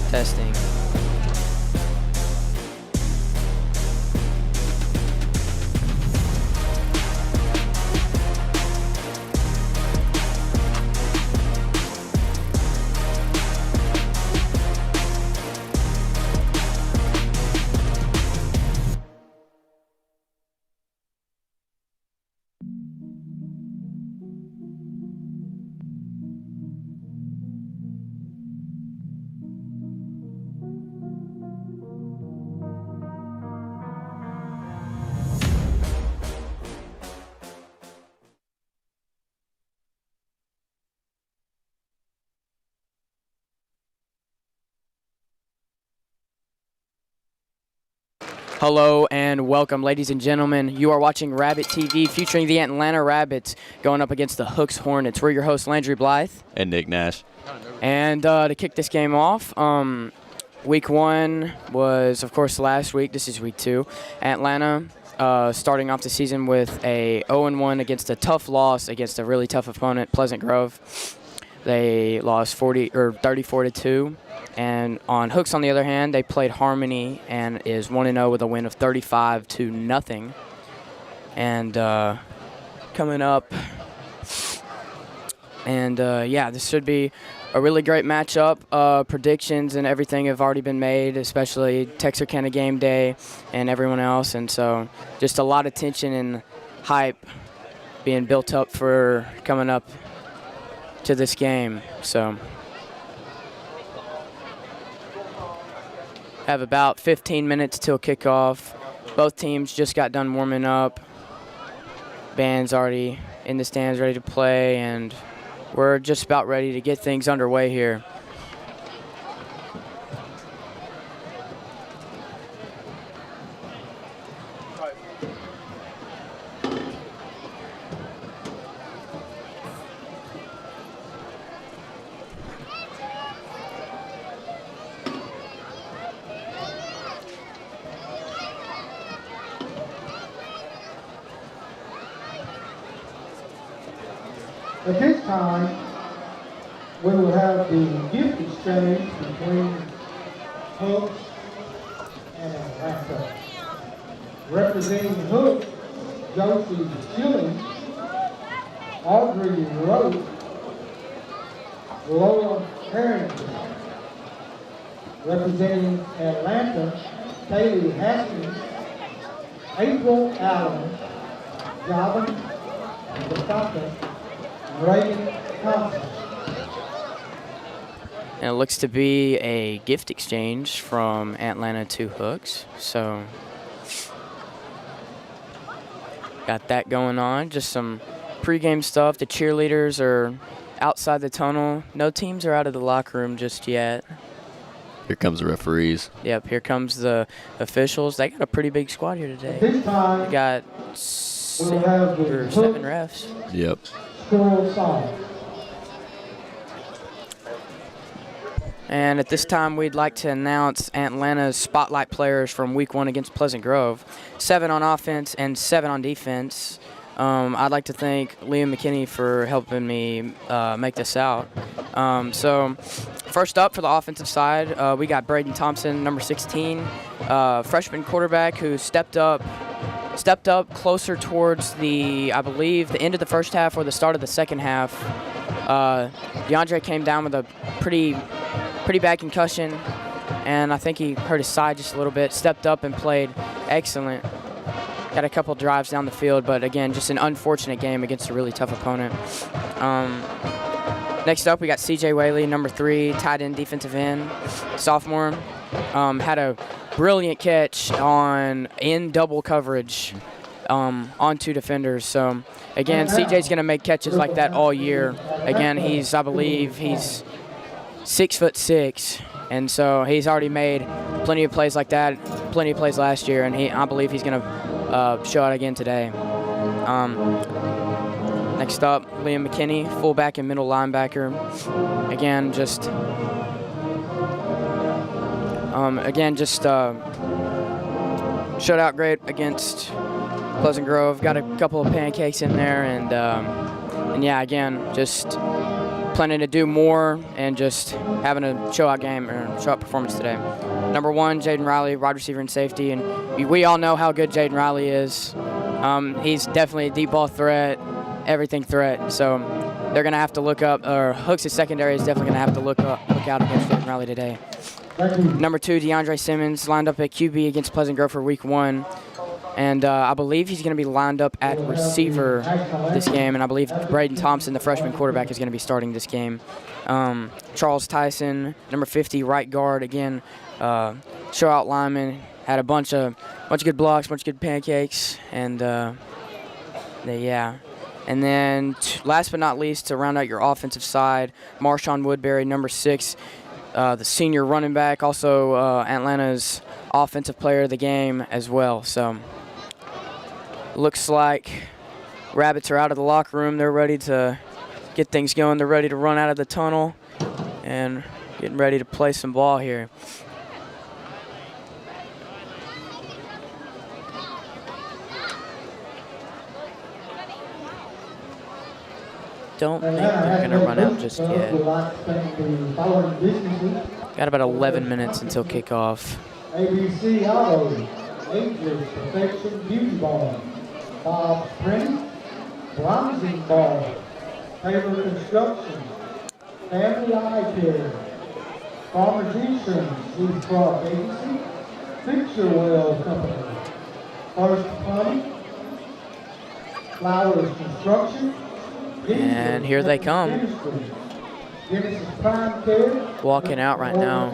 Testing. Hello and welcome, ladies and gentlemen. You are watching Rabbit TV featuring the Atlanta Rabbits going up against the Hooks Hornets. We're your hosts, Landry Blythe. And Nick Nash. And to kick this game off, week one was, of course, last week. This is week two. Atlanta starting off the season with a 0-1 against a tough loss against a really tough opponent, Pleasant Grove. They lost 34-2. And on Hooks, on the other hand, they played Harmony and is 1-0 with a win of 35-0. And coming up, and yeah, this should be a really great matchup. Predictions and everything have already been made, especially Texarkana Gameday and everyone else. And so just a lot of tension and hype being built up for coming up to this game. So have about 15 minutes till kickoff. Both teams just got done warming up. Band's already in the stands ready to play, and we're just about ready to get things underway here. At this time, we will have the gift exchange between Hooks and Atlanta. Representing Hooks, Josie Schilling, Audrey Rowe, Laura Harrington. Representing Atlanta, Kaylee Haskins, April Allen, Javin DeFalco, Reagan Thompson. And it looks to be a gift exchange from Atlanta to Hooks. So got that going on. Just some pregame stuff. The cheerleaders are outside the tunnel. No teams are out of the locker room just yet. Here comes the referees. Yep, here comes the officials. They got a pretty big squad here today. This time, They got seven refs. Yep. Score song. And at this time, we'd like to announce Atlanta's spotlight players from week one against Pleasant Grove. 7 on offense and 7 on defense. I'd like to thank Liam McKinney for helping me make this out. So first up for the offensive side, we got Braden Thompson, number 16, freshman quarterback who stepped up closer towards I believe, the end of the first half or the start of the second half. DeAndre came down with a pretty bad concussion, and I think he hurt his side just a little bit. Stepped up and played excellent. Got a couple drives down the field, but again, just an unfortunate game against a really tough opponent. Next up, we got C.J. Whaley, number 3, tight end, defensive end, sophomore. Had a brilliant catch in double coverage on 2 defenders. So again, CJ's going to make catches like that all year. Again, I believe he's 6'6", and so he's already made plenty of plays like that, plenty of plays last year, and I believe he's going to show out again today. Next up, Liam McKinney, fullback and middle linebacker. Again, showed out great against Pleasant Grove. Got a couple of pancakes in there, and yeah, again, just planning to do more and just having a show-out game or show-out performance today. Number 1, Jaden Riley, wide receiver and safety, and we all know how good Jaden Riley is. He's definitely a deep ball threat, everything threat. So they're going to have to look up, or Hooks' secondary is definitely going to have to look out against Jaden Riley today. Number 2, DeAndre Simmons, lined up at QB against Pleasant Grove for week 1. And I believe he's going to be lined up at receiver this game. And I believe Braden Thompson, the freshman quarterback, is going to be starting this game. Charles Tyson, number 50, right guard. Again, show-out lineman. Had a bunch of good blocks, bunch of good pancakes. And, yeah. And then last but not least, to round out your offensive side, Marshawn Woodbury, number 6, the senior running back. Also Atlanta's offensive player of the game as well. So looks like Rabbits are out of the locker room. They're ready to get things going. They're ready to run out of the tunnel and getting ready to play some ball here. Don't think they're going to run out just yet. Got about 11 minutes until kickoff. ABC Auto, Ages Perfection Beauty Bar, Bob Print, Bronzing Bar, Taylor Construction, Family Eye Care, Farmers Insurance, East Broad Agency, Picture Well Company, First Plumbing, Flowers Construction, and here they come. Walking out right now.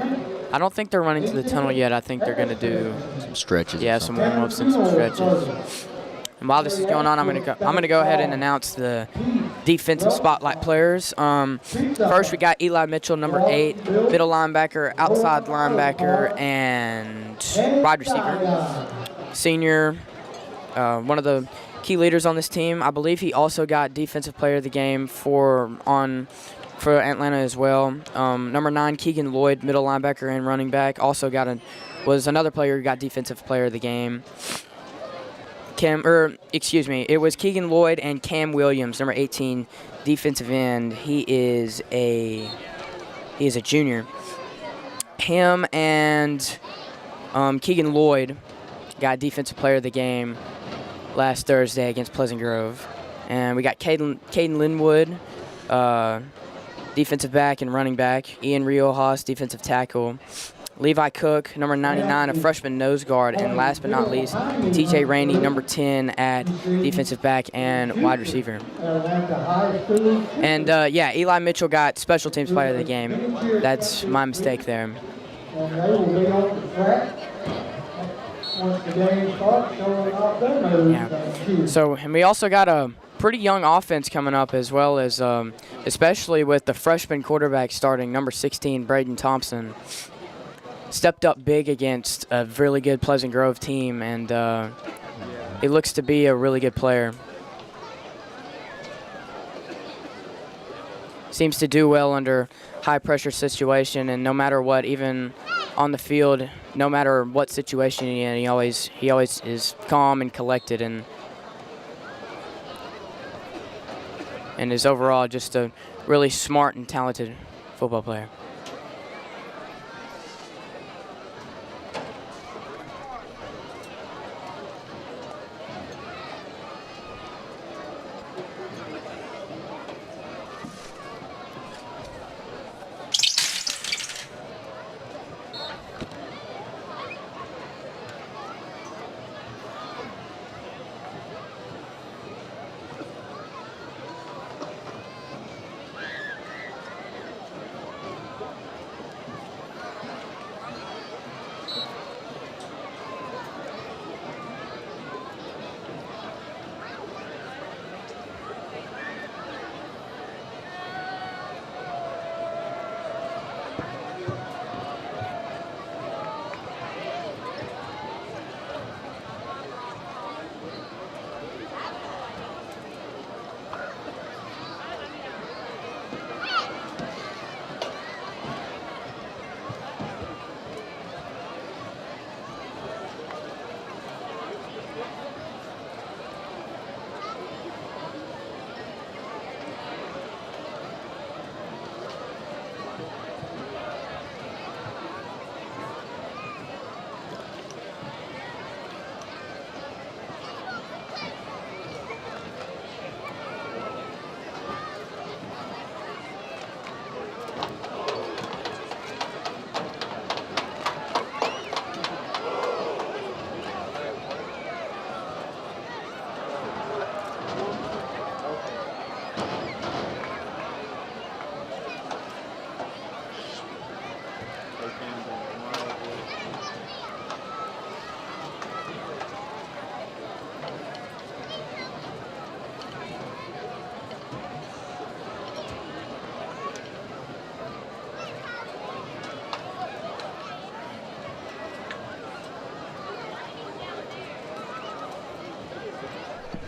I don't think they're running to the tunnel yet. I think they're going to do some stretches. Yeah, some warm-ups and some stretches. And while this is going on, I'm going to go ahead and announce the defensive spotlight players. First, we got Eli Mitchell, number 8, middle linebacker, outside linebacker, and wide receiver. Senior, one of the key leaders on this team. I believe he also got defensive player of the game for Atlanta as well. Number 9, Keegan Lloyd, middle linebacker and running back, also was another player who got defensive player of the game. It was Keegan Lloyd and Cam Williams, number 18, defensive end. He is a junior. Him and Keegan Lloyd got defensive player of the game last Thursday against Pleasant Grove. And we got Caden Linwood, defensive back and running back. Ian Riojas, defensive tackle. Levi Cook, number 99, a freshman nose guard. And last but not least, TJ Rainey, number 10, at defensive back and wide receiver. And, yeah, Eli Mitchell got special teams player of the game. That's my mistake there. Yeah. So, and we also got a pretty young offense coming up as well, as especially with the freshman quarterback starting, number 16, Braden Thompson. Stepped up big against a really good Pleasant Grove team, and he looks to be a really good player. Seems to do well under high-pressure situation, and no matter what, even on the field, no matter what situation he's in, he always is calm and collected, and is overall just a really smart and talented football player.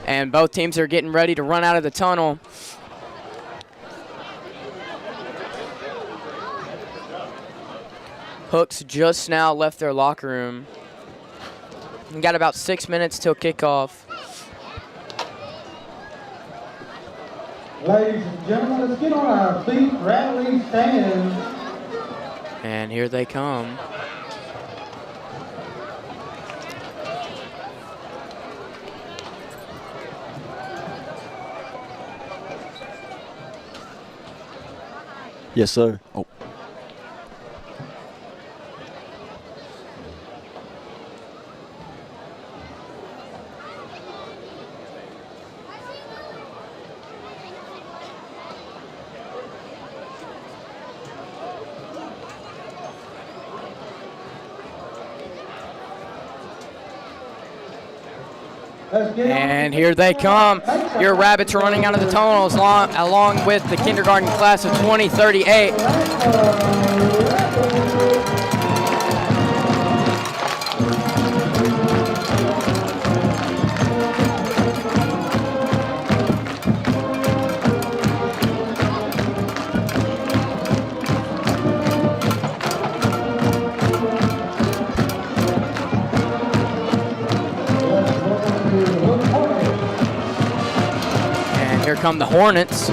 And both teams are getting ready to run out of the tunnel. Hooks just now left their locker room. We got about 6 minutes till kickoff. Ladies and gentlemen, let's get on our feet, rally, stand. And here they come. Yes, sir. Oh. And here they come. Your Rabbits are running out of the tunnels along with the kindergarten class of 2038. Here come the Hornets.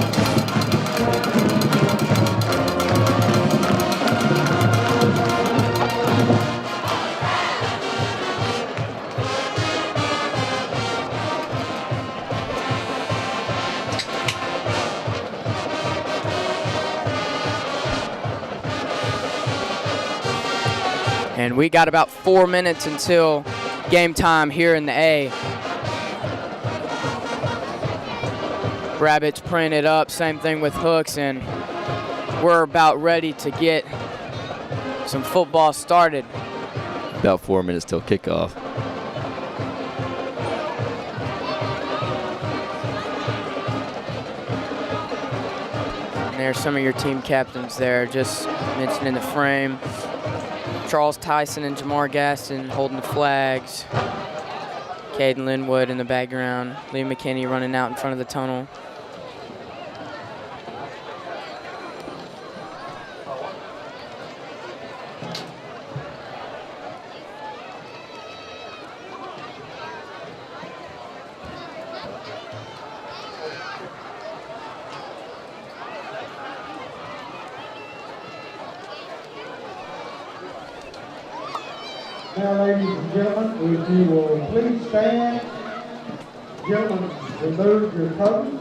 And we got about 4 minutes until game time here in the A. Rabbits print it up, same thing with Hooks, and we're about ready to get some football started. About 4 minutes till kickoff. And there's some of your team captains there, just mentioned in the frame. Charles Tyson and Jamar Gaston holding the flags. Caden Linwood in the background. Liam McKinney running out in front of the tunnel. Now, ladies and gentlemen, if you will please stand. Gentlemen, remove your coats.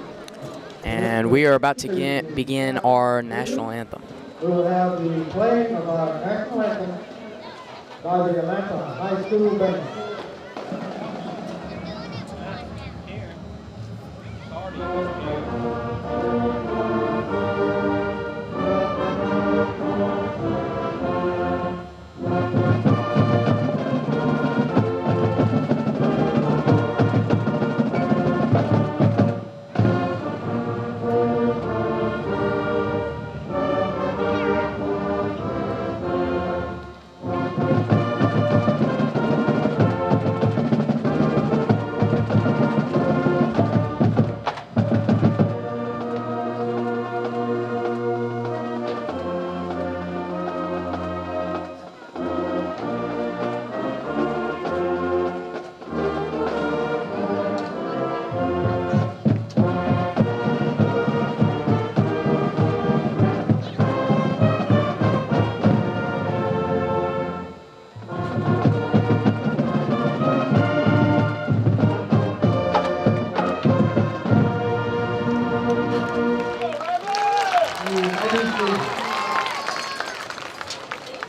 And we are about to begin our national anthem. We will have the playing of our national anthem by the Atlanta High School Band.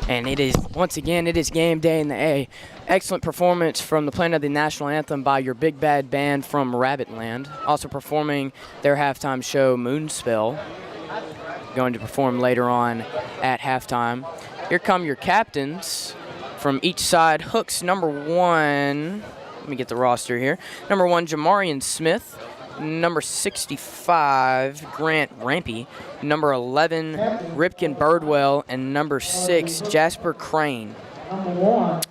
And it is, once again, it is game day in the A. Excellent performance from the playing of the national anthem by your big bad band from Rabbitland. Also performing their halftime show, Moonspell. Going to perform later on at halftime. Here come your captains from each side. Hooks, number 1. Let me get the roster here. Number 1, Jamarian Smith. Number 65, Grant Rampy. Number 11, Ripken Birdwell. And number 6, Jasper Crane.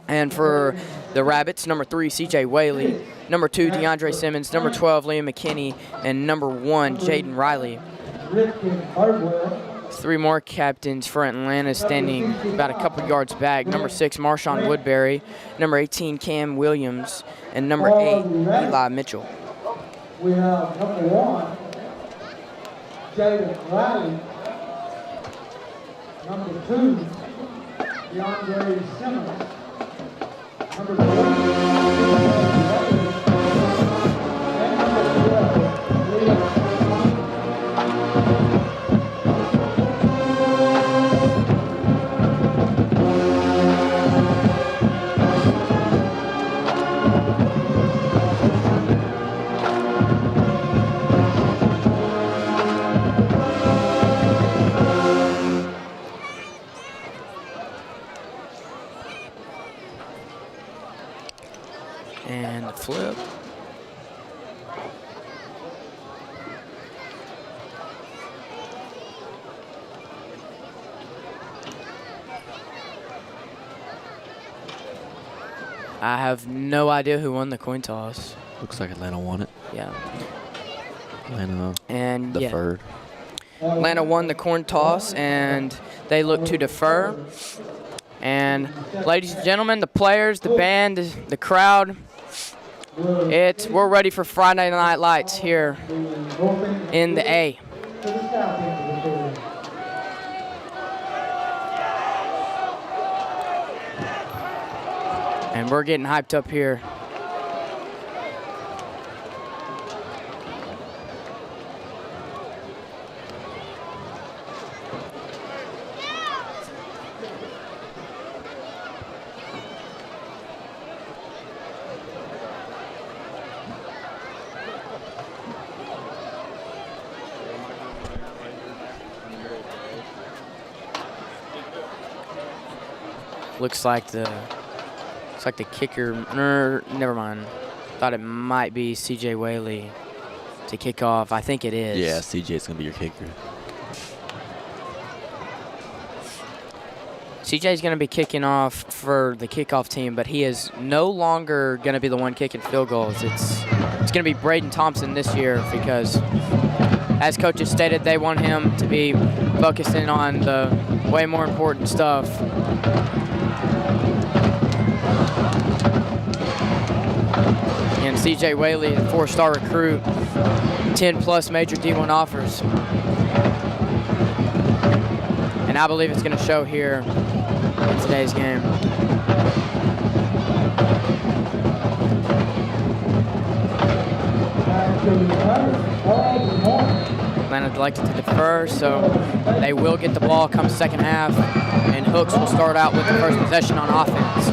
And for the Rabbits, number 3, CJ Whaley. number 2, DeAndre Simmons, number 12, Liam McKinney, and number 1, Jaden Riley. Ripken Birdwell. 3 more captains for Atlanta standing about a couple yards back. Number 6, Marshawn Woodbury, number 18, Cam Williams, and number 8, Eli Mitchell. We have number 1, Jaden Riley. Number 2, DeAndre Simmons. Number 3, and number 12, Liam. And the flip. I have no idea who won the coin toss. Looks like Atlanta won it. Yeah. Atlanta And yeah, deferred. Atlanta won the coin toss, and they look to defer. And ladies and gentlemen, the players, the band, the crowd, we're ready for Friday Night Lights here in the A. And we're getting hyped up here. Looks like the kicker. Never mind. Thought it might be C.J. Whaley to kick off. I think it is. Yeah, CJ's gonna be your kicker. CJ's going to be kicking off for the kickoff team, but he is no longer going to be the one kicking field goals. It's going to be Braden Thompson this year because, as coaches stated, they want him to be focusing on the way more important stuff. And C.J. Whaley, a 4-star recruit, 10-plus major D1 offers. And I believe it's going to show here in today's game. Atlanta elected to defer, so they will get the ball come second half, and Hooks will start out with the first possession on offense.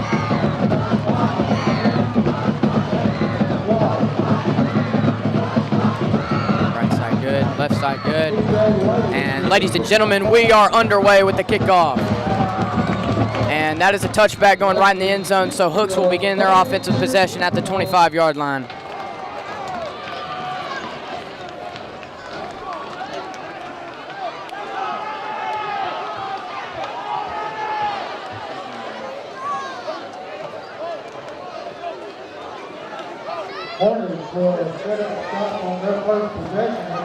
Right side good, left side good. And ladies and gentlemen, we are underway with the kickoff. And that is a touchback going right in the end zone, so Hooks will begin their offensive possession at the 25-yard line.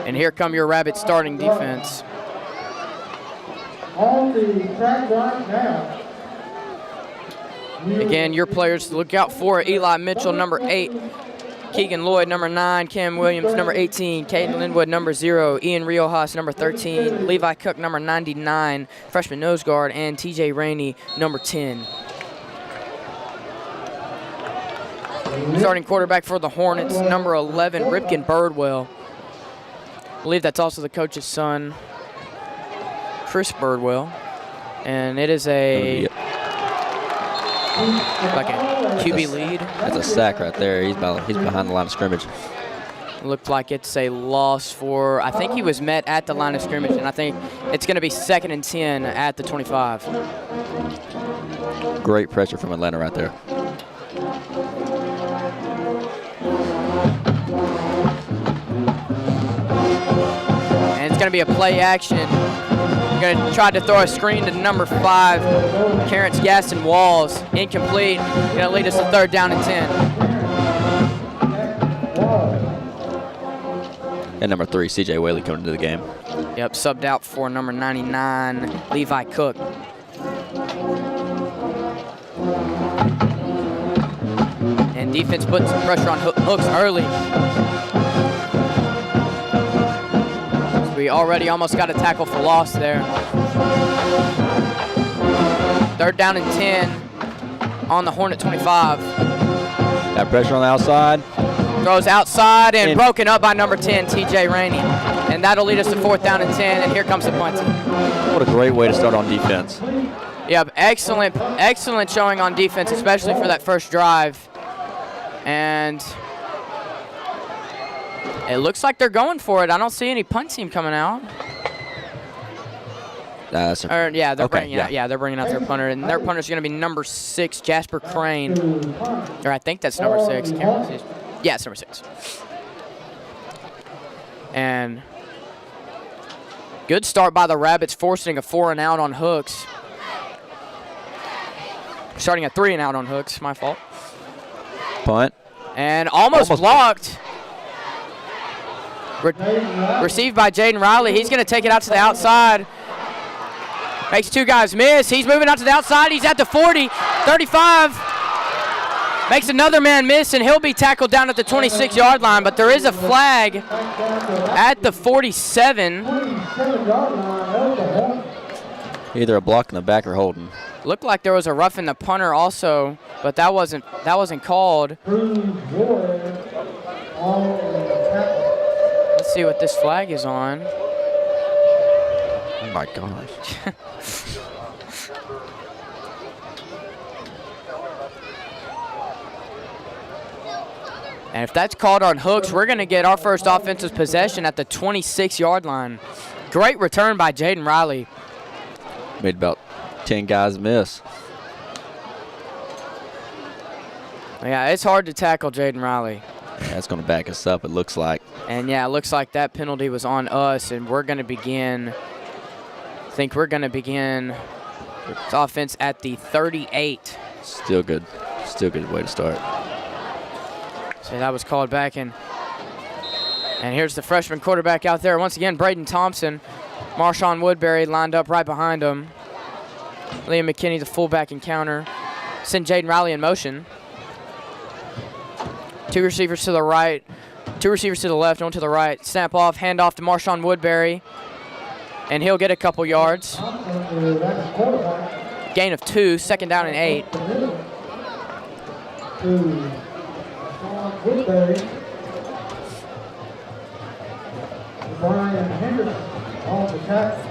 And here come your Rabbits starting defense. On the track right now. Again, your players to look out for: Eli Mitchell, number 8, Keegan Lloyd, number 9, Cam Williams, number 18, Caden Linwood, number 0, Ian Riojas, number 13, Levi Cook, number 99, freshman nose guard, and TJ Rainey, number 10. Starting quarterback for the Hornets, number 11, Ripken Birdwell. I believe that's also the coach's son, Chris Birdwell. And it is a like a QB lead. That's a sack right there. He's behind the line of scrimmage. Looked like it's a loss for, I think he was met at the line of scrimmage, and I think it's going to be 2nd and 10 at the 25. Great pressure from Atlanta right there. And it's going to be a play action. Going to try to throw a screen to number 5, Terrence Gaston Walls. Incomplete. Going to lead us to 3rd down and 10. And number 3, C.J. Whaley coming into the game. Yep, subbed out for number 99, Levi Cook. And defense putting some pressure on Hooks early. So we already almost got a tackle for loss there. 3rd down and 10 on the Hornet 25. Got pressure on the outside. Throws outside and broken up by number 10, TJ Rainey. And that'll lead us to 4th down and 10, and here comes the punting. What a great way to start on defense. Yep, excellent showing on defense, especially for that first drive. And it looks like they're going for it. I don't see any punt team coming out. Yeah, they're bringing out their punter, and their punter's going to be number 6, Jasper Crane. Or I think that's number 6. Can't really see. Yeah, it's number 6. And good start by the Rabbits, forcing a 4 and out on Hooks. Starting a 3 and out on Hooks, my fault. Punt. And almost blocked. Received by Jaden Riley. He's going to take it out to the outside. Makes 2 guys miss. He's moving out to the outside. He's at the 40, 35. Makes another man miss, and he'll be tackled down at the 26-yard line. But there is a flag at the 47. Either a block in the back or holding. Looked like there was a roughing the punter also, but that wasn't called. Let's see what this flag is on. Oh my gosh. And if that's called on Hooks, we're going to get our first offensive possession at the 26-yard line. Great return by Jaden Riley. Made about 10 guys miss. Yeah, it's hard to tackle Jaden Riley. That's going to back us up, it looks like. And yeah, it looks like that penalty was on us, and we're going to begin. I think we're going to begin offense at the 38. Still good. Still good way to start. So that was called back, and here's the freshman quarterback out there. Once again, Braden Thompson. Marshawn Woodbury lined up right behind him. Liam McKinney, the fullback in counter. Send Jaden Riley in motion. 2 receivers to the right, 2 receivers to the left, 1 to the right. Snap off, hand off to Marshawn Woodbury, and he'll get a couple yards. Gain of 2, 2nd down and 8. Brian Henderson on the tackle.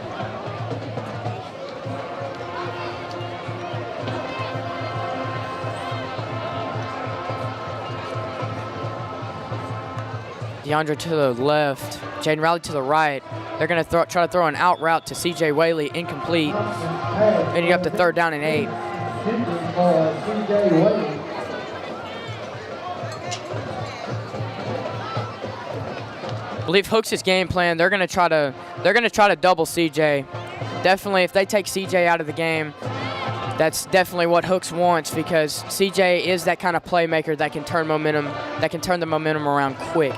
DeAndre to the left, Jaden Riley to the right. They're going to try to throw an out route to C.J. Whaley, incomplete. Ending up to 3rd down and 8. I believe Hooks' game plan, they're going to try to double C.J. Definitely, if they take C.J. out of the game, that's definitely what Hooks wants, because C.J. is that kind of playmaker that can turn the momentum around quick.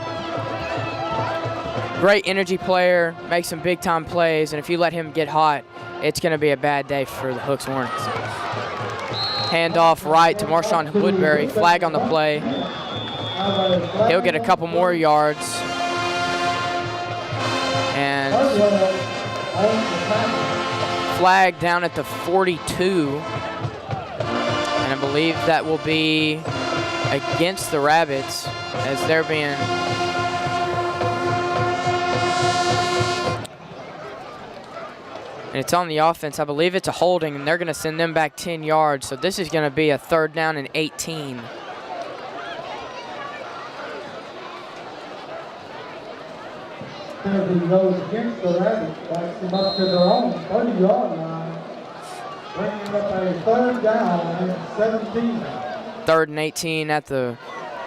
Great energy player, makes some big-time plays, and if you let him get hot, it's going to be a bad day for the Hooks Hornets. Handoff right to Marshawn Woodbury, flag on the play. He'll get a couple more yards. And flag down at the 42. And I believe that will be against the Rabbits, as they're being... And it's on the offense. I believe it's a holding, and they're going to send them back 10 yards. So this is going to be a 3rd down and 18. Penalty goes against the Rabbits, backs them up to their own 30-yard line, bringing up a 3rd down and 17. 3rd and 18 at the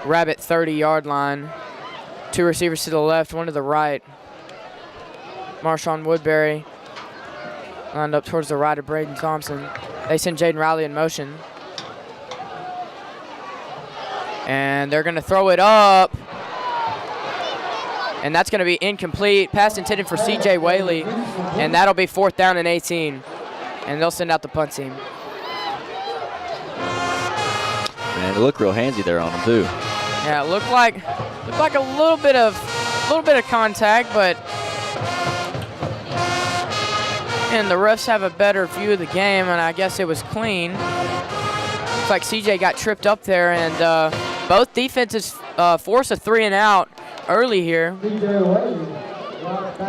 Rabbit 30-yard line. 2 receivers to the left, 1 to the right. Marshawn Woodbury lined up towards the right of Braden Thompson. They send Jaden Riley in motion. And they're going to throw it up. And that's going to be incomplete. Pass intended for C.J. Whaley, and that'll be 4th down and 18. And they'll send out the punt team. Man, they look real handsy there on them too. Yeah, it looked like a little bit of contact, but and the refs have a better view of the game, and I guess it was clean. Looks like CJ got tripped up there, and both defenses force a 3 and out early here.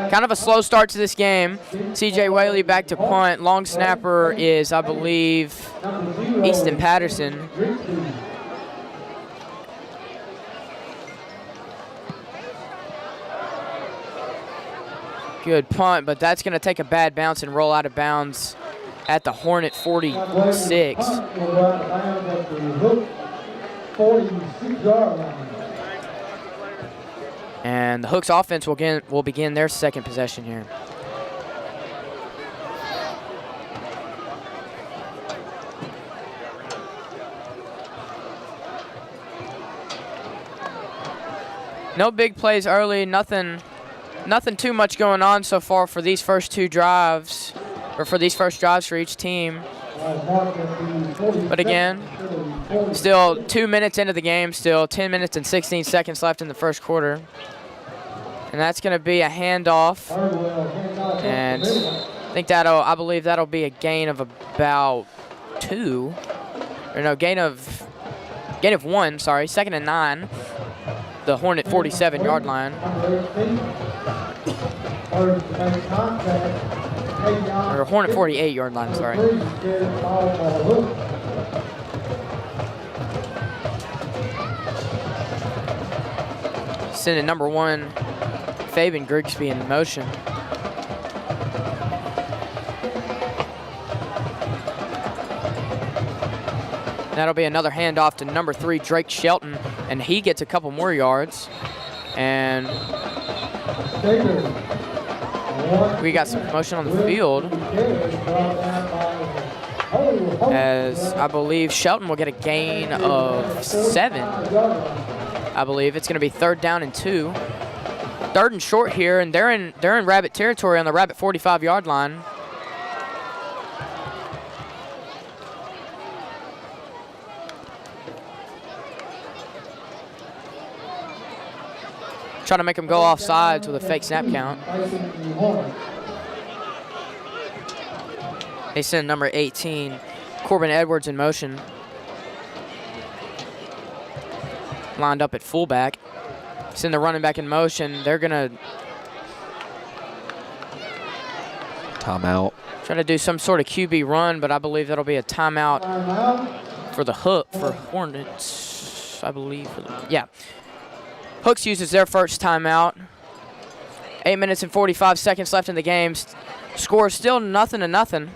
Kind of a slow start to this game. CJ Whaley back to punt. Long snapper is, I believe, Easton Patterson. Good punt, but that's going to take a bad bounce and roll out of bounds at the Hornet 46. And the Hooks offense will begin their second possession here. No big plays early, nothing too much going on so far for these first 2 drives, or for these first drives for each team. But again, still 2 minutes into the game, still 10 minutes and 16 seconds left in the first quarter. And that's going to be a handoff. And I believe that'll be a gain of about 2. Or no, gain of 1, sorry, 2nd and 9. The Hornet 47-yard line. Or Hornet 48-yard line, sorry. Sending number 1, Fabian Grigsby in motion. That'll be another handoff to number 3, Drake Shelton, and he gets a couple more yards. And we got some motion on the field, as I believe Shelton will get a gain of 7. I believe it's going to be 3rd down and 2. 3rd and short here, and they're in Rabbit territory on the Rabbit 45-yard line. Trying to make them go off sides with a fake snap count. They send number 18, Corbin Edwards, in motion. Lined up at fullback. Send the running back in motion. They're going to timeout. Try to do some sort of QB run, but I believe that'll be a timeout for the Hornets. I believe. Yeah. Hooks uses their first timeout. 8 minutes and 45 seconds left in the game. Score still 0-0.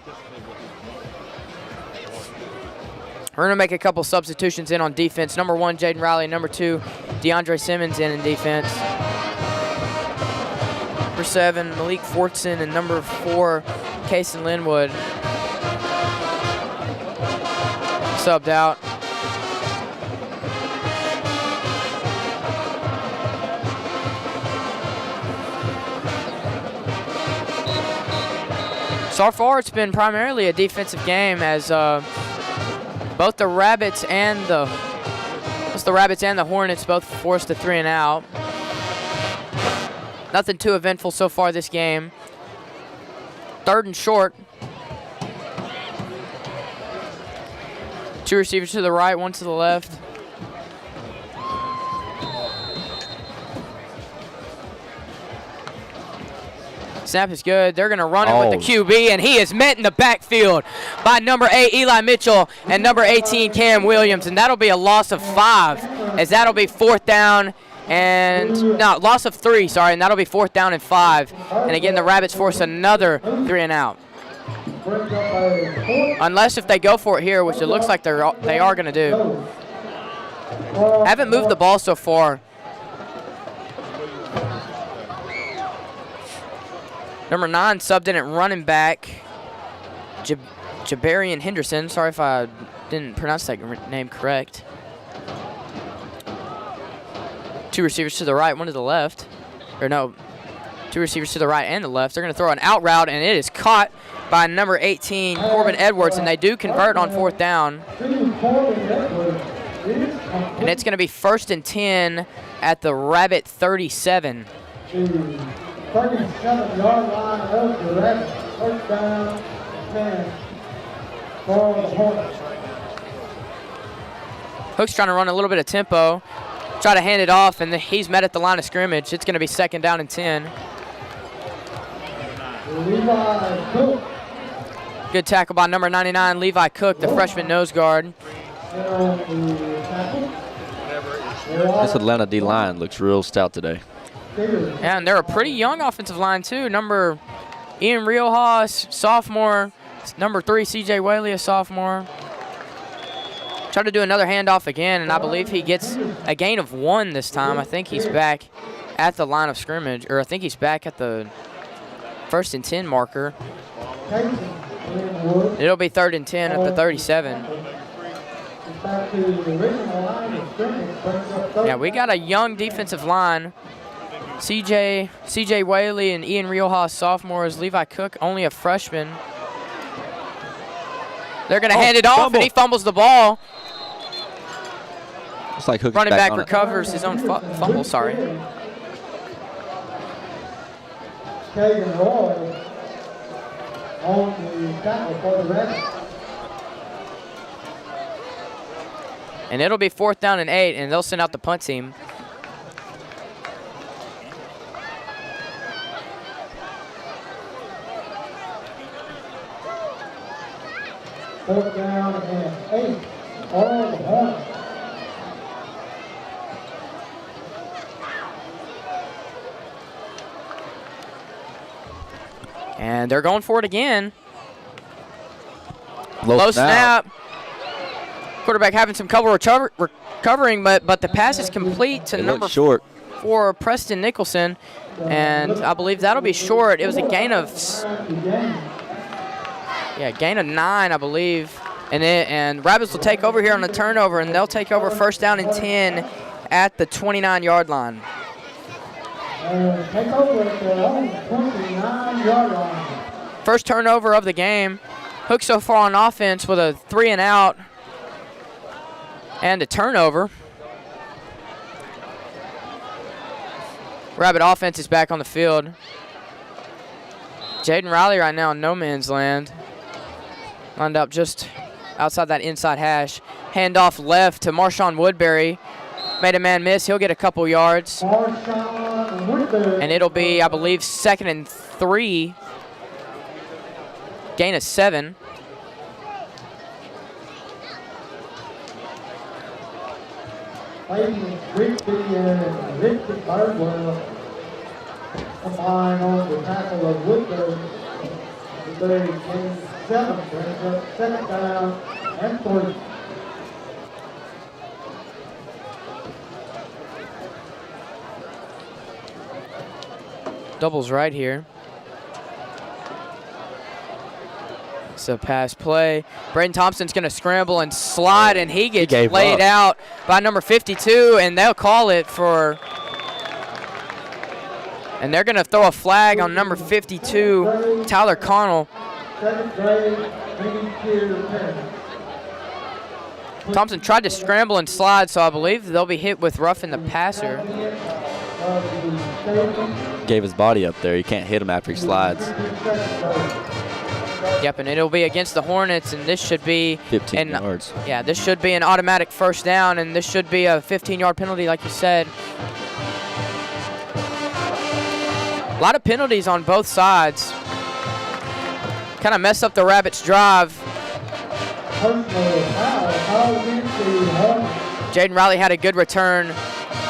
We're going to make a couple substitutions in on defense. Number 1, Jaden Riley. Number 2, DeAndre Simmons in defense. Number 7, Malik Fortson. And number 4, Kason Linwood. Subbed out. So far, it's been primarily a defensive game, as both the Rabbits and the Hornets both forced a 3 and out. Nothing too eventful so far this game. 3rd and short. 2 receivers to the right, 1 to the left. Snap is good. They're going to run it with the QB, and he is met in the backfield by number 8, Eli Mitchell, and number 18, Cam Williams. And that'll be a loss of 5, as that'll be 4th down and, no, loss of 3, sorry, and that'll be 4th down and 5. And again, the Rabbits force another 3 and out. Unless if they go for it here, which it looks like they are going to do. Haven't moved the ball so far. Number 9 subbed in at running back, Jabarian Henderson. Sorry if I didn't pronounce that name correct. 2 receivers to the right, 1 to the left. or no, 2 receivers to the right and the left. They're going to throw an out route, and it is caught by number 18, Corbin Edwards, and they do convert on 4th down. And it's going to be 1st and 10 at the Rabbit 37. 37-yard line of the Rabbit. 1st down, 10 for the Hornets. Hook's trying to run a little bit of tempo, try to hand it off, and he's met at the line of scrimmage. It's going to be 2nd down and 10. Levi Cook. Good tackle by number 99, Levi Cook, the freshman nose guard. This Atlanta D-line looks real stout today. Yeah, and they're a pretty young offensive line, too. Number Ian Riojas, sophomore. Number 3, C.J. Whaley, a sophomore. Try to do another handoff again, and I believe he gets a gain of 1 this time. I think he's back at the line of scrimmage, or I think he's back at the 1st and 10 marker. It'll be 3rd and 10 at the 37. Yeah, we got a young defensive line. C.J. Whaley and Ian Riojas, sophomores. Levi Cook, only a freshman. They're going to hand it off, and he fumbles the ball. Looks like Hook's Running back on recovers his own fumble, sorry. Kagan Roy on the tackle for the Rabbits. And it'll be 4th down and 8, and they'll send out the punt team. Fourth down and 8 on the Hornets. And they're going for it again. Low snap. Quarterback having some trouble recovering, but the pass is complete to number 4, Preston Nicholson. And I believe that'll be short. It was a gain of 9, I believe. And Rabbits will take over here on the turnover, and they'll take over 1st down and 10 at the 29-yard line. Take over at their own 29-yard line. First turnover of the game. Hook so far on offense with a 3 and out and a turnover. Rabbit offense is back on the field. Jaden Riley right now in no man's land. Lined up just outside that inside hash. Handoff left to Marshawn Woodbury. Made a man miss. He'll get a couple yards. And it'll be, I believe, 2nd and 3. Gain of 7. Rigby and Richard Birdwell combine on the tackle of Woodbury. Woodbury gains 7, brings up 2nd down and 3. Doubles right here. It's a pass play. Braden Thompson's going to scramble and slide, and he gets laid out by number 52, and they'll call it for. And they're going to throw a flag on number 52, Tyler Connell. Thompson tried to scramble and slide, so I believe they'll be hit with roughing the passer. Gave his body up there. You can't hit him after he slides. Yep, and it'll be against the Hornets, and this should be 15 yards. Yeah, this should be an automatic 1st down, and this should be a 15-yard penalty, like you said. A lot of penalties on both sides. Kind of mess up the Rabbits' drive. Jaden Riley had a good return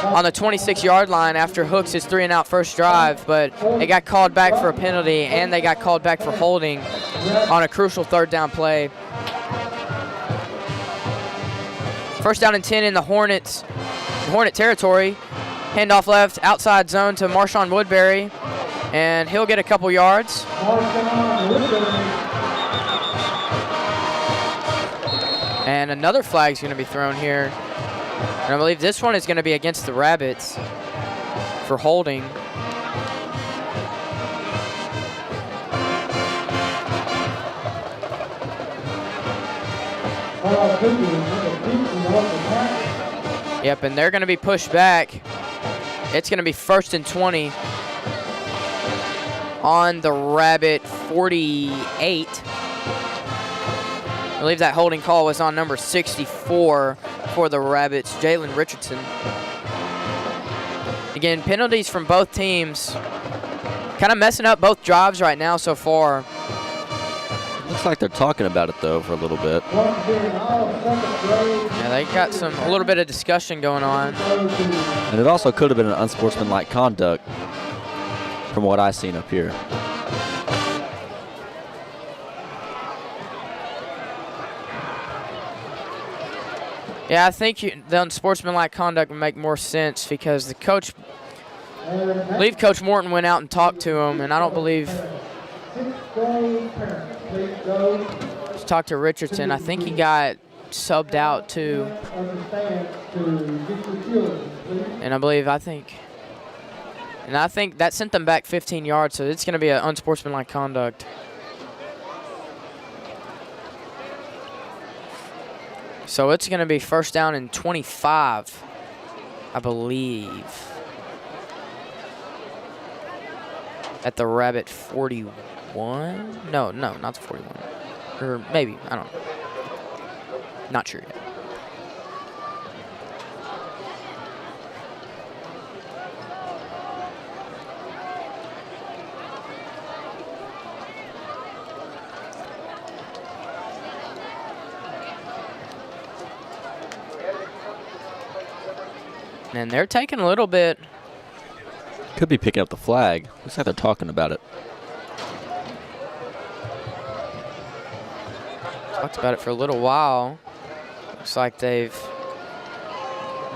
on the 26-yard line after Hooks' 3 and out first drive, but they got called back for a penalty, and they got called back for holding on a crucial 3rd down play. 1st down and 10 in the Hornet territory. Handoff left, outside zone to Marshawn Woodbury, and he'll get a couple yards. And another flag's going to be thrown here. And I believe this one is going to be against the Rabbits for holding. Yep, and they're going to be pushed back. It's going to be 1st and 20 on the Rabbit 48. I believe that holding call was on number 64 for the Rabbits, Jalen Richardson. Again, penalties from both teams. Kind of messing up both drives right now so far. Looks like they're talking about it, though, for a little bit. Yeah, they got a little bit of discussion going on. And it also could have been an unsportsmanlike conduct from what I've seen up here. Yeah, I think the unsportsmanlike conduct would make more sense because the coach, I believe Coach Morton went out and talked to him, and I don't believe talked to Richardson. I think he got subbed out too. And I think that sent them back 15 yards, so it's going to be an unsportsmanlike conduct. So it's going to be 1st down and 25, I believe, at the Rabbit 41. No, not the 41. Or maybe, I don't know. Not sure yet. And they're taking a little bit. Could be picking up the flag. Looks like they're talking about it. Talked about it for a little while. Looks like they've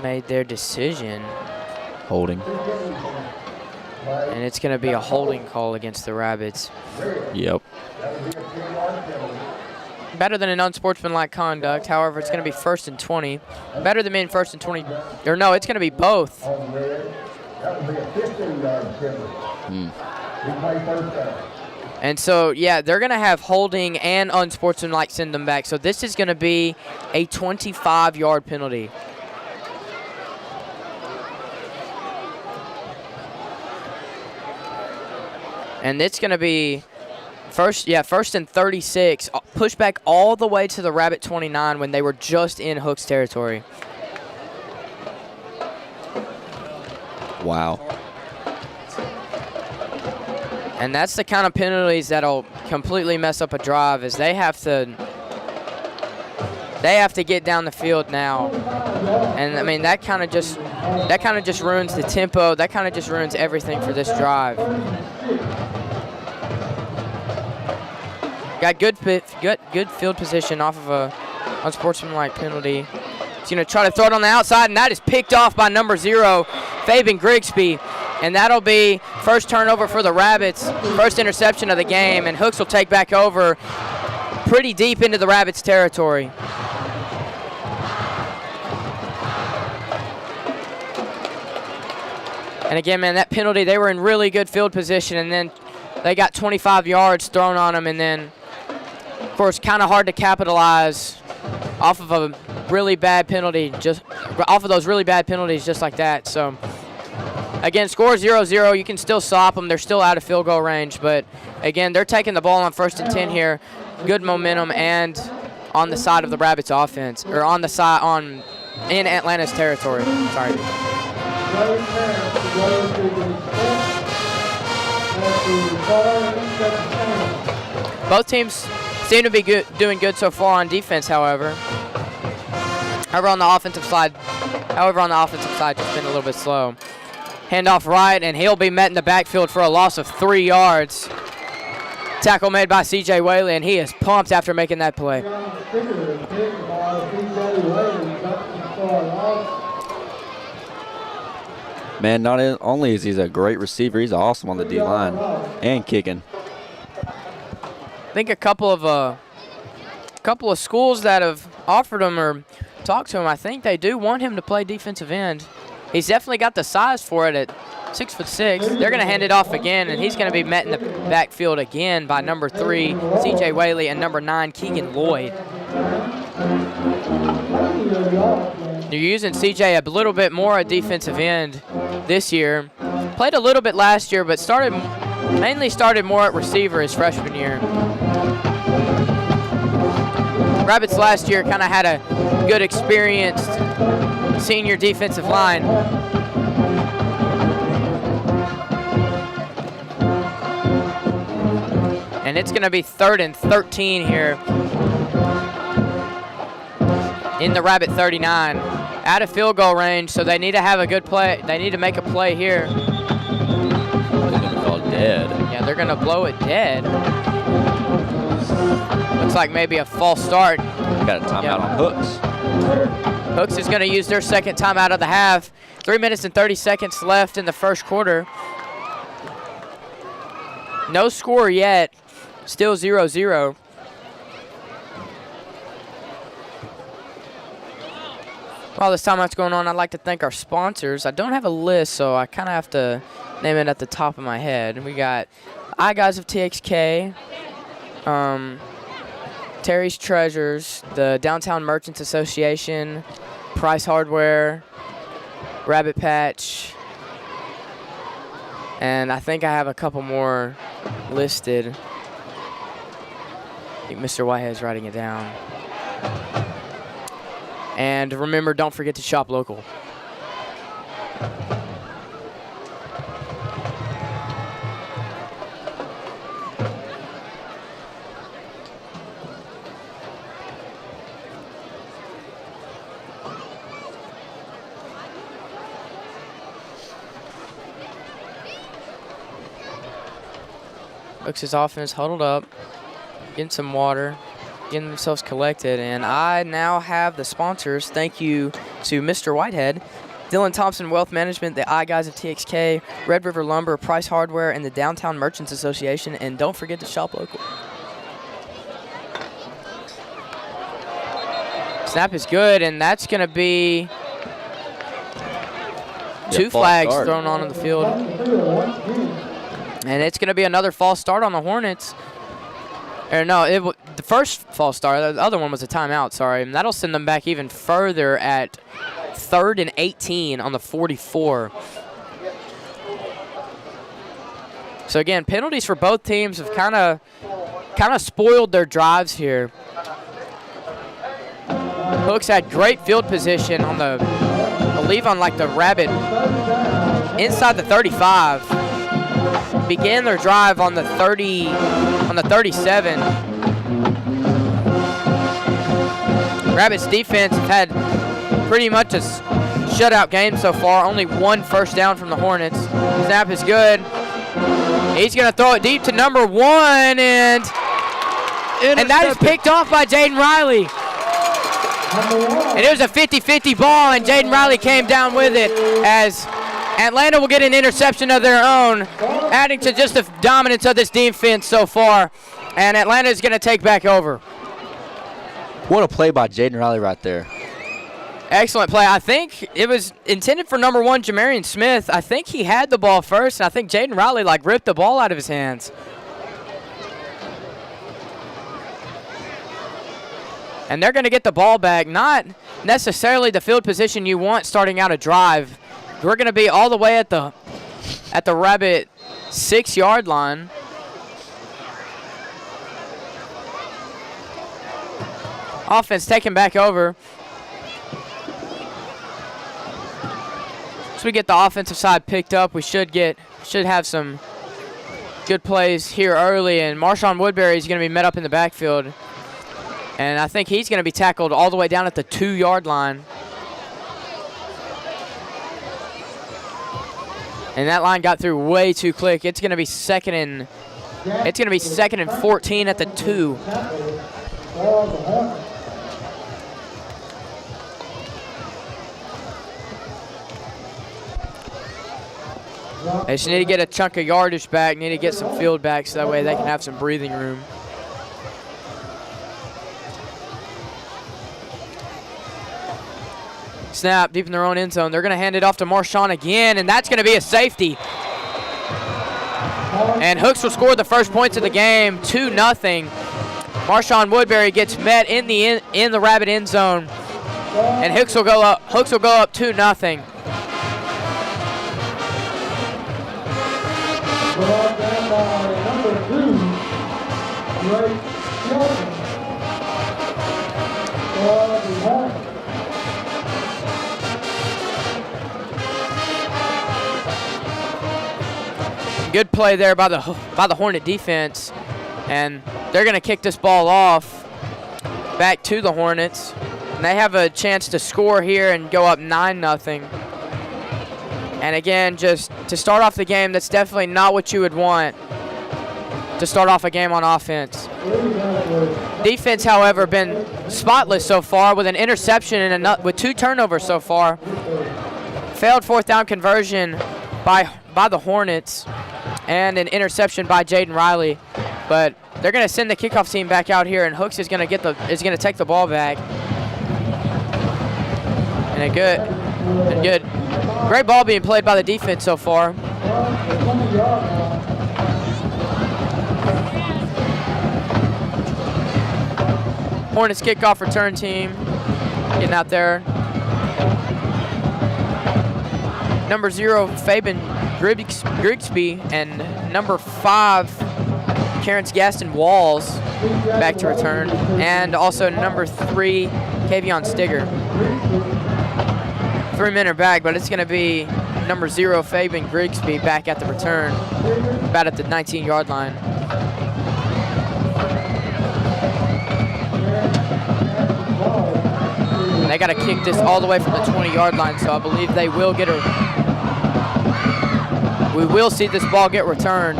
made their decision. Holding. And it's going to be a holding call against the Rabbits. Yep. Better than an unsportsmanlike conduct. However, it's going to be 1st and 20. Better than being 1st and 20. Or no, it's going to be both. And so, yeah, they're going to have holding and unsportsmanlike send them back. So this is going to be a 25-yard penalty. And it's going to be first and 36. Push back all the way to the Rabbit 29 when they were just in Hook's territory. Wow. And that's the kind of penalties that'll completely mess up a drive, is they have to get down the field now. And I mean that kind of just ruins the tempo. That kind of just ruins everything for this drive. Got good field position off of a unsportsmanlike penalty. He's going to try to throw it on the outside, and that is picked off by number 0, Fabian Grigsby. And that'll be first turnover for the Rabbits, first interception of the game, and Hooks will take back over pretty deep into the Rabbits' territory. And again, man, that penalty, they were in really good field position, and then they got 25 yards thrown on them, and then, of course, kind of hard to capitalize off of a really bad penalty, just off of those really bad penalties just like that. So, again, score 0-0. You can still stop them. They're still out of field goal range, but, again, they're taking the ball on 1st and 10 here. Good momentum and on the side of the Rabbits offense, or on the side in Atlanta's territory. Sorry. Both teams seem to be doing good so far on defense, however. However, on the offensive side, just been a little bit slow. Handoff right, and he'll be met in the backfield for a loss of 3 yards. Tackle made by C.J. Whaley, and he is pumped after making that play. Man, not only is he a great receiver, he's awesome on the D-line and kicking. I think a couple of schools that have offered him or talked to him, I think they do want him to play defensive end. He's definitely got the size for it 6'6". They're going to hand it off again, and he's going to be met in the backfield again by number 3, C.J. Whaley, and number 9, Keegan Lloyd. You're using C.J. a little bit more at defensive end this year. Played a little bit last year, but mainly started more at receiver his freshman year. Rabbits last year kind of had a good experienced senior defensive line. And it's going to be 3rd and 13 here in the Rabbit 39. Out of field goal range, so they need to have a good play. They need to make a play here. They're going to call dead. Yeah, they're going to blow it dead. Looks like maybe a false start. Got a timeout on Hooks. Hooks is going to use their second timeout of the half. 3 minutes and 30 seconds left in the first quarter. No score yet. Still 0-0. While this timeout's going on, I'd like to thank our sponsors. I don't have a list, so I kind of have to name it at the top of my head. We got iGuys of TXK, Terry's Treasures, the Downtown Merchants Association, Price Hardware, Rabbit Patch, and I think I have a couple more listed. I think Mr. Whitehead's writing it down. And remember, don't forget to shop local. Hooks' offense huddled up, getting some water, getting themselves collected, and I now have the sponsors. Thank you to Mr. Whitehead, Dylan Thompson Wealth Management, the iGuys of TXK, Red River Lumber, Price Hardware, and the Downtown Merchants Association, and don't forget to shop local. Snap is good, and that's going to be two flags thrown on in the field. And it's going to be another false start on the Hornets. Or no, the first false start, the other one was a timeout, sorry. And that'll send them back even further at 3rd and 18 on the 44. So again, penalties for both teams have kind of spoiled their drives here. Hooks had great field position on I believe on like the Rabbit inside the 35. Began their drive on the 37. Rabbits defense have had pretty much a shutout game so far. Only 1 first down from the Hornets. Snap is good. He's going to throw it deep to number 1, and that is picked off by Jaden Riley. And it was a 50-50 ball, and Jaden Riley came down with it as Atlanta will get an interception of their own, adding to just the dominance of this defense so far. And Atlanta is going to take back over. What a play by Jaden Riley right there. Excellent play. I think it was intended for number 1, Jamarian Smith. I think he had the ball first, and I think Jaden Riley ripped the ball out of his hands. And they're going to get the ball back. Not necessarily the field position you want starting out a drive. We're going to be all the way at the Rabbit 6-yard line. Offense taken back over. So we get the offensive side picked up. We should have some good plays here early, and Marshawn Woodbury is going to be met up in the backfield. And I think he's going to be tackled all the way down at the 2-yard line. And that line got through way too quick. It's going to be second and 14 at the 2. They just need to get a chunk of yardage back, need to get some field back so that way they can have some breathing room. Snap deep in their own end zone. They're going to hand it off to Marshawn again, and that's going to be a safety. And Hooks will score the first points of the game, 2-0. Marshawn Woodbury gets met in the Rabbit end zone, and Hooks will go up 2-0. Brought down by number 2, Drake Shelton. For the Hornets. Good play there by the Hornet defense, and they're going to kick this ball off back to the Hornets. And they have a chance to score here and go up 9-0. And again, just to start off the game, that's definitely not what you would want to start off a game on offense. Defense, however, been spotless so far with an interception and with 2 turnovers so far. Failed 4th down conversion by the Hornets and an interception by Jaden Riley. But they're going to send the kickoff team back out here, and Hooks is going to take the ball back. And a good, great ball being played by the defense so far. Hornets kickoff return team getting out there. Number 0, Fabian Grigsby, and number 5, Terrence Gaston Walls back to return, and also number 3, Kavion Stigger. 3 men are back, but it's going to be number 0, Fabian Grigsby, back at the return, about at the 19-yard line. And they got to kick this all the way from the 20-yard line, so I believe they will get we will see this ball get returned.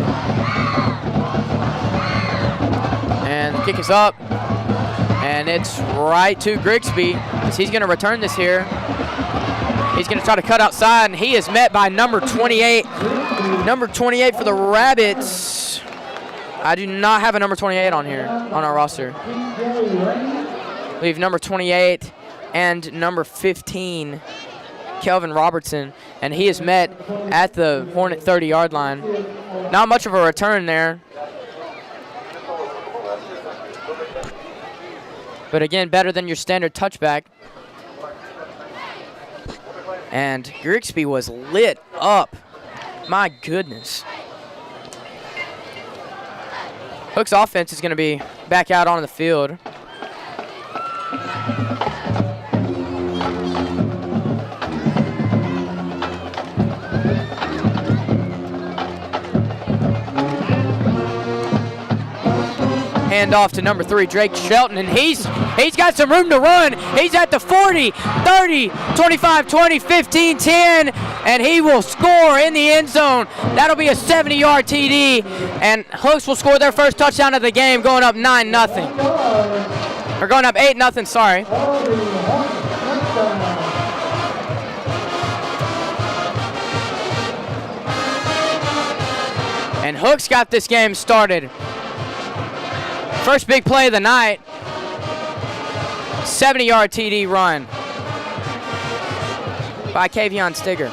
And the kick is up, and it's right to Grigsby, as he's going to return this here. He's going to try to cut outside, and he is met by number 28. Number 28 for the Rabbits. I do not have a number 28 on here, on our roster. We have number 28 and number 15, Kelvin Robertson, and he is met at the Hornet 30-yard line. Not much of a return there. But again, better than your standard touchback. And Grigsby was lit up. My goodness. Hook's offense is going to be back out on the field. Hand off to number 3, Drake Shelton, and he's got some room to run. He's at the 40, 30, 25, 20, 15, 10, and he will score in the end zone. That'll be a 70-yard TD, and Hooks will score their first touchdown of the game, going up 9-0. Or going up 8-0, sorry. And Hooks got this game started. First big play of the night, 70-yard TD run by Kavion Stigger.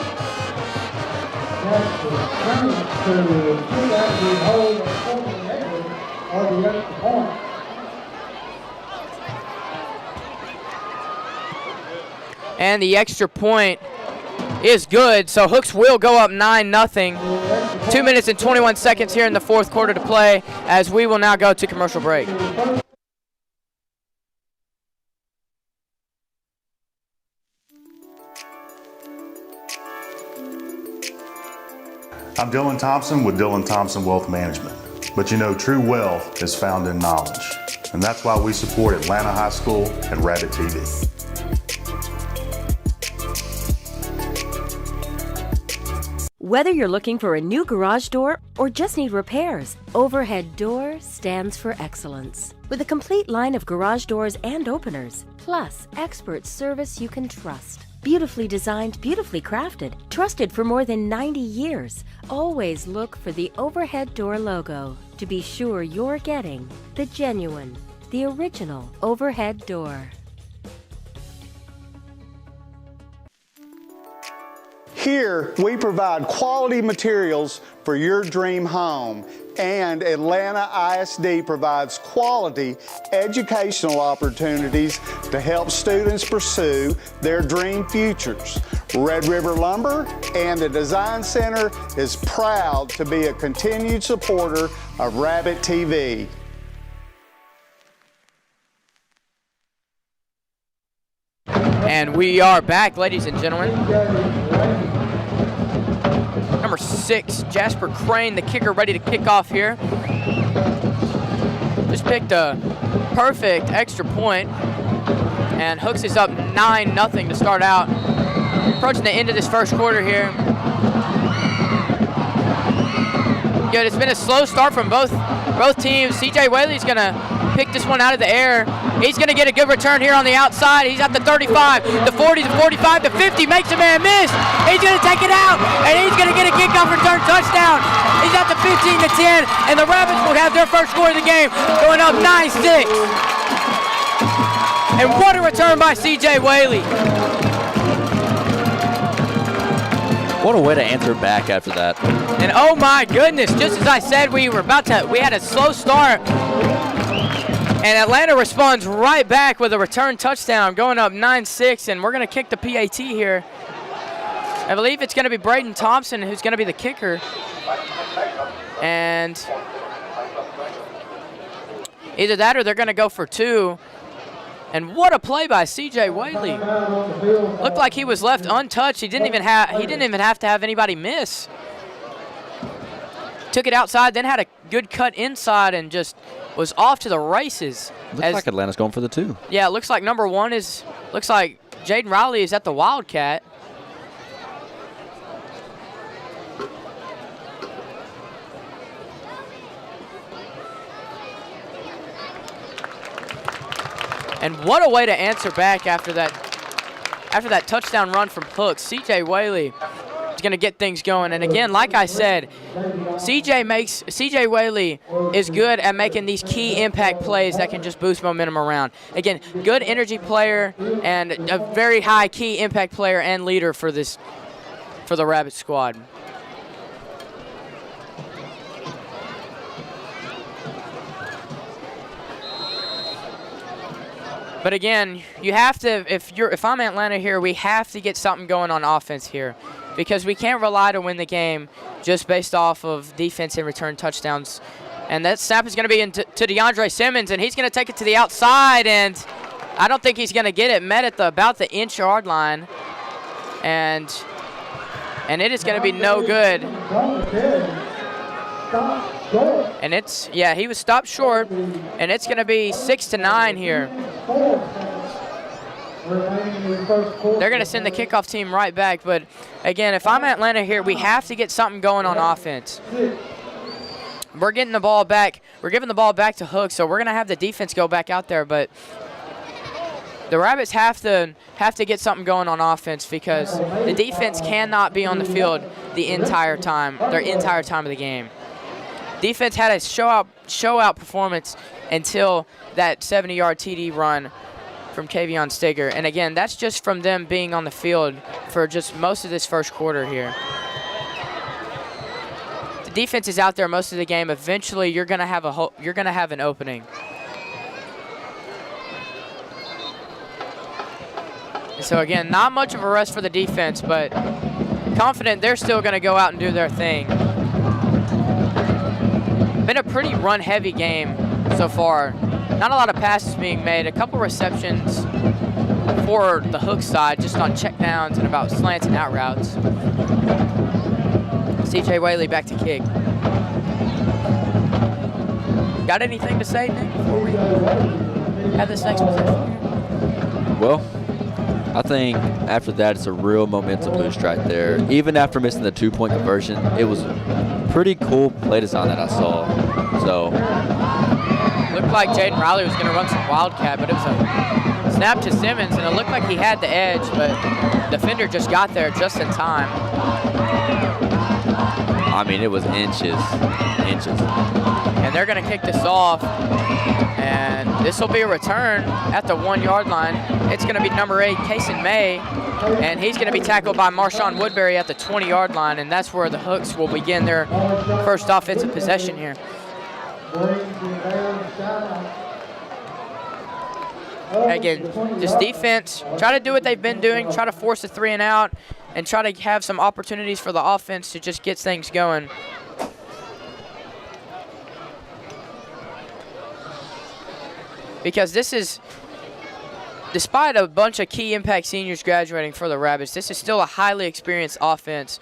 And the extra point is good, so Hooks will go up 9-0. 2 minutes and 21 seconds here in the 4th quarter to play, as we will now go to commercial break. I'm Dylan Thompson with Dylan Thompson Wealth Management. But you know, true wealth is found in knowledge. And that's why we support Atlanta High School and Rabbit TV. Whether you're looking for a new garage door or just need repairs, Overhead Door stands for excellence. With a complete line of garage doors and openers, plus expert service you can trust. Beautifully designed, beautifully crafted, trusted for more than 90 years. Always look for the Overhead Door logo to be sure you're getting the genuine, the original Overhead Door. Here, we provide quality materials for your dream home, and Atlanta ISD provides quality educational opportunities to help students pursue their dream futures. Red River Lumber and the Design Center is proud to be a continued supporter of Rabbit TV. And we are back, ladies and gentlemen. Number 6, Jasper Crane, the kicker, ready to kick off here. Just picked a perfect extra point, and Hooks is up 9-0 to start out. Approaching the end of this first quarter here. Good, it's been a slow start from both teams. CJ Whaley's gonna pick this one out of the air. He's gonna get a good return here on the outside. He's at the 35, the 40, the 45, the 50, makes a man miss. He's gonna take it out, and he's gonna get a kickoff return touchdown. He's at the 15 to 10, and the Rabbits will have their first score of the game, going up 9-6. And what a return by CJ Whaley. What a way to answer back after that. And oh my goodness, just as I said, we had a slow start. And Atlanta responds right back with a return touchdown, going up 9-6, and we're gonna kick the PAT here. I believe it's gonna be Braden Thompson who's gonna be the kicker. And either that or they're gonna go for 2. And what a play by CJ Whaley. Looked like he was left untouched. He didn't even have to have anybody miss. Took it outside, then had a good cut inside and just was off to the races. Looks like Atlanta's going for the 2. Yeah, it looks like number 1 looks like Jaden Riley is at the Wildcat. And what a way to answer back after that touchdown run from Hooks. CJ Whaley is going to get things going. And again, like I said, CJ Whaley is good at making these key impact plays that can just boost momentum around. Again, good energy player and a very high key impact player and leader for the Rabbit squad. But again, you have to, if I'm Atlanta here, we have to get something going on offense here, because we can't rely to win the game just based off of defense and return touchdowns. And that snap is going to be to DeAndre Simmons, and he's going to take it to the outside, and I don't think he's going to get it. Met at about the inch-yard line, and it is going to be no good. And he was stopped short, and it's going to be 6-9 here. They're going to send the kickoff team right back, but again, if I'm Atlanta here, we have to get something going on offense. We're getting the ball back. We're giving the ball back to Hooks, so we're going to have the defense go back out there, but the Rabbits have to get something going on offense, because the defense cannot be on the field the entire time of the game. Defense had a show-out performance until that 70-yard TD run from Kavion Steger. And again, that's just from them being on the field for just most of this first quarter here. The defense is out there most of the game. Eventually, you're gonna have an opening. And so again, not much of a rest for the defense, but confident they're still gonna go out and do their thing. Been a pretty run-heavy game so far. Not a lot of passes being made. A couple receptions for the Hook side, just on checkdowns and about slants and out routes. CJ Whaley back to kick. Got anything to say, Nick, before we have this next possession? Well, I think after that, it's a real momentum boost right there. Even after missing the 2-point conversion, it was a pretty cool play design that I saw. So, looked like Jaden Riley was going to run some wildcat, but it was a snap to Simmons, and it looked like he had the edge, but the defender just got there just in time. I mean, it was inches. And they're going to kick this off, and this will be a return at the 1-yard line. It's going to be number 8, Kason May, And he's going to be tackled by Marshawn Woodbury at the 20-yard line, and that's where the Hooks will begin their first offensive possession here. Again, just defense, try to do what they've been doing, try to force a 3 and out, and try to have some opportunities for the offense to just get things going. Because this is, despite a bunch of key impact seniors graduating for the Rabbits, this is still a highly experienced offense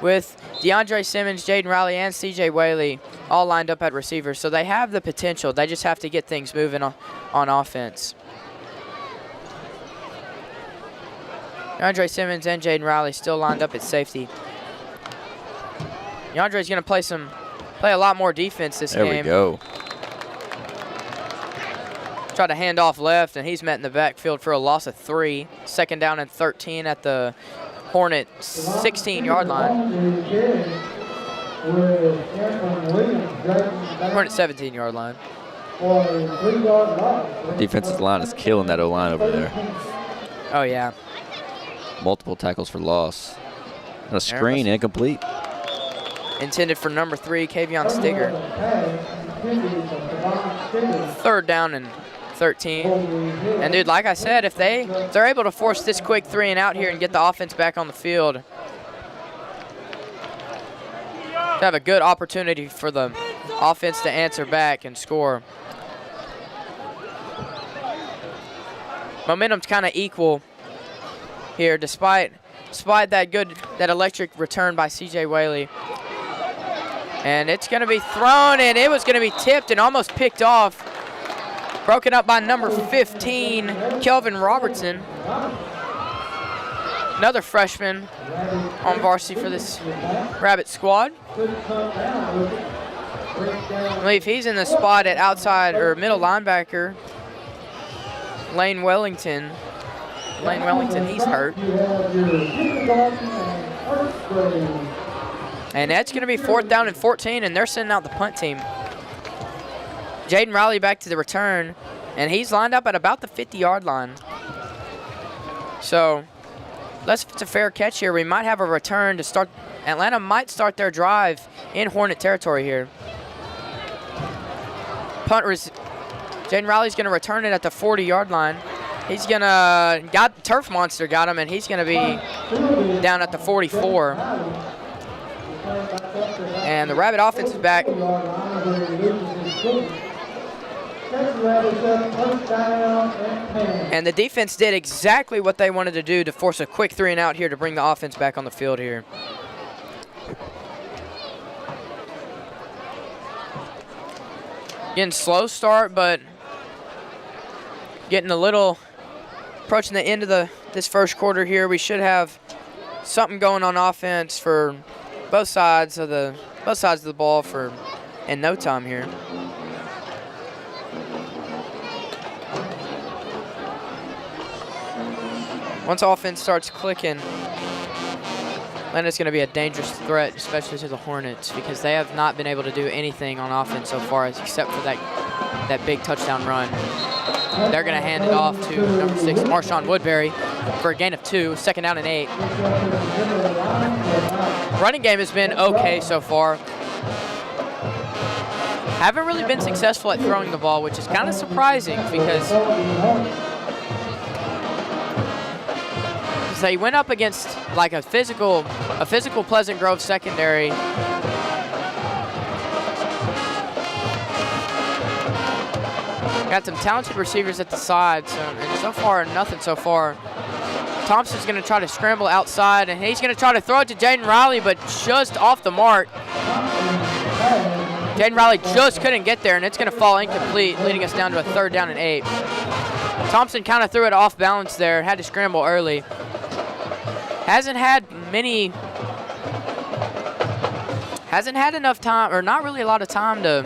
with DeAndre Simmons, Jaden Riley, and C.J. Whaley all lined up at receiver. So they have the potential. They just have to get things moving on offense. DeAndre Simmons and Jaden Riley still lined up at safety. DeAndre's going to play a lot more defense this game. There we go. Try to hand off left, and he's met in the backfield for a loss of 3. 2nd down and 13 at the Hornet 16-yard line. Hornet 17-yard line. The defensive line is killing that O-line over there. Oh, yeah. Multiple tackles for loss. And a screen, incomplete. Intended for number 3, Kavion Stigger. 3rd down and 13. And, dude, like I said, if they're able to force this quick 3 and out here and get the offense back on the field, have a good opportunity for the offense to answer back and score. Momentum's kind of equal here, despite that electric return by C.J. Whaley. And it's going to be thrown, and it was going to be tipped and almost picked off. Broken up by number 15, Kelvin Robertson. Another freshman on varsity for this Rabbit squad. I believe he's in the spot at outside or middle linebacker. Lane Wellington, he's hurt. And that's going to be 4th down and 14, and they're sending out the punt team. Jaden Riley back to the return, and he's lined up at about the 50-yard line. So, unless it's a fair catch here, we might have a return to start. Atlanta might start their drive in Hornet territory here. Jaden Riley's going to return it at the 40-yard line. He's going to, Turf Monster got him, and he's going to be down at the 44. And the Rabbit offense is back. And the defense did exactly what they wanted to do to force a quick 3 and out here to bring the offense back on the field here. Getting slow start, but getting a little, approaching the end of this first quarter here. We should have something going on offense for both sides of the ball in no time here. Once offense starts clicking, Atlanta's going to be a dangerous threat, especially to the Hornets, because they have not been able to do anything on offense so far except for that big touchdown run. They're going to hand it off to number 6, Marshawn Woodbury, for a gain of 2, 2nd down and 8. Running game has been okay so far. Haven't really been successful at throwing the ball, which is kind of surprising because they went up against like a physical Pleasant Grove secondary. Got some talented receivers at the side, and so far, nothing so far. Thompson's going to try to scramble outside, and he's going to try to throw it to Jaden Riley, but just off the mark. Jaden Riley just couldn't get there, and it's going to fall incomplete, leading us down to a 3rd down and 8. Thompson kind of threw it off balance there, had to scramble early. Hasn't had enough time, or not really a lot of time to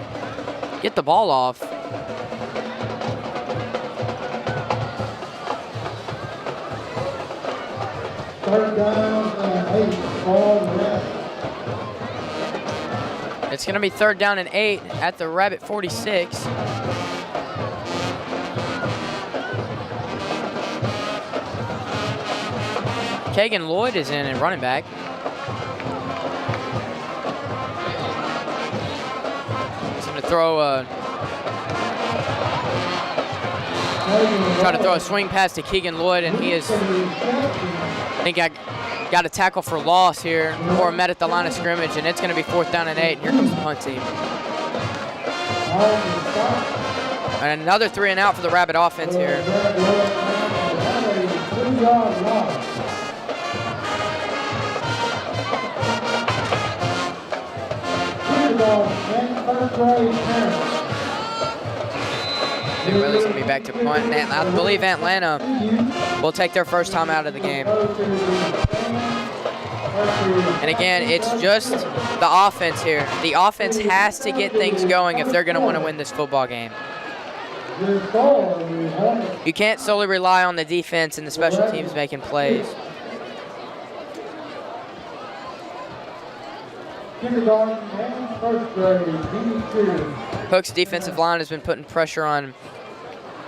get the ball off. It's going to be 3rd down and 8 at the Rabbit 46. Kagan Lloyd is in at running back. He's going to throw try to throw a swing pass to Keegan Lloyd, and he is, I think I got a tackle for loss here, or met at the line of scrimmage, and it's going to be 4th down and 8. Here comes the punt team. And another 3 and out for the Rabbit offense here. Willie's going to be back to punt. And I believe Atlanta will take their first time out of the game. And again, it's just the offense here. The offense has to get things going if they're going to want to win this football game. You can't solely rely on the defense and the special teams making plays. Hook's defensive line has been putting pressure on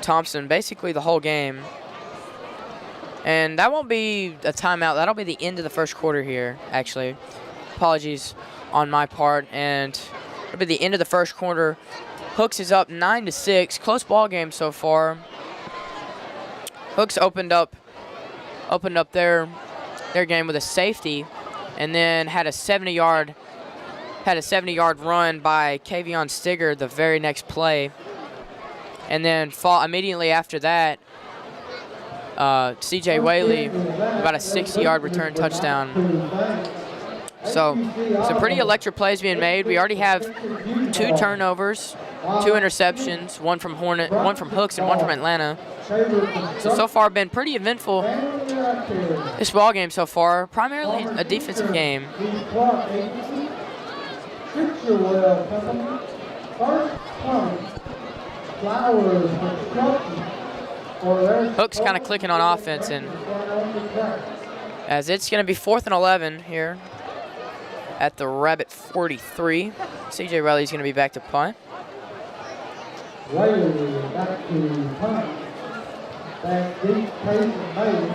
Thompson basically the whole game. And that won't be a timeout. That'll be the end of the first quarter here, actually. Apologies on my part. And it'll be the end of the first quarter. Hooks is up 9-6. Close ball game so far. Hooks opened up their game with a safety, and then had a 70-yard run by Kavion Stigger the very next play. And then immediately after that, C.J. Whaley, about a 60-yard return touchdown. So some pretty electric plays being made. We already have 2 turnovers, 2 interceptions, one from Hooks and one from Atlanta. So far been pretty eventful this ball game so far. Primarily a defensive game. Hooks kind of clicking on offense, and as it's going to be 4th and 11 here at the Rabbit 43. C.J. Riley's going to be back to punt. Riley back to punt. Back deep, Peyton May.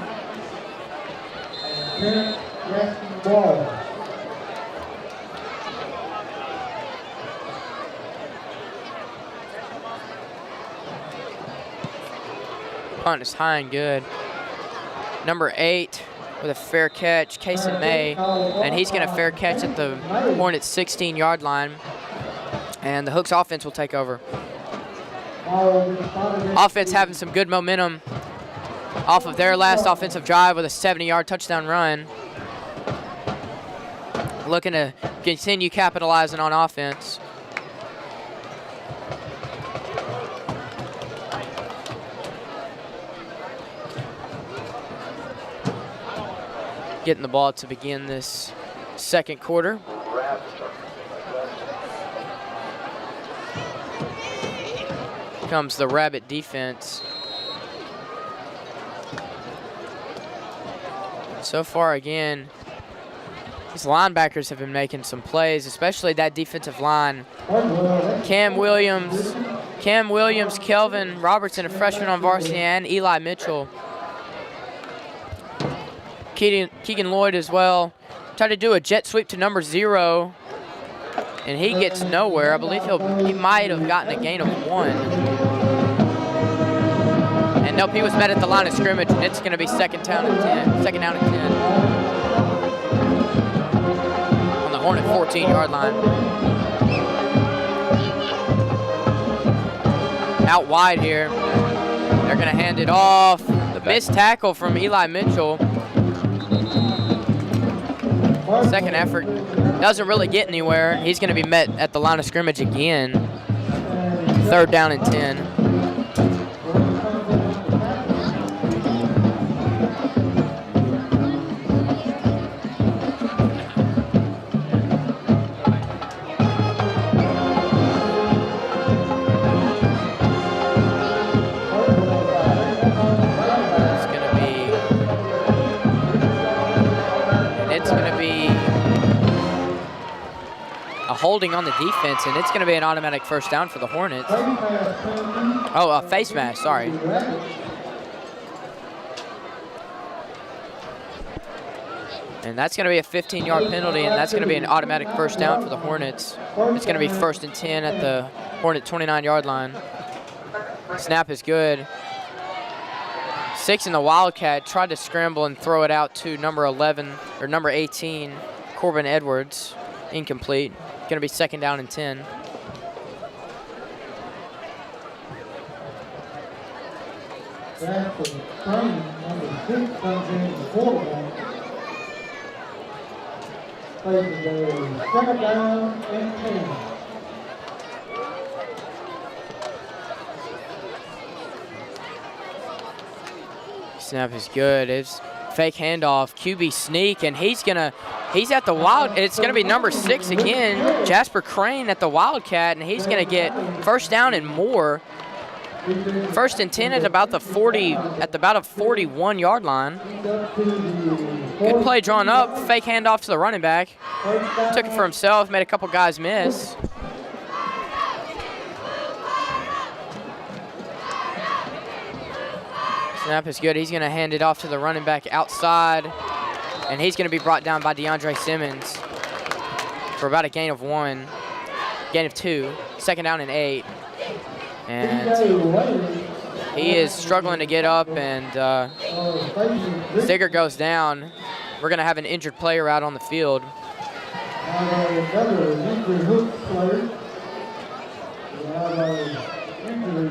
And Terrence Jackson Ball. Punt is high and good. Number 8 with a fair catch, Kason May, and he's going to fair catch at the Hornets 16-yard line, and the Hooks offense will take over. Offense having some good momentum off of their last offensive drive with a 70-yard touchdown run. Looking to continue capitalizing on offense. Getting the ball to begin this second quarter. Comes the Rabbit defense. So far, again, these linebackers have been making some plays, especially that defensive line. Cam Williams, Kelvin Robertson, a freshman on varsity, and Eli Mitchell. Keegan Lloyd as well. Tried to do a jet sweep to number 0, and he gets nowhere. I believe he might have gotten a gain of 1. And nope, he was met at the line of scrimmage, and it's going to be second down and 10. On the Hornet 14-yard line. Out wide here. They're going to hand it off. The missed tackle from Eli Mitchell. Second effort doesn't really get anywhere. He's going to be met at the line of scrimmage again. 3rd down and 10. Holding on the defense, and it's going to be an automatic first down for the Hornets. Oh, a face mask, sorry. And that's going to be a 15-yard penalty, and that's going to be an automatic first down for the Hornets. It's going to be 1st and 10 at the Hornet 29-yard line. Snap is good. 6 in the Wildcat, tried to scramble and throw it out to number 18, Corbin Edwards. Incomplete. Going to be 2nd down and 10. That's the train, number 6 comes in the quarterback. Faces a 2nd down and 10. Snap is good. It's fake handoff, QB sneak, and he's at the Wild. It's gonna be number 6 again, Jasper Crane at the Wildcat, and he's gonna get 1st down and more. 1st and 10 at about the 41-yard line. Good play drawn up, fake handoff to the running back. Took it for himself, made a couple guys miss. Snap is good. He's going to hand it off to the running back outside, and he's going to be brought down by DeAndre Simmons for about a gain of 2, 2nd down and 8. And he is struggling to get up, and Stigger goes down. We're going to have an injured player out on the field.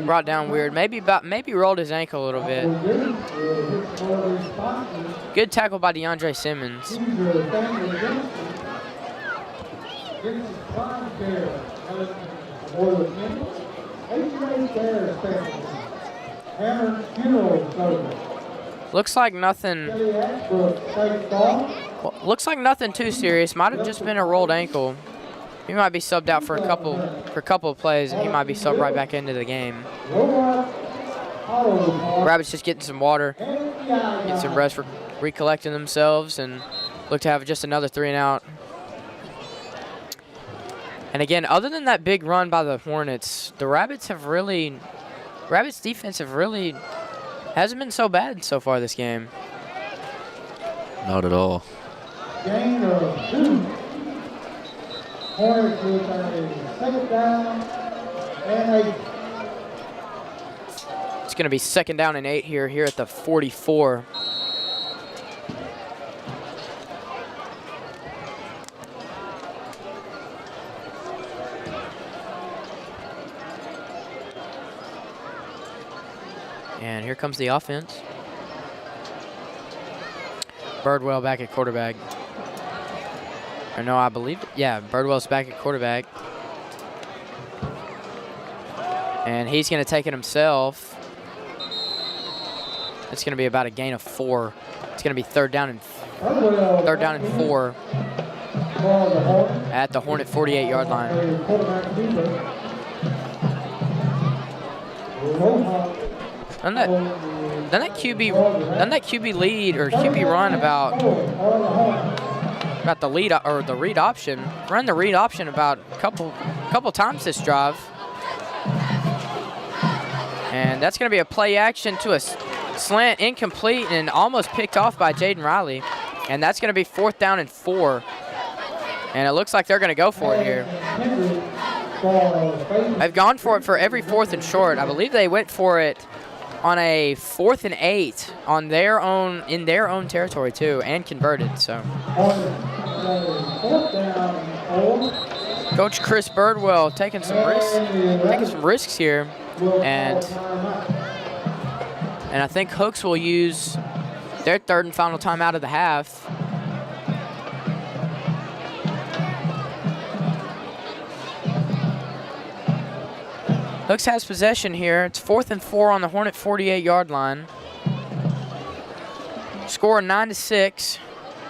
Brought down weird. Maybe rolled his ankle a little bit. Good tackle by DeAndre Simmons. Looks like nothing. Looks like nothing too serious. Might have just been a rolled ankle. He might be subbed out for a couple of plays, and he might be subbed right back into the game. Rabbits just getting some water, getting some rest, for recollecting themselves, and look to have just another 3 and out. And again, other than that big run by the Hornets, the Rabbits defense hasn't been so bad so far this game. Not at all. Gain of 2. Hornets with a 2nd down and 8. It's going to be 2nd down and 8 here at the 44. And here comes the offense. Birdwell back at quarterback. Or no, I believe, yeah, Birdwell's back at quarterback. And he's going to take it himself. It's going to be about a gain of 4. It's going to be 3rd down and 4 at the Hornet 48-yard line. Doesn't that QB lead or QB run about the lead or the read option? Run the read option about a couple times this drive. And that's going to be a play action to a slant, incomplete, and almost picked off by Jaden Riley. And that's going to be 4th down and 4. And it looks like they're going to go for it here. They've gone for it for every 4th and short. I believe they went for it on a 4th and 8 on their own, in their own territory too, and converted. So Coach Chris Birdwell taking some risks here, and I think Hooks will use their 3rd and final timeout of the half. Hooks has possession here. It's 4th and 4 on the Hornet 48-yard line. Score 9-6.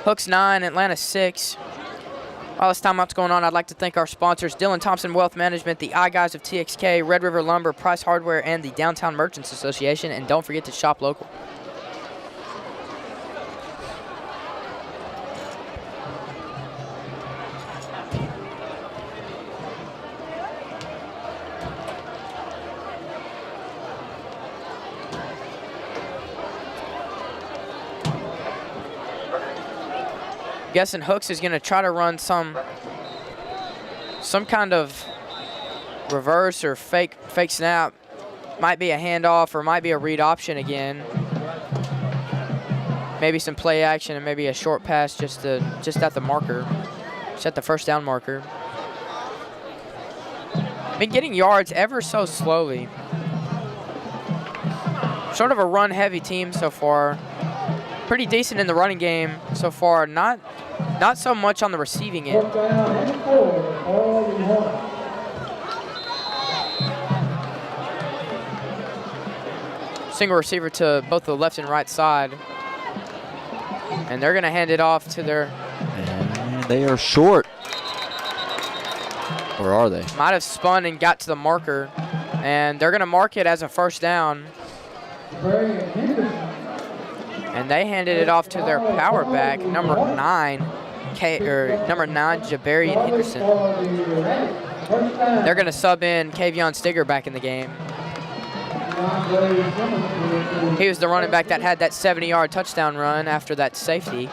Hooks 9, Atlanta 6. While this timeout's going on, I'd like to thank our sponsors, Dylan Thompson Wealth Management, the iGuys of TXK, Red River Lumber, Price Hardware, and the Downtown Merchants Association. And don't forget to shop local. guessing Hooks is going to try to run some kind of reverse or fake snap. Might be a handoff or might be a read option again. Maybe some play action and maybe a short pass just at the marker, just at the first down marker. Been getting yards ever so slowly. Sort of a run-heavy team so far. Pretty decent in the running game so far. Not so much on the receiving end. Single receiver to both the left and right side. And they're going to hand it off to their... And they are short. Or are they? Might have spun and got to the marker. And they're going to mark it as a first down. And they handed it off to their power back, number 9, Jabarian Henderson. They're going to sub in Kavion Stigger back in the game. He was the running back that had that 70-yard touchdown run after that safety.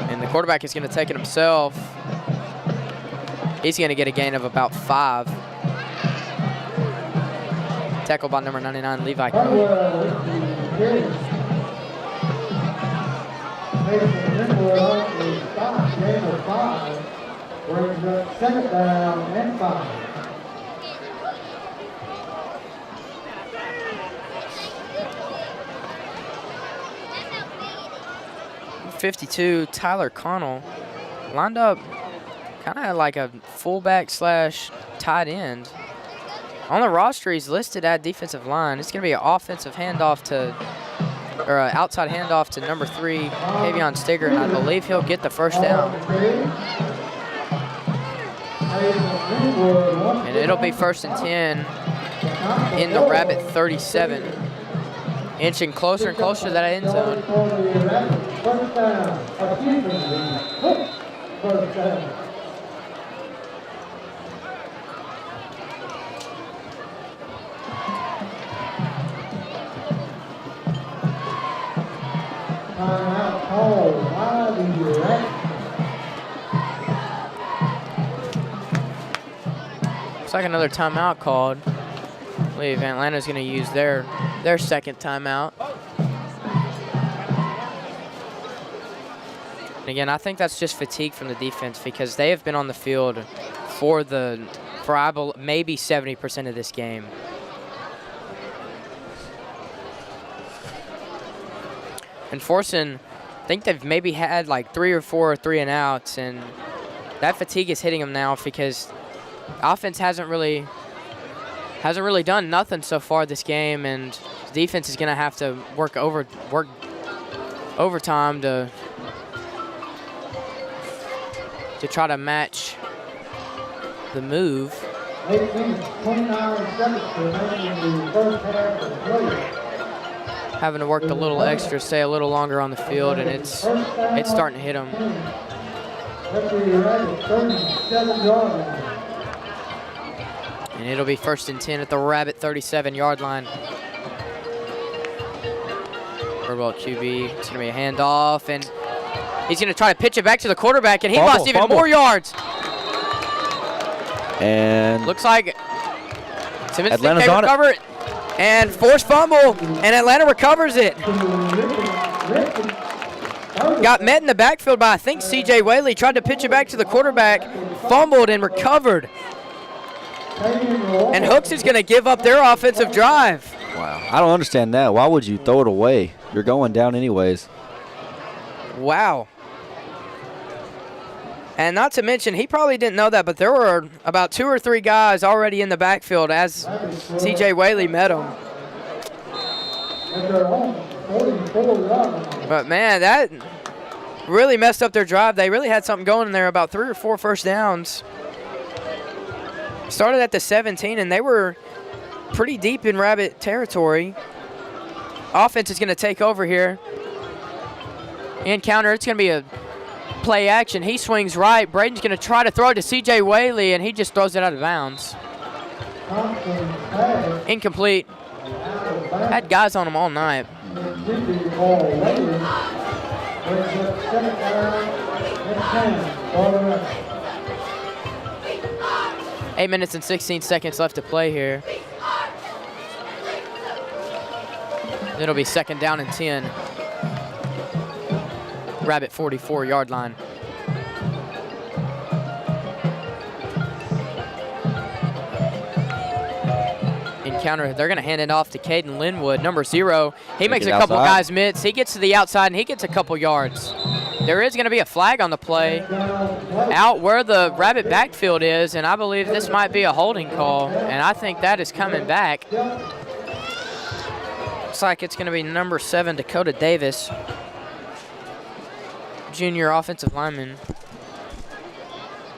And the quarterback is going to take it himself. He's going to get a gain of about 5. Tackled by number 99, Levi Cook. Second down and 5. 52, Tyler Connell, lined up kind of like a fullback slash tight end. On the roster, he's listed at defensive line. It's going to be an offensive handoff to, or an outside handoff to number 3, Kavion Stigger, and I believe he'll get the first down. And it'll be 1st and 10 in the Rabbit 37. Inching closer and closer to that end zone. Timeout called by the Rabbit. Looks like another timeout called. I believe Atlanta's going to use their second timeout. And again, I think that's just fatigue from the defense because they have been on the field for maybe 70% of this game. And forcing, I think they've maybe had like 3 or 4 3-and-outs, and that fatigue is hitting them now because offense hasn't really done nothing so far this game, and defense is going to have to work overtime to try to match the move. 8 minutes, 29 seconds remaining in the first half of play. Having to work a little extra, stay a little longer on the field, and it's starting to hit them. And it'll be 1st and 10 at the Rabbit 37-yard line. Birdwell QB, it's going to be a handoff, and he's going to try to pitch it back to the quarterback, and he lost even more yards. And looks like Simmons Atlanta's on recover it. And forced fumble, and Atlanta recovers it. Got met in the backfield by, I think, C.J. Whaley. Tried to pitch it back to the quarterback, fumbled and recovered. And Hooks is going to give up their offensive drive. Wow, I don't understand that. Why would you throw it away? You're going down anyways. Wow. And not to mention, he probably didn't know that, but there were about 2 or 3 guys already in the backfield as C.J. Whaley met him. But, man, that really messed up their drive. They really had something going in there, about 3 or 4 first downs. Started at the 17, and they were pretty deep in Rabbit territory. Offense is going to take over here. In counter, it's going to be a play action. He swings right. Braden's going to try to throw it to C.J. Whaley, and he just throws it out of bounds. Incomplete. Had guys on him all night. 8 minutes and 16 seconds left to play here. It'll be 2nd down and 10. Rabbit 44-yard line. In counter, they're going to hand it off to Caden Linwood, number 0. He makes a couple guys miss. He gets to the outside, and he gets a couple yards. There is going to be a flag on the play out where the Rabbit backfield is, and I believe this might be a holding call, and I think that is coming back. Looks like it's going to be number 7, Dakota Davis, junior offensive lineman.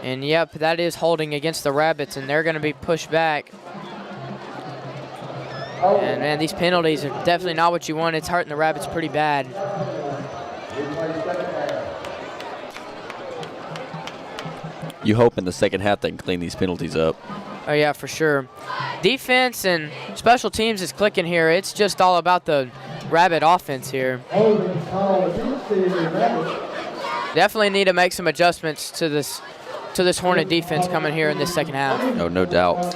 And, yep, that is holding against the Rabbits, and they're going to be pushed back. And, man, these penalties are definitely not what you want. It's hurting the Rabbits pretty bad. You hope in the second half they can clean these penalties up. Oh, yeah, for sure. Defense and special teams is clicking here. It's just all about the Rabbit offense here. Definitely need to make some adjustments to this Hornet defense coming here in this second half. Oh, no doubt.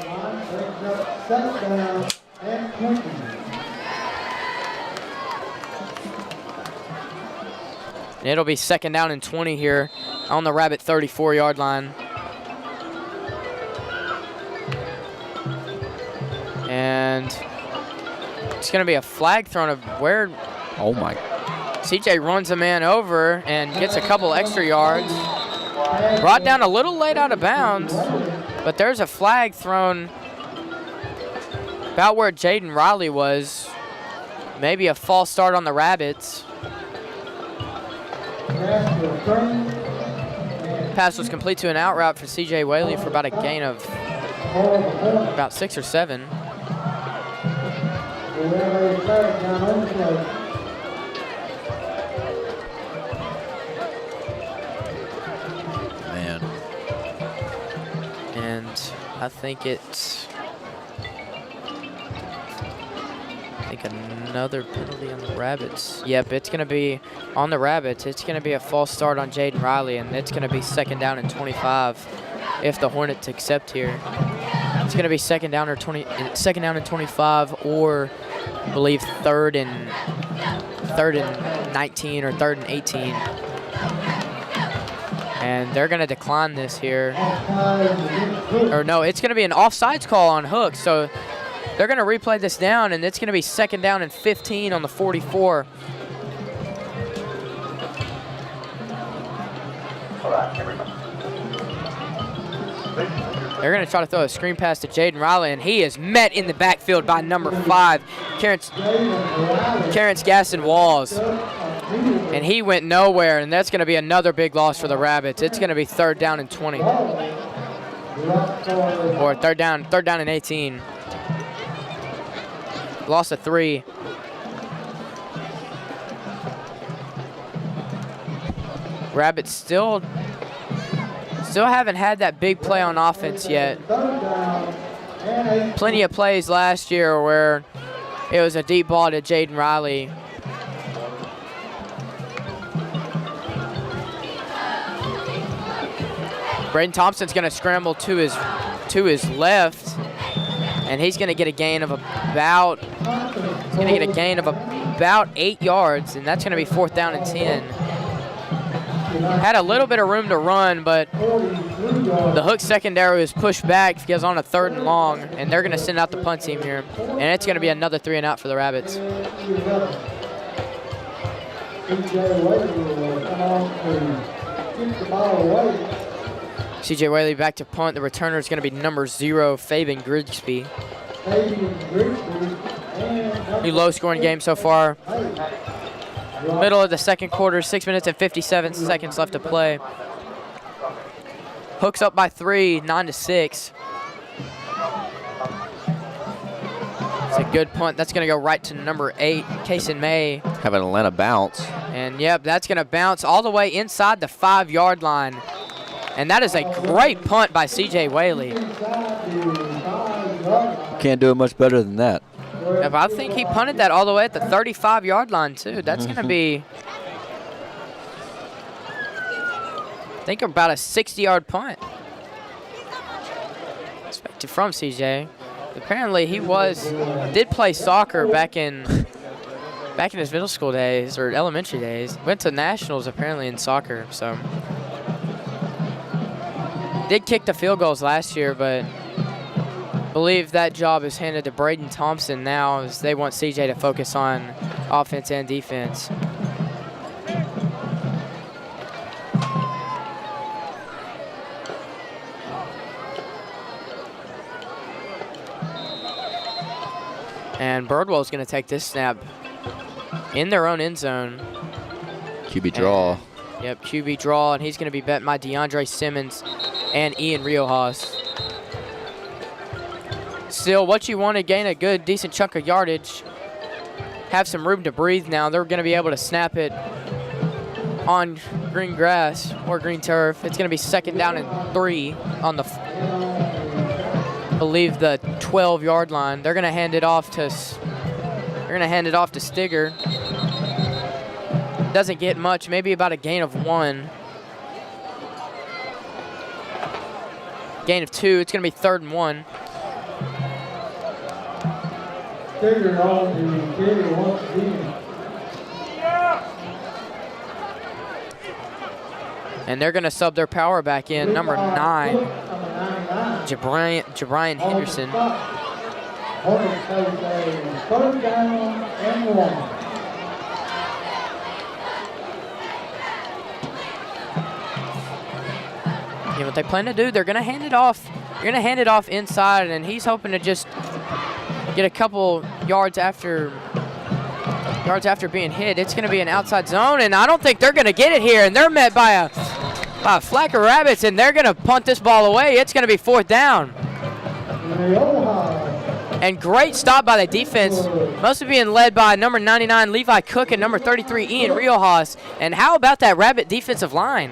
And it'll be 2nd down and 20 here on the Rabbit 34-yard line. And it's going to be a flag thrown of where. Oh, my. CJ runs a man over and gets a couple extra yards. Brought down a little late out of bounds, but there's a flag thrown about where Jaden Riley was. Maybe a false start on the Rabbits. Pass was complete to an out route for C.J. Whaley for about a gain of about 6 or 7. Man. And I think it's another penalty on the Rabbits. Yep, it's going to be on the Rabbits. It's going to be a false start on Jaden Riley, and it's going to be 2nd down and 25 if the Hornets accept here. It's going to be 2nd down and 25, or I believe 3rd and 19 or 3rd and 18. And they're going to decline this here. Or no, it's going to be an offsides call on Hook. So they're going to replay this down, and it's going to be 2nd down and 15 on the 44. They're going to try to throw a screen pass to Jaden Riley, and he is met in the backfield by number 5, Terrence Gaston Walls. And he went nowhere, and that's going to be another big loss for the Rabbits. It's going to be 3rd down and 20. Or third down and 18. Loss of 3. Rabbits still haven't had that big play on offense yet. Plenty of plays last year where it was a deep ball to Jaden Riley. Braden Thompson's going to scramble to his left, and he's going to get a gain of about 8 yards, and that's going to be 4th down and 10. Had a little bit of room to run, but the Hook secondary was pushed back because on a 3rd and long, and they're going to send out the punt team here, and it's going to be another 3 and out for the Rabbits. C.J. Whaley back to punt. The returner is going to be number 0, Fabian Grigsby. New low-scoring game so far. Middle of the second quarter, 6 minutes and 57 seconds left to play. Hooks up by 3, 9-6. It's a good punt. That's going to go right to number 8, Kason May. Have an Atlanta bounce. And, yep, that's going to bounce all the way inside the 5-yard line. And that is a great punt by C.J. Whaley. Can't do it much better than that. Yep, I think he punted that all the way at the 35-yard line, too. That's going to be, I think, about a 60-yard punt. Expected from C.J. Apparently, he did play soccer back in his middle school days or elementary days. Went to nationals apparently in soccer. So did kick the field goals last year, but believe that job is handed to Braden Thompson now, as they want CJ to focus on offense and defense. And Birdwell's going to take this snap in their own end zone. QB draw. And, yep, QB draw, and he's going to be bet by DeAndre Simmons and Ian Riojas. Still, what you want to gain a good, decent chunk of yardage, have some room to breathe now. They're going to be able to snap it on green grass or green turf. It's going to be 2nd down and 3 on the, I believe, the 12-yard line. They're going to hand it off to Stigger. Doesn't get much, maybe about a gain of 1. Gain of 2. It's going to be 3rd and 1. Stigger on the carry once again. And they're going to sub their power back in, number 9, Jabrian Henderson. Hornets take a 3rd down and 1. Yeah, what they plan to do, they're going to hand it off. They're going to hand it off inside, and he's hoping to just get a couple yards after being hit. It's going to be an outside zone, and I don't think they're going to get it here. And they're met by a flock of rabbits, and they're going to punt this ball away. It's going to be 4th down. And great stop by the defense. Mostly being led by number 99, Levi Cook, and number 33, Ian Riojas. And how about that rabbit defensive line?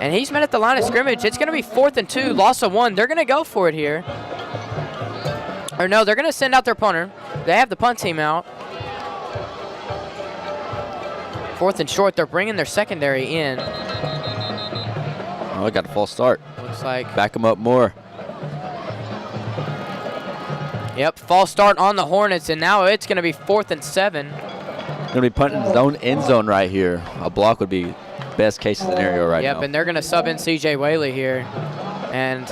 And he's met at the line of scrimmage. It's going to be 4th and 2, loss of 1. They're going to go for it here. Or no, they're going to send out their punter. They have the punt team out. 4th and short. They're bringing their secondary in. Oh, I got a false start. Looks like. Back them up more. Yep, false start on the Hornets, and now it's going to be 4th and 7. Going to be punting his own end zone right here. A block would be best case scenario right now. Yep, and they're going to sub in C.J. Whaley here. And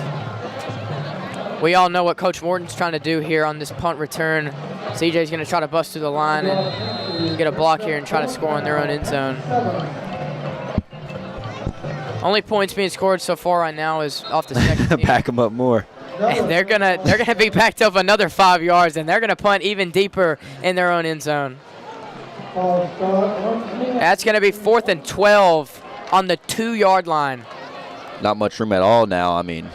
we all know what Coach Morton's trying to do here on this punt return. C.J.'s going to try to bust through the line and get a block here and try to score in their own end zone. Only points being scored so far right now is off the second team. Back them up more. And they're gonna be backed up another 5 yards, and they're gonna punt even deeper in their own end zone. That's going to be 4th and 12 on the 2-yard line. Not much room at all now, I mean.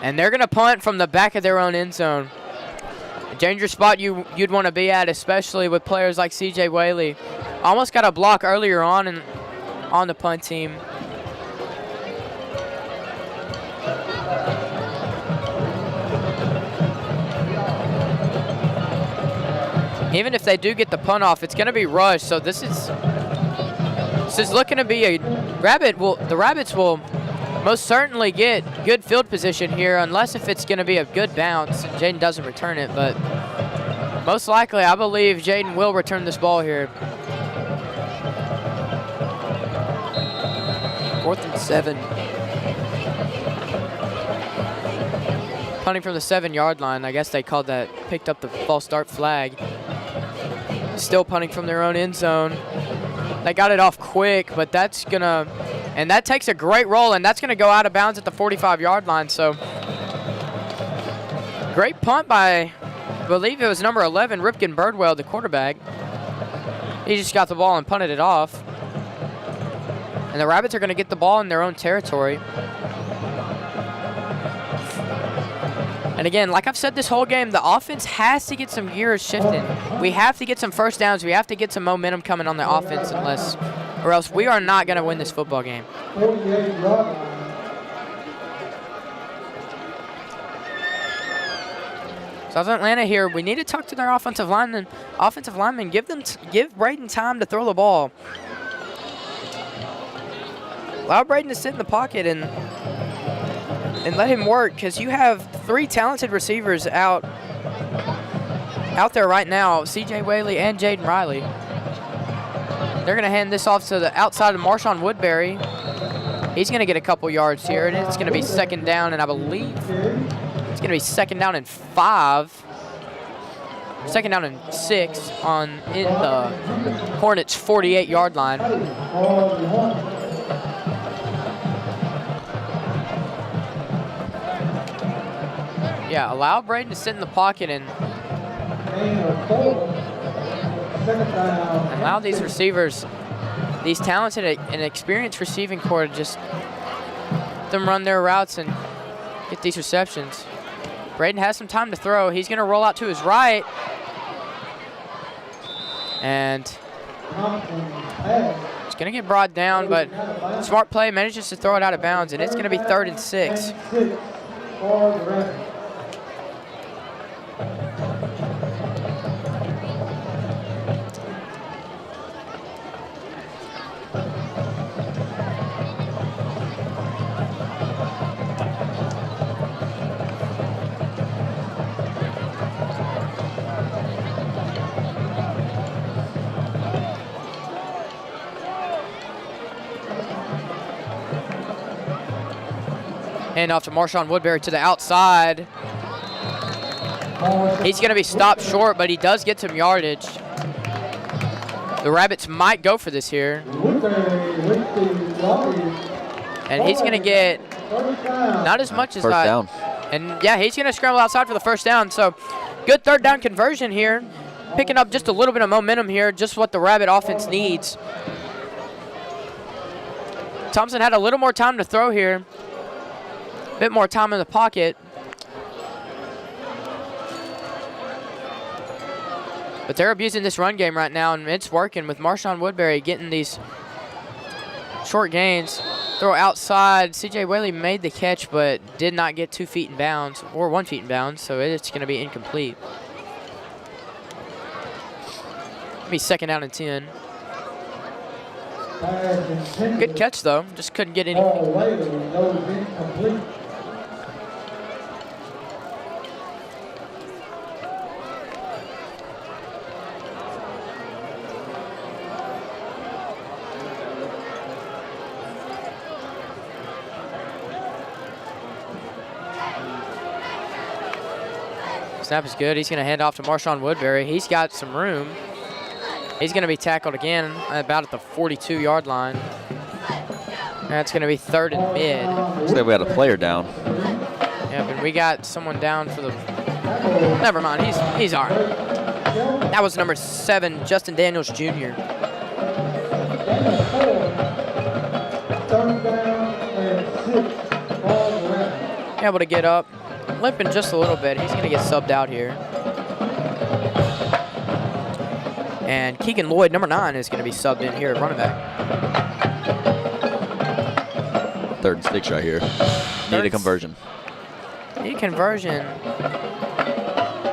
And they're going to punt from the back of their own end zone. A dangerous spot you'd want to be at, especially with players like C.J. Whaley. Almost got a block earlier on the punt team. Even if they do get the punt off, it's going to be rushed. So this is looking to be the Rabbits will most certainly get good field position here, unless if it's going to be a good bounce. Jaden doesn't return it, but most likely I believe Jaden will return this ball here. 4th and 7. Punting from the 7-yard line. I guess they picked up the false start flag. Still punting from their own end zone. They got it off quick, but that takes a great roll, and that's gonna go out of bounds at the 45-yard line. So great punt by, I believe it was number 11, Ripken Birdwell, the quarterback. He just got the ball and punted it off. And the Rabbits are gonna get the ball in their own territory. And again, like I've said this whole game, the offense has to get some gears shifting. We have to get some first downs. We have to get some momentum coming on the offense or else we are not going to win this football game. 48-yard line. South Atlanta here, we need to talk to their offensive linemen. Give Braden time to throw the ball. Allow Braden to sit in the pocket and let him work, because you have 3 talented receivers out there right now, C.J. Whaley and Jaden Riley. They're going to hand this off to the outside of Marshawn Woodbury. He's going to get a couple yards here, and it's going to be second down, and I believe it's going to be second down and 5. Second down and 6 in the Hornets' 48-yard line. Yeah, allow Braden to sit in the pocket and allow these receivers, these talented and experienced receiving corps, to just let them run their routes and get these receptions. Braden has some time to throw. He's going to roll out to his right. And it's going to get brought down, but smart play manages to throw it out of bounds, and it's going to be 3rd and 6. Hand off to Marshawn Woodbury to the outside. He's going to be stopped short, but he does get some yardage. The Rabbits might go for this here. And he's going to get not as much as First I. down. And yeah, he's going to scramble outside for the first down. So good 3rd down conversion here. Picking up just a little bit of momentum here, just what the Rabbit offense needs. Thompson had a little more time to throw here. A bit more time in the pocket. But they're abusing this run game right now, and it's working with Marshawn Woodbury getting these short gains. Throw outside. C.J. Whaley made the catch, but did not get 2 feet in bounds, or 1 feet in bounds, so it's going to be incomplete. It'll be second down and 10. Good catch, though. Just couldn't get anything. Snap is good. He's going to hand off to Marshawn Woodbury. He's got some room. He's going to be tackled again about at the 42-yard line. That's going to be 3rd and mid. Looks like we had a player down. Yeah, but we got someone down for the... Never mind. He's all right. That was number 7, Justin Daniels Jr. Able to get up. Limping just a little bit. He's going to get subbed out here. And Keegan Lloyd, number 9, is going to be subbed in here at running back. 3rd and 6 right here. Need a conversion. Need a conversion.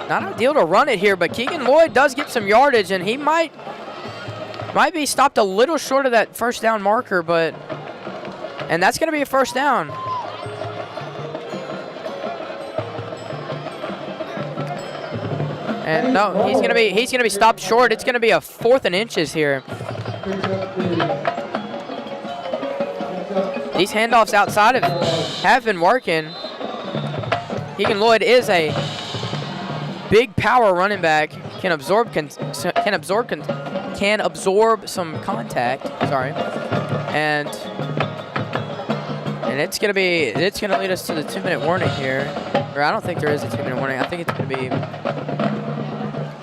Not ideal to run it here, but Keegan Lloyd does get some yardage, and he might be stopped a little short of that first down marker, and that's going to be a first down. And no, he's gonna be stopped short. It's gonna be a 4th and inches here. These handoffs outside of it have been working. Keegan Lloyd is a big power running back. Can absorb some contact. Sorry, and it's gonna lead us to the 2-minute warning here. Or I don't think there is a 2-minute warning. I think it's gonna be.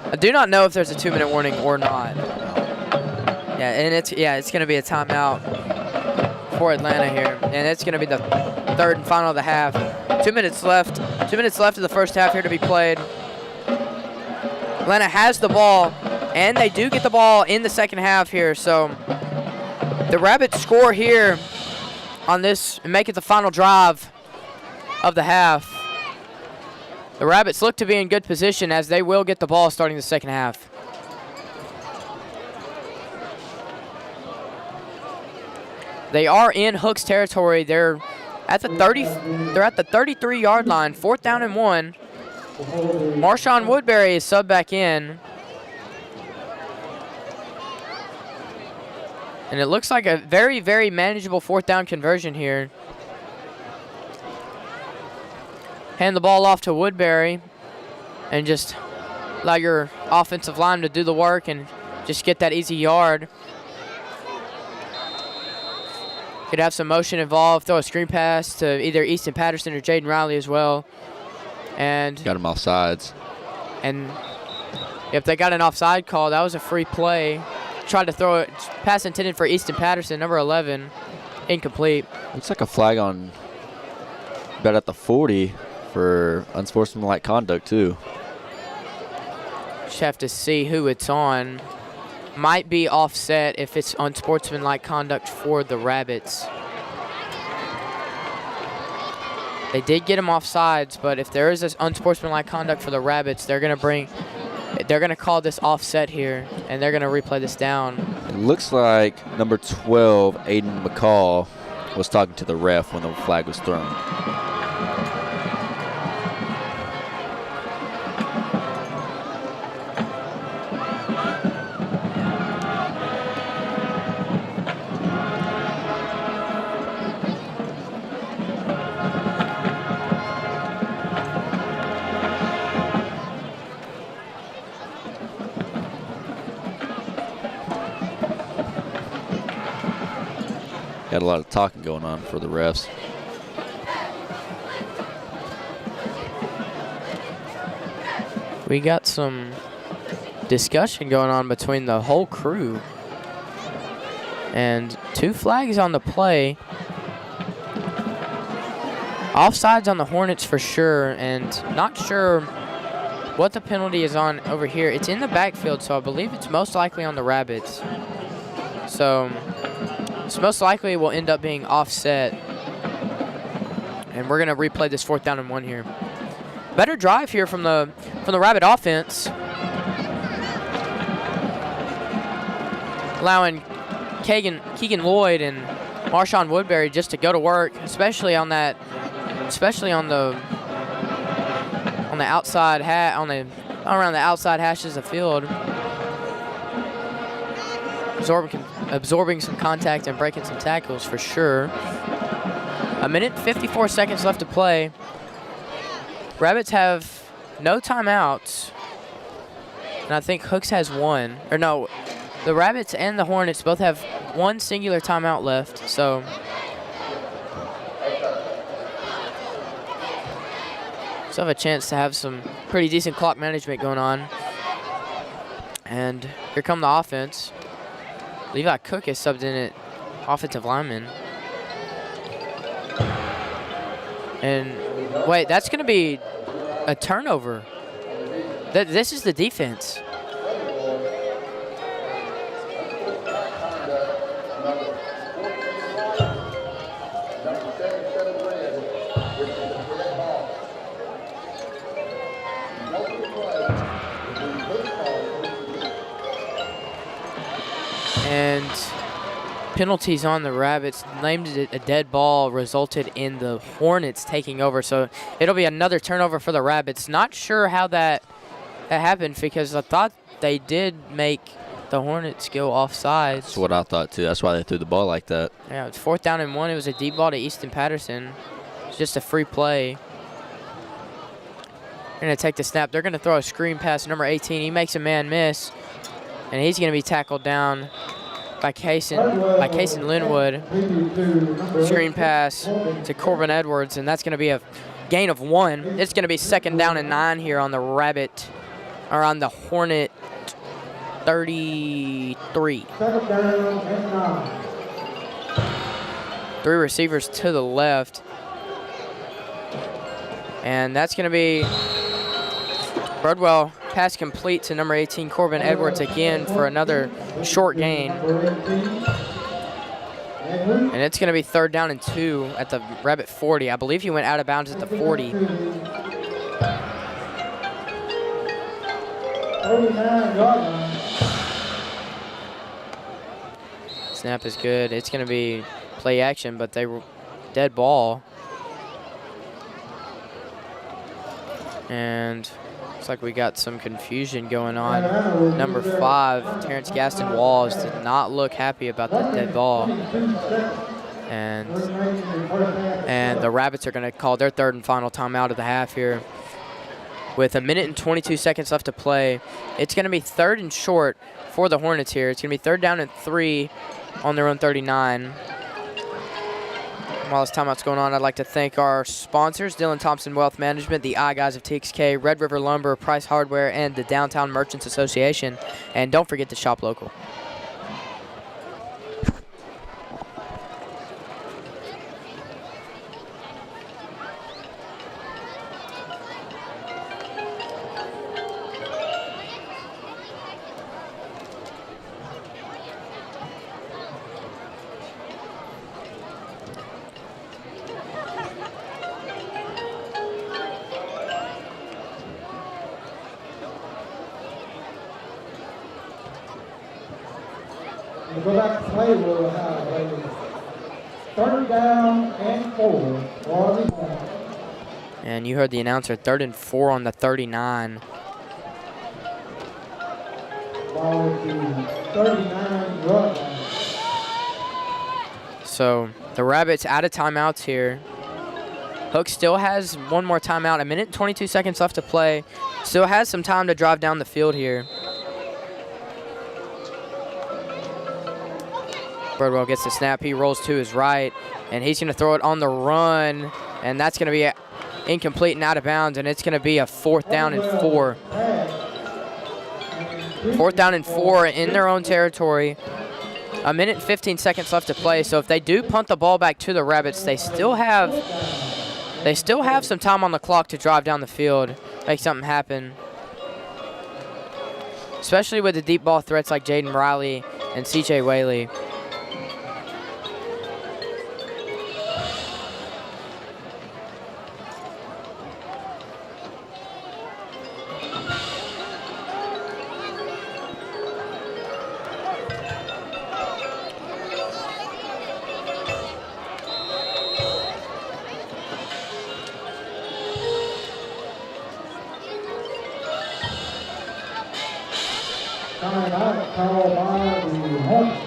I do not know if there's a 2-minute warning or not. Yeah, and it's going to be a timeout for Atlanta here, and it's going to be the 3rd and final of the half. 2 minutes left. 2 minutes left of the first half here to be played. Atlanta has the ball, and they do get the ball in the second half here. So the Rabbits score here on this and make it the final drive of the half. The Rabbits look to be in good position as they will get the ball starting the second half. They are in Hooks territory. They're at the 33-yard line, 4th down and 1. Marshawn Woodbury is subbed back in. And it looks like a very, very manageable 4th down conversion here. Hand the ball off to Woodbury and just allow your offensive line to do the work and just get that easy yard. Could have some motion involved, throw a screen pass to either Easton Patterson or Jaden Riley as well. And got him off sides. And if they got an offside call, that was a free play. Tried to throw it, pass intended for Easton Patterson, number 11, incomplete. Looks like a flag on about at the 40 for unsportsmanlike conduct too. Just have to see who it's on. Might be offset if it's unsportsmanlike conduct for the Rabbits. They did get him off sides, but if there is this unsportsmanlike conduct for the Rabbits, they're gonna call this offset here, and they're gonna replay this down. It looks like number 12, Aiden McCall, was talking to the ref when the flag was thrown. Got a lot of talking going on for the refs. We got some discussion going on between the whole crew. And 2 flags on the play. Offsides on the Hornets for sure, and not sure what the penalty is on over here. It's in the backfield, so I believe it's most likely on the Rabbits. So this most likely will end up being offset. And we're gonna replay this 4th down and 1 here. Better drive here from the Rabbit offense. Allowing Keegan Lloyd and Marshawn Woodbury just to go to work, especially on the outside around the outside hashes of the field. Absorbing some contact and breaking some tackles for sure. 1:54 seconds left to play. Rabbits have no timeouts. And I think Hooks has 1. Or no, the Rabbits and the Hornets both have 1 singular timeout left. So still have a chance to have some pretty decent clock management going on. And here come the offense. Levi Cook is subbed in at offensive lineman. And wait, that's going to be a turnover. This is the defense. And penalties on the Rabbits. Named it a dead ball, resulted in the Hornets taking over. So it'll be another turnover for the Rabbits. Not sure how that happened, because I thought they did make the Hornets go offsides. That's what I thought too. That's why they threw the ball like that. Yeah, it's 4th down and 1. It was a deep ball to Easton Patterson. It's just a free play. They're going to take the snap. They're going to throw a screen pass to number 18. He makes a man miss, and he's going to be tackled down by Kaysen Linwood. Screen pass to Corbin Edwards, and that's going to be a gain of 1. It's going to be 2nd down and 9 here on the Rabbit, or on the Hornet 33. 2nd down and 9. 3 receivers to the left. And that's going to be Birdwell pass complete to number 18, Corbin Edwards, again for another short gain. And it's going to be 3rd down and 2 at the Rabbit 40. I believe he went out of bounds at the 40. 39-yard line. Snap is good. It's going to be play action, but they were dead ball. And looks like we got some confusion going on. Number 5, Terrence Gaston Walls, did not look happy about that dead ball. And the Rabbits are going to call their 3rd and final timeout of the half here. With 1 minute and 22 seconds left to play, it's going to be 3rd and short for the Hornets here. It's going to be 3rd down and 3 on their own 39. While this timeout's going on, I'd like to thank our sponsors, Dylan Thompson Wealth Management, the I Guys of TXK, Red River Lumber, Price Hardware, and the Downtown Merchants Association. And don't forget to shop local. We go back to play, we'll have a 3rd down and 4 for the Hornets. And you heard the announcer, 3rd and 4 on the 39. Ball at the 39-yard line. So the Rabbits out of timeouts here. Hook still has one more timeout, 1 minute and 22 seconds left to play. Still has some time to drive down the field here. Birdwell gets the snap. He rolls to his right, and he's going to throw it on the run, and that's going to be incomplete and out of bounds, and it's going to be a 4th down and 4. 4th down and 4 in their own territory. 1 minute and 15 seconds left to play, so if they do punt the ball back to the Rabbits, they still have some time on the clock to drive down the field, make something happen. Especially with the deep ball threats like Jaden Riley and CJ Whaley. Timeout called by the Hornets.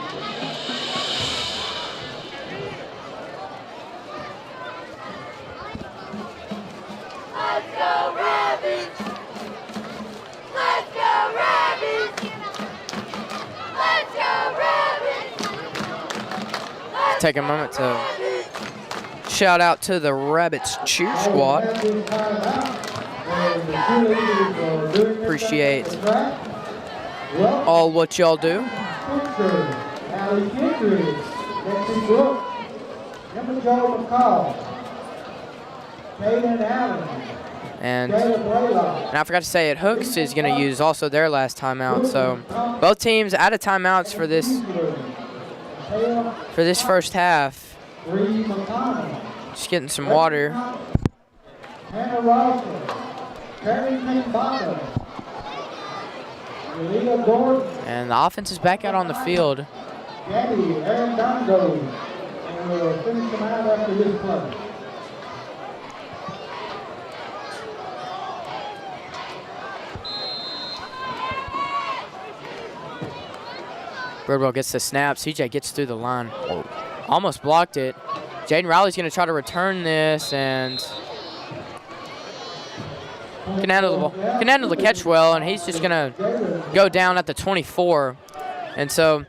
Let's go Rabbits! Let's go Rabbits! Let's go Rabbits! Take a moment to shout out to the Rabbits cheer squad. Appreciate all what y'all do. And I forgot to say it, Hooks is going to use also their last timeout. So both teams out of timeouts for this first half. Just getting some water. And the offense is back out on the field. Birdwell gets the snap. CJ gets through the line. Almost blocked it. Jaden Riley's going to try to return this and can handle the catch well, and he's just going to go down at the 24. And so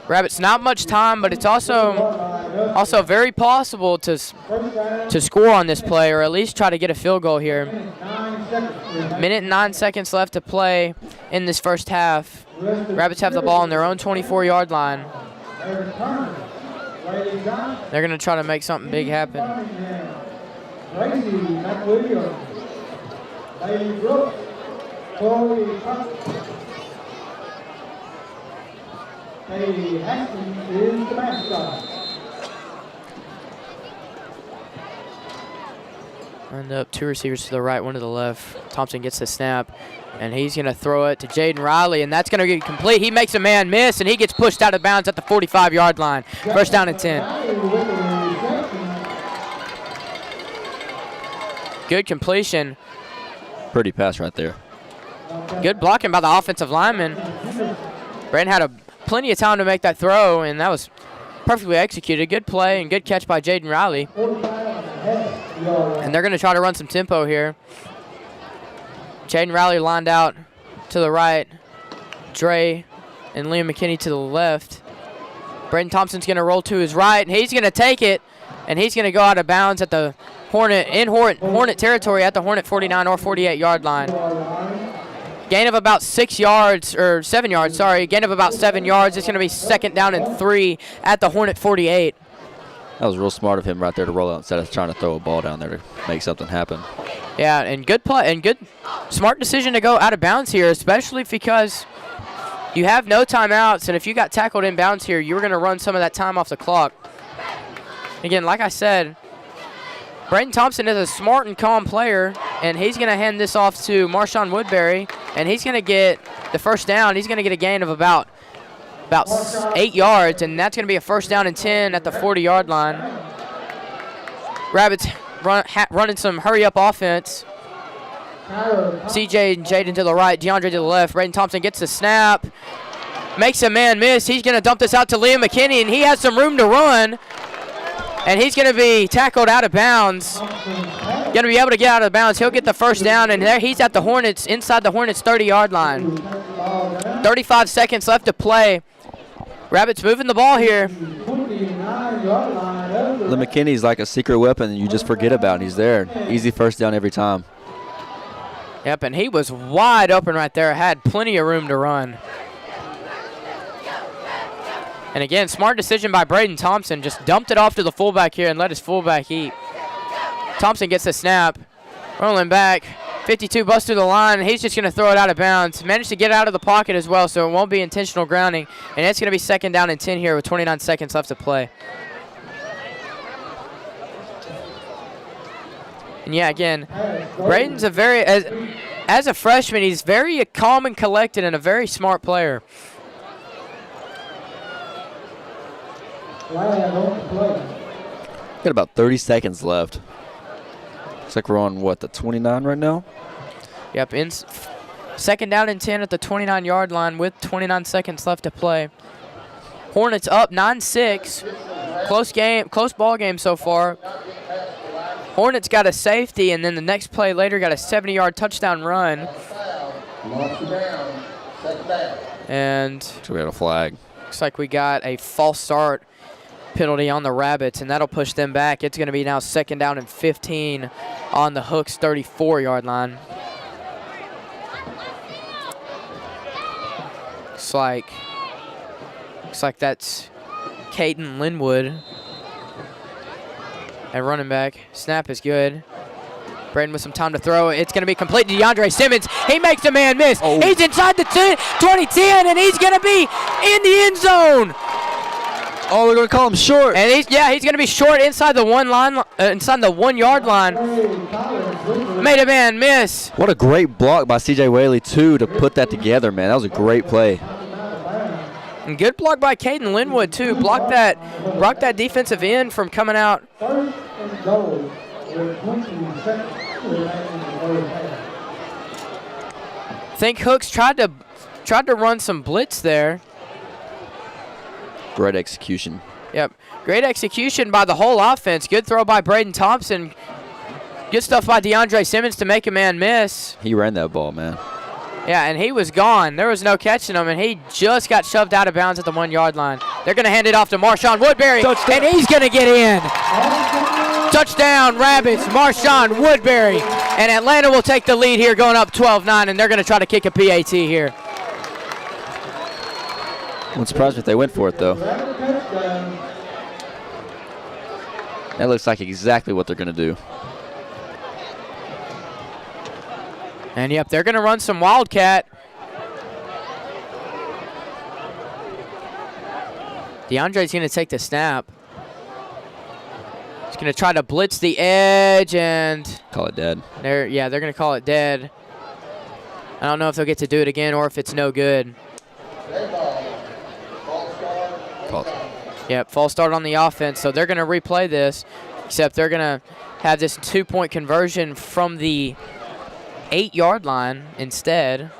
Rabbits, not much time, but it's also very possible to score on this play, or at least try to get a field goal here. 1 minute and 9 seconds left to play in this first half. Rabbits have the ball on their own 24-yard line. They're going to try to make something big happen. Tracy McWilliams, Bailey Brooks, Corey Tuck, Katie Haskins is the mascot. Lined up 2 receivers to the right, 1 to the left. Thompson gets the snap, and he's going to throw it to Jaden Riley, and that's going to get complete. He makes a man miss, and he gets pushed out of bounds at the 45-yard line. First down and 10. Good completion. Pretty pass right there. Good blocking by the offensive lineman. Brandon had plenty of time to make that throw, and that was perfectly executed. Good play and good catch by Jaden Riley. And they're going to try to run some tempo here. Jaden Riley lined out to the right. Dre and Liam McKinney to the left. Braden Thompson's going to roll to his right, and he's going to take it, and he's going to go out of bounds at the Hornet territory at the Hornet 49 or 48-yard line. Gain of about 6 yards, or 7 yards, sorry. Gain of about 7 yards. It's going to be second down and 3 at the Hornet 48. That was real smart of him right there to roll out instead of trying to throw a ball down there to make something happen. Yeah, and good play and good smart decision to go out of bounds here, especially because you have no timeouts, and if you got tackled in bounds here, you were going to run some of that time off the clock. Again, like I said, Braden Thompson is a smart and calm player, and he's going to hand this off to Marshawn Woodbury, and he's going to get the first down. He's going to get a gain of about 8 yards, and that's going to be a first down and 10 at the 40-yard line. Rabbits running some hurry-up offense. CJ and Jaden to the right, DeAndre to the left. Braden Thompson gets the snap, makes a man miss. He's going to dump this out to Liam McKinney, and he has some room to run, and he's going to be tackled out of bounds. Going to be able to get out of bounds. He'll get the first down, and there he's at the Hornets, inside the Hornets 30-yard line. 35 seconds left to play. Rabbits moving the ball here. The McKinney's like a secret weapon and you just forget about it. He's there. Easy first down every time. Yep, and he was wide open right there. Had plenty of room to run. And again, smart decision by Braden Thompson. Just dumped it off to the fullback here and let his fullback eat. Thompson gets the snap. Rolling back. 52 busts through the line, and he's just going to throw it out of bounds. Managed to get out of the pocket as well, so it won't be intentional grounding. And it's going to be second down and 10 here with 29 seconds left to play. And yeah, again, Braden's a very, as a freshman, he's very calm and collected and a very smart player. Got about 30 seconds left. Looks like we're on, what, the 29 right now? Yep, second down and 10 at the 29-yard line with 29 seconds left to play. Hornets up 9-6. Close ball game so far. Hornets got a safety, and then the next play later got a 70-yard touchdown run. And So we had a flag. looks like we got a false start penalty on the Rabbits, and that'll push them back. It's going to be now second down and 15 on the Hooks 34-yard line. Looks like that's Caden Linwood at running back. Snap is good. Braden with some time to throw. It's going to be complete to DeAndre Simmons. He makes a man miss. Oh. He's inside the 20-10, and he's going to be in the end zone. Oh, they're going to call him short. And he's going to be short inside the 1-yard line. Made a man miss. What a great block by C.J. Whaley, too, to put that together, man. That was a great play. And good block by Caden Linwood, too. Blocked that defensive end from coming out. First and goal with 20 seconds remaining in the third half. I think Hooks tried to run some blitz there. Great execution. Yep. Great execution by the whole offense. Good throw by Braden Thompson. Good stuff by DeAndre Simmons to make a man miss. He ran that ball, man. Yeah, and he was gone. There was no catching him, and he just got shoved out of bounds at the 1-yard line. They're going to hand it off to Marshawn Woodbury, Touchdown. And he's going to get in. Touchdown, Rabbits, Marshawn Woodbury. And Atlanta will take the lead here going up 12-9, and they're going to try to kick a PAT here. Wouldn't surprise me if they went for it, though. That looks like exactly what they're going to do. And yep, they're going to run some Wildcat. DeAndre's going to take the snap. He's going to try to blitz the edge and Call it dead. they're going to call it dead. I don't know if they'll get to do it again or if it's no good. Call it. Yep, false start on the offense, so they're going to replay this, except they're going to have this 2-point conversion from the 8-yard line instead.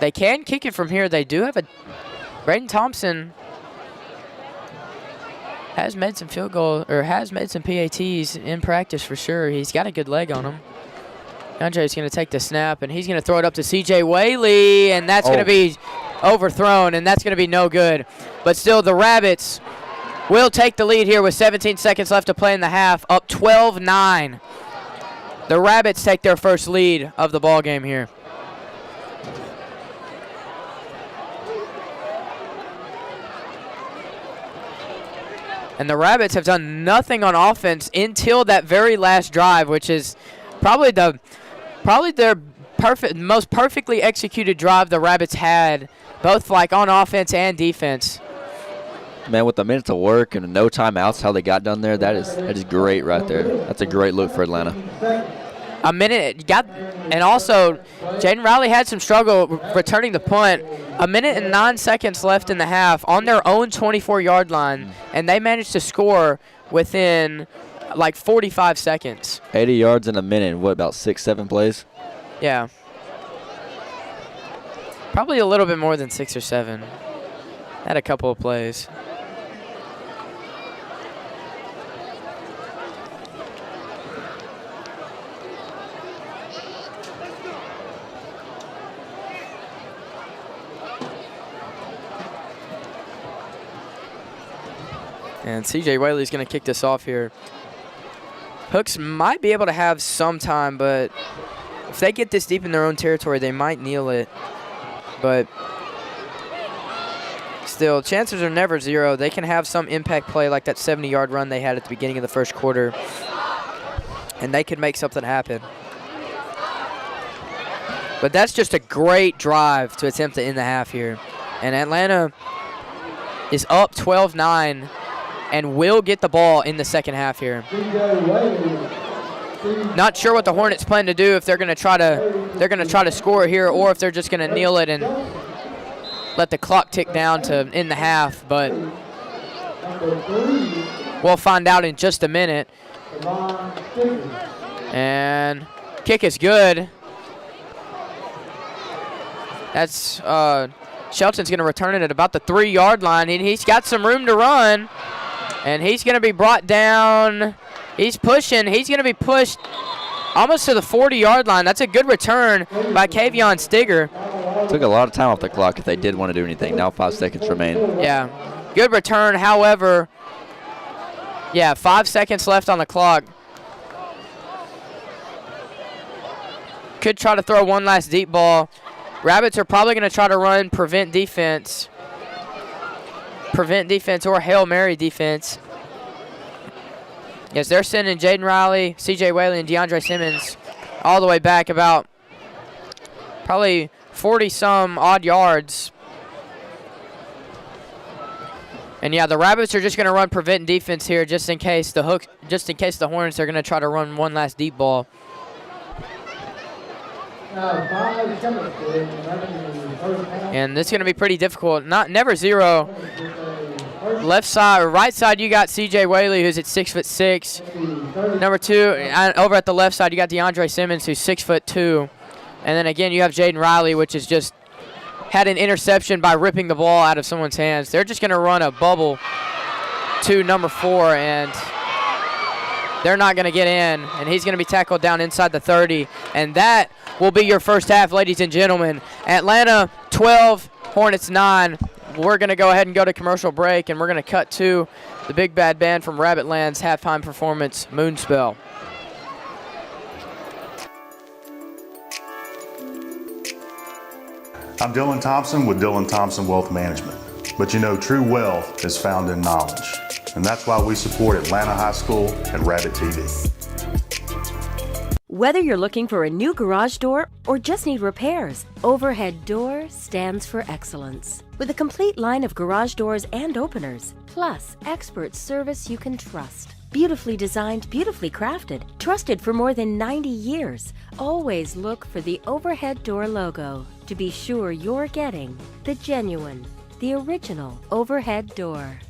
They can kick it from here. They do have a Braden Thompson has made some field goal or has made some PATs in practice for sure. He's got a good leg on him. Andre's going to take the snap and he's going to throw it up to CJ Whaley, and that's going to be overthrown, and that's going to be no good. But still, the Rabbits will take the lead here with 17 seconds left to play in the half, up 12-9. The Rabbits take their first lead of the ball game here. And the Rabbits have done nothing on offense until that very last drive, which is probably their most perfectly executed drive the Rabbits had, both like on offense and defense. Man, with a minute to work and no timeouts, how they got done there, that is great right there. That's a great look for Atlanta. A minute and also Jaden Riley had some struggle returning the punt. A minute and 9 seconds left in the half on their own 24-yard line, and they managed to score within like 45 seconds. 80 yards in a minute. What, about 6-7 plays? Yeah. Probably a little bit more than 6 or 7. Had a couple of plays. And CJ Whaley's going to kick this off here. Hooks might be able to have some time, but if they get this deep in their own territory, they might kneel it. But still, chances are never zero. They can have some impact play like that 70-yard run they had at the beginning of the first quarter, and they could make something happen. But that's just a great drive to attempt to end the half here. And Atlanta is up 12-9 and will get the ball in the second half here. Not sure what the Hornets plan to do, if they're going to try to score here or if they're just going to kneel it and let the clock tick down to end the half, but we'll find out in just a minute. And kick is good. That's Shelton's going to return it at about the 3-yard line, and he's got some room to run. And he's going to be brought down. He's pushing. He's going to be pushed almost to the 40-yard line. That's a good return by Kavion Stigger. Took a lot of time off the clock if they did want to do anything. Now 5 seconds remain. Yeah, good return. However, yeah, 5 seconds left on the clock. Could try to throw one last deep ball. Rabbits are probably going to try to run prevent defense or Hail Mary defense. Yes, they're sending Jaden Riley, CJ Whaley, and DeAndre Simmons all the way back about probably 40-some odd yards. And yeah, the Rabbits are just going to run prevent defense here just in case the Hornets are going to try to run one last deep ball. And this is going to be pretty difficult. Never zero. Left side or right side, you got CJ Whaley, who's at 6'6". Number 2, over at the left side, you got DeAndre Simmons, who's 6'2". And then again, you have Jaden Riley, which has just had an interception by ripping the ball out of someone's hands. They're just going to run a bubble to number 4, and they're not going to get in. And he's going to be tackled down inside the 30. And that will be your first half, ladies and gentlemen. Atlanta 12, Hornets 9. We're going to go ahead and go to commercial break, and we're going to cut to the big bad band from Rabbitland's halftime performance, Moonspell. I'm Dylan Thompson with Dylan Thompson Wealth Management. But you know, true wealth is found in knowledge. And that's why we support Atlanta High School and Rabbit TV. Whether you're looking for a new garage door or just need repairs, Overhead Door stands for excellence. With a complete line of garage doors and openers, plus expert service you can trust. Beautifully designed, beautifully crafted, trusted for more than 90 years. Always look for the Overhead Door logo to be sure you're getting the genuine, the original Overhead Door.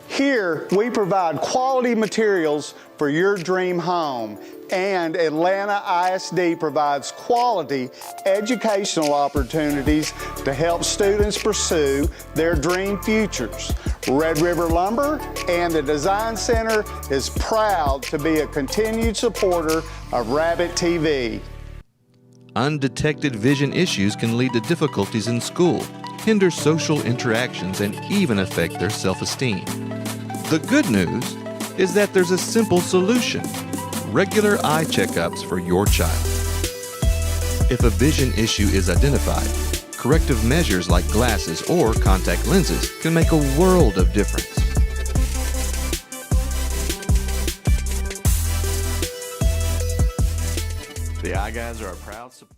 Here, we provide quality materials for your dream home, and Atlanta ISD provides quality educational opportunities to help students pursue their dream futures. Red River Lumber and the Design Center is proud to be a continued supporter of Rabbit TV. Undetected vision issues can lead to difficulties in school, hinder social interactions, and even affect their self-esteem. The good news is that there's a simple solution: regular eye checkups for your child. If a vision issue is identified, corrective measures like glasses or contact lenses can make a world of difference. The Eye Guys are a proud supporter.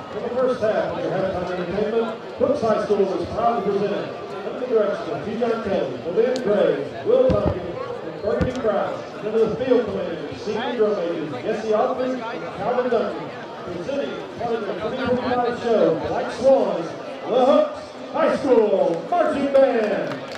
For the first half of your halftime entertainment, Brooks High School is proud to present, under the direction of T. John Kelly, Lynn Gray, Will Tompkins, and Burgundy Krause, and under the field commanders, senior drum majors Jesse Alford and Calvin Duncan, presenting part of the 2025 show, Black Swans, the Hooks High School Marching Band.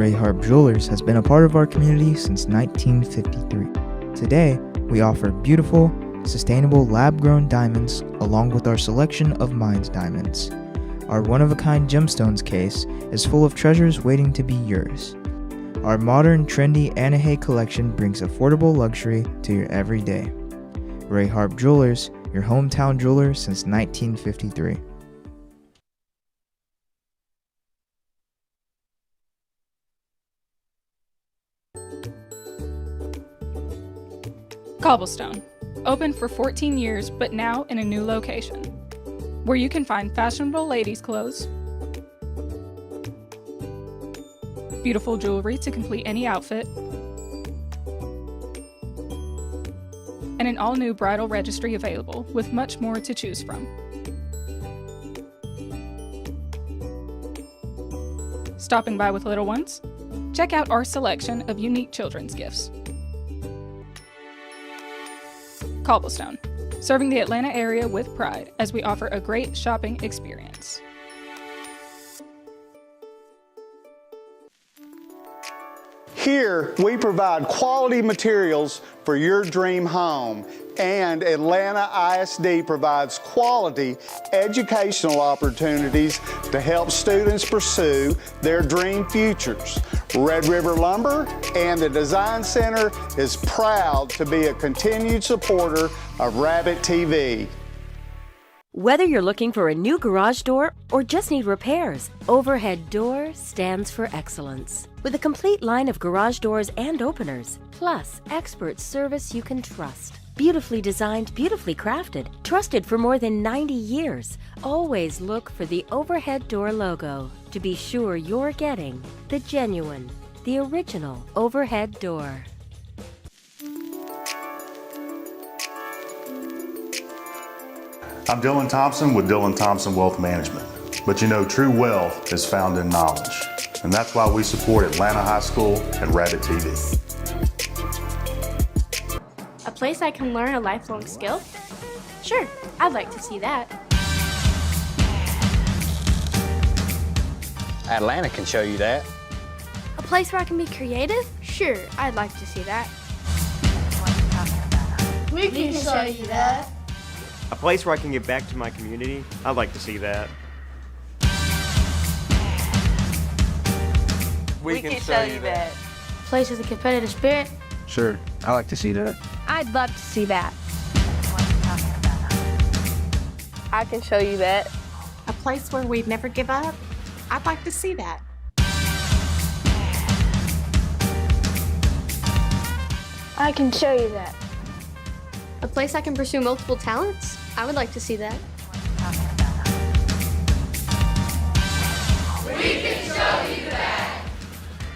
Ray Harp Jewelers has been a part of our community since 1953. Today, we offer beautiful, sustainable lab-grown diamonds along with our selection of mined diamonds. Our one-of-a-kind gemstones case is full of treasures waiting to be yours. Our modern, trendy Anahe collection brings affordable luxury to your everyday. Ray Harp Jewelers, your hometown jeweler since 1953. Cobblestone, open for 14 years but now in a new location, where you can find fashionable ladies' clothes, beautiful jewelry to complete any outfit, and an all-new bridal registry available with much more to choose from. Stopping by with little ones? Check out our selection of unique children's gifts. Cobblestone, serving the Atlanta area with pride as we offer a great shopping experience. Here, we provide quality materials for your dream home, and Atlanta ISD provides quality educational opportunities to help students pursue their dream futures. Red River Lumber and the Design Center is proud to be a continued supporter of Rabbit TV. Whether you're looking for a new garage door or just need repairs, Overhead Door stands for excellence. With a complete line of garage doors and openers, plus expert service you can trust. Beautifully designed, beautifully crafted, trusted for more than 90 years. Always look for the Overhead Door logo to be sure you're getting the genuine, the original Overhead Door. I'm Dylan Thompson with Dylan Thompson Wealth Management. But you know, true wealth is found in knowledge. And that's why we support Atlanta High School and Rabbit TV. A place I can learn a lifelong skill? Sure, I'd like to see that. Atlanta can show you that. A place where I can be creative? Sure, I'd like to see that. We can show you that. A place where I can give back to my community? I'd like to see that. We can show you that. A place with a competitive spirit? Sure, I like to see that. I'd love to see that. I can show you that. A place where we'd never give up? I'd like to see that. I can show you that. A place I can pursue multiple talents? I would like to see that. We can show you that.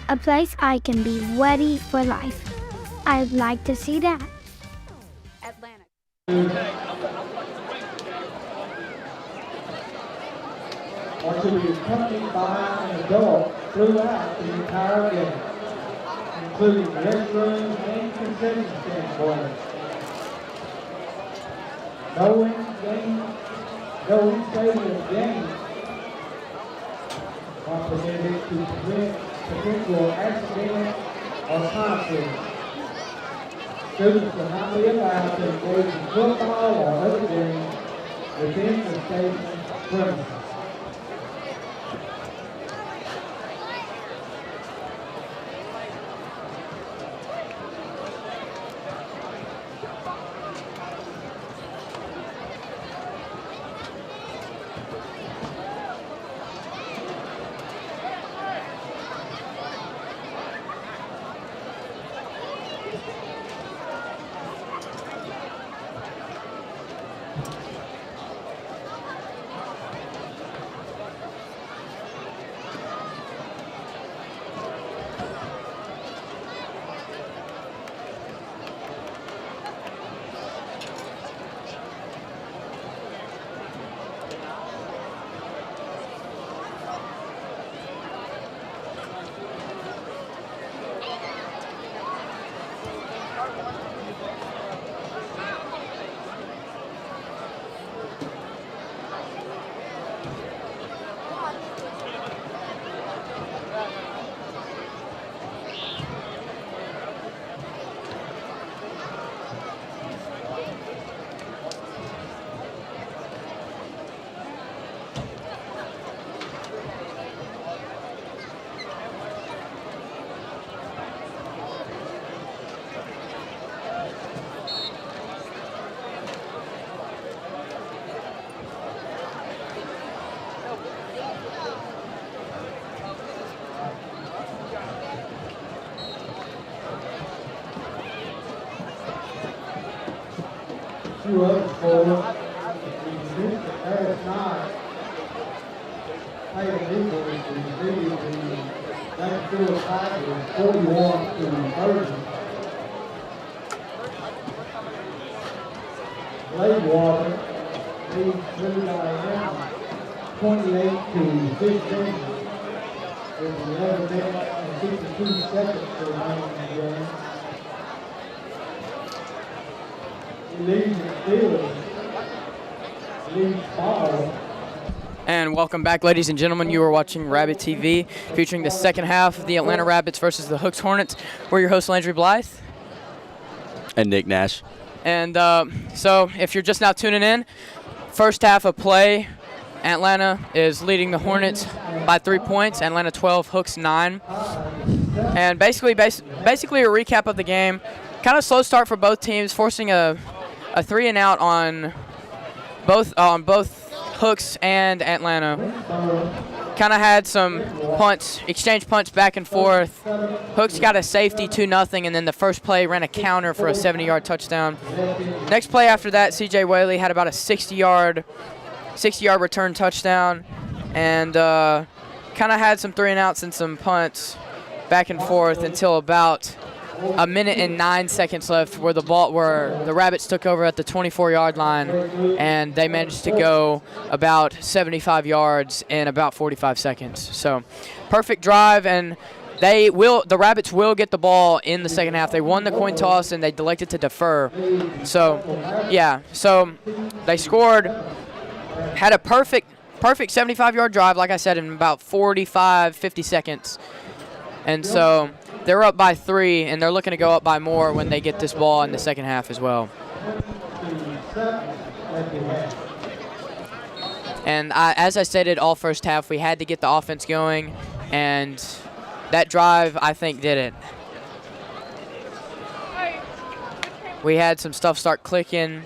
A place I can be ready for life. I'd like to see that. Atlanta. Are to be accompanied by an adult throughout the entire game, including restrooms and concession stand points. No stadium games are permitted to prevent potential accident or conflict. Students will not be allowed coaching football or other games within the stadium premises. Two others for the past night. Playing equally to the Bakersfield Tigers 41-30. Bladewater leads Blue Diana 28-15. With 11 minutes and 52 seconds remaining in the game. And welcome back, ladies and gentlemen. You are watching Rabbit TV, featuring the second half of the Atlanta Rabbits versus the Hooks Hornets. We're your hosts, Landry Blythe. And Nick Nash. And so if you're just now tuning in, first half of play, Atlanta is leading the Hornets by 3 points. Atlanta 12, Hooks 9. And basically a recap of the game. Kind of slow start for both teams, forcing a 3-and-out on both Hooks and Atlanta. Kind of had some punts, exchange punts back and forth. Hooks got a safety 2-0, and then the first play ran a counter for a 70-yard touchdown. Next play after that, C.J. Whaley had about a 60-yard return touchdown, and kind of had some 3-and-outs and some punts back and forth until about a minute and 9 seconds left, where the Rabbits took over at the 24-yard line, and they managed to go about 75 yards in about 45 seconds. So, perfect drive, and the Rabbits will get the ball in the second half. They won the coin toss, and they elected to defer. So, yeah, so they scored, had a perfect 75-yard drive, like I said, in about 45, 50 seconds. And so they're up by 3, and they're looking to go up by more when they get this ball in the second half as well. And as I stated all first half, we had to get the offense going, and that drive, I think, did it. We had some stuff start clicking,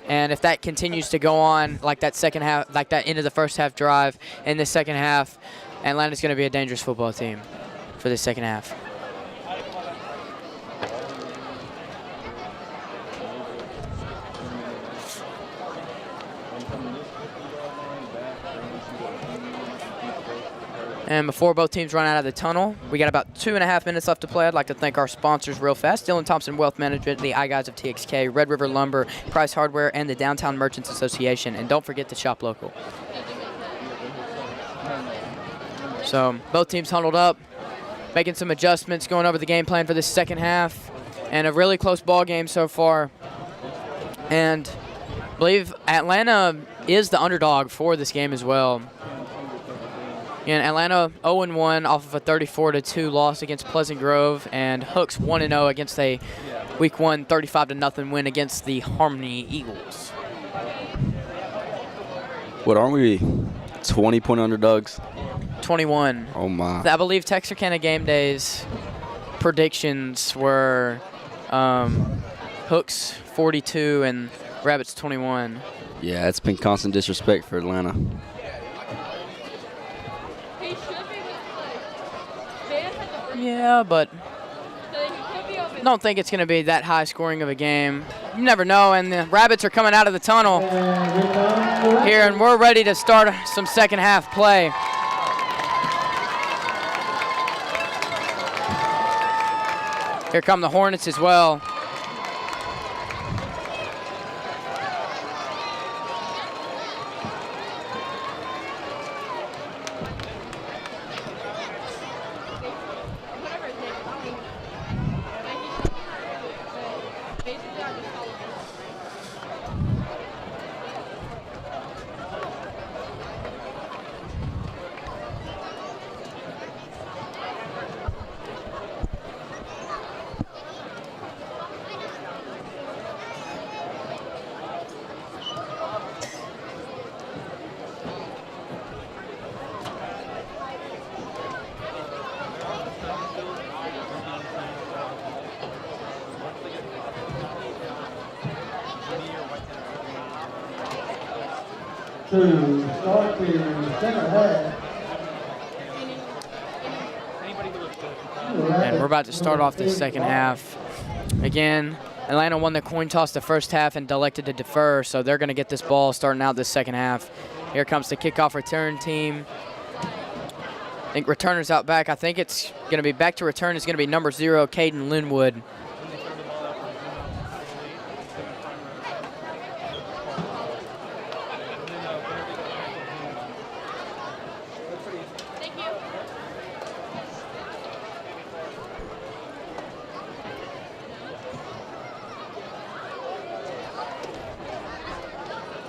and if that continues to go on like that second half, like that end of the first half drive in the second half, Atlanta's going to be a dangerous football team for the second half. And before both teams run out of the tunnel, we got about 2.5 minutes left to play. I'd like to thank our sponsors real fast: Dylan Thompson Wealth Management, the iGuys of TXK, Red River Lumber, Price Hardware, and the Downtown Merchants Association. And don't forget to shop local. So both teams huddled up, making some adjustments, going over the game plan for this second half, and a really close ball game so far. And I believe Atlanta is the underdog for this game as well. And Atlanta 0-1 off of a 34-2 loss against Pleasant Grove, and Hooks 1-0 against a Week 1 35-0 win against the Harmony Eagles. What, aren't we 20-point underdogs? 21. Oh, my. I believe Texarkana Game Day's predictions were Hooks 42 and Rabbits 21. Yeah, it's been constant disrespect for Atlanta. Yeah, but I don't think it's going to be that high scoring of a game. You never know, and the Rabbits are coming out of the tunnel here, and we're ready to start some second half play. Here come the Hornets as well. To start the second half. And we're about to start off the second half. Again, Atlanta won the coin toss the first half and elected to defer, so they're going to get this ball starting out the second half. Here comes the kickoff return team. I think returner's out back. I think it's going to be back to return. It's going to be number 0, Caden Linwood.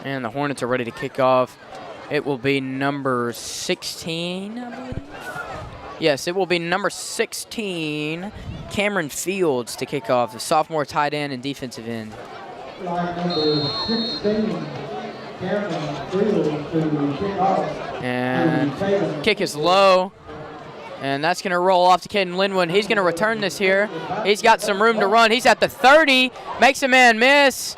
And the Hornets are ready to kick off. It will be number 16, I believe. Yes, it will be number 16, Cameron Fields, to kick off, the sophomore tight end and defensive end. Line number 16, Cameron Fields to kick off. And kick is low. And that's going to roll off to Caden Linwood. He's going to return this here. He's got some room to run. He's at the 30, makes a man miss.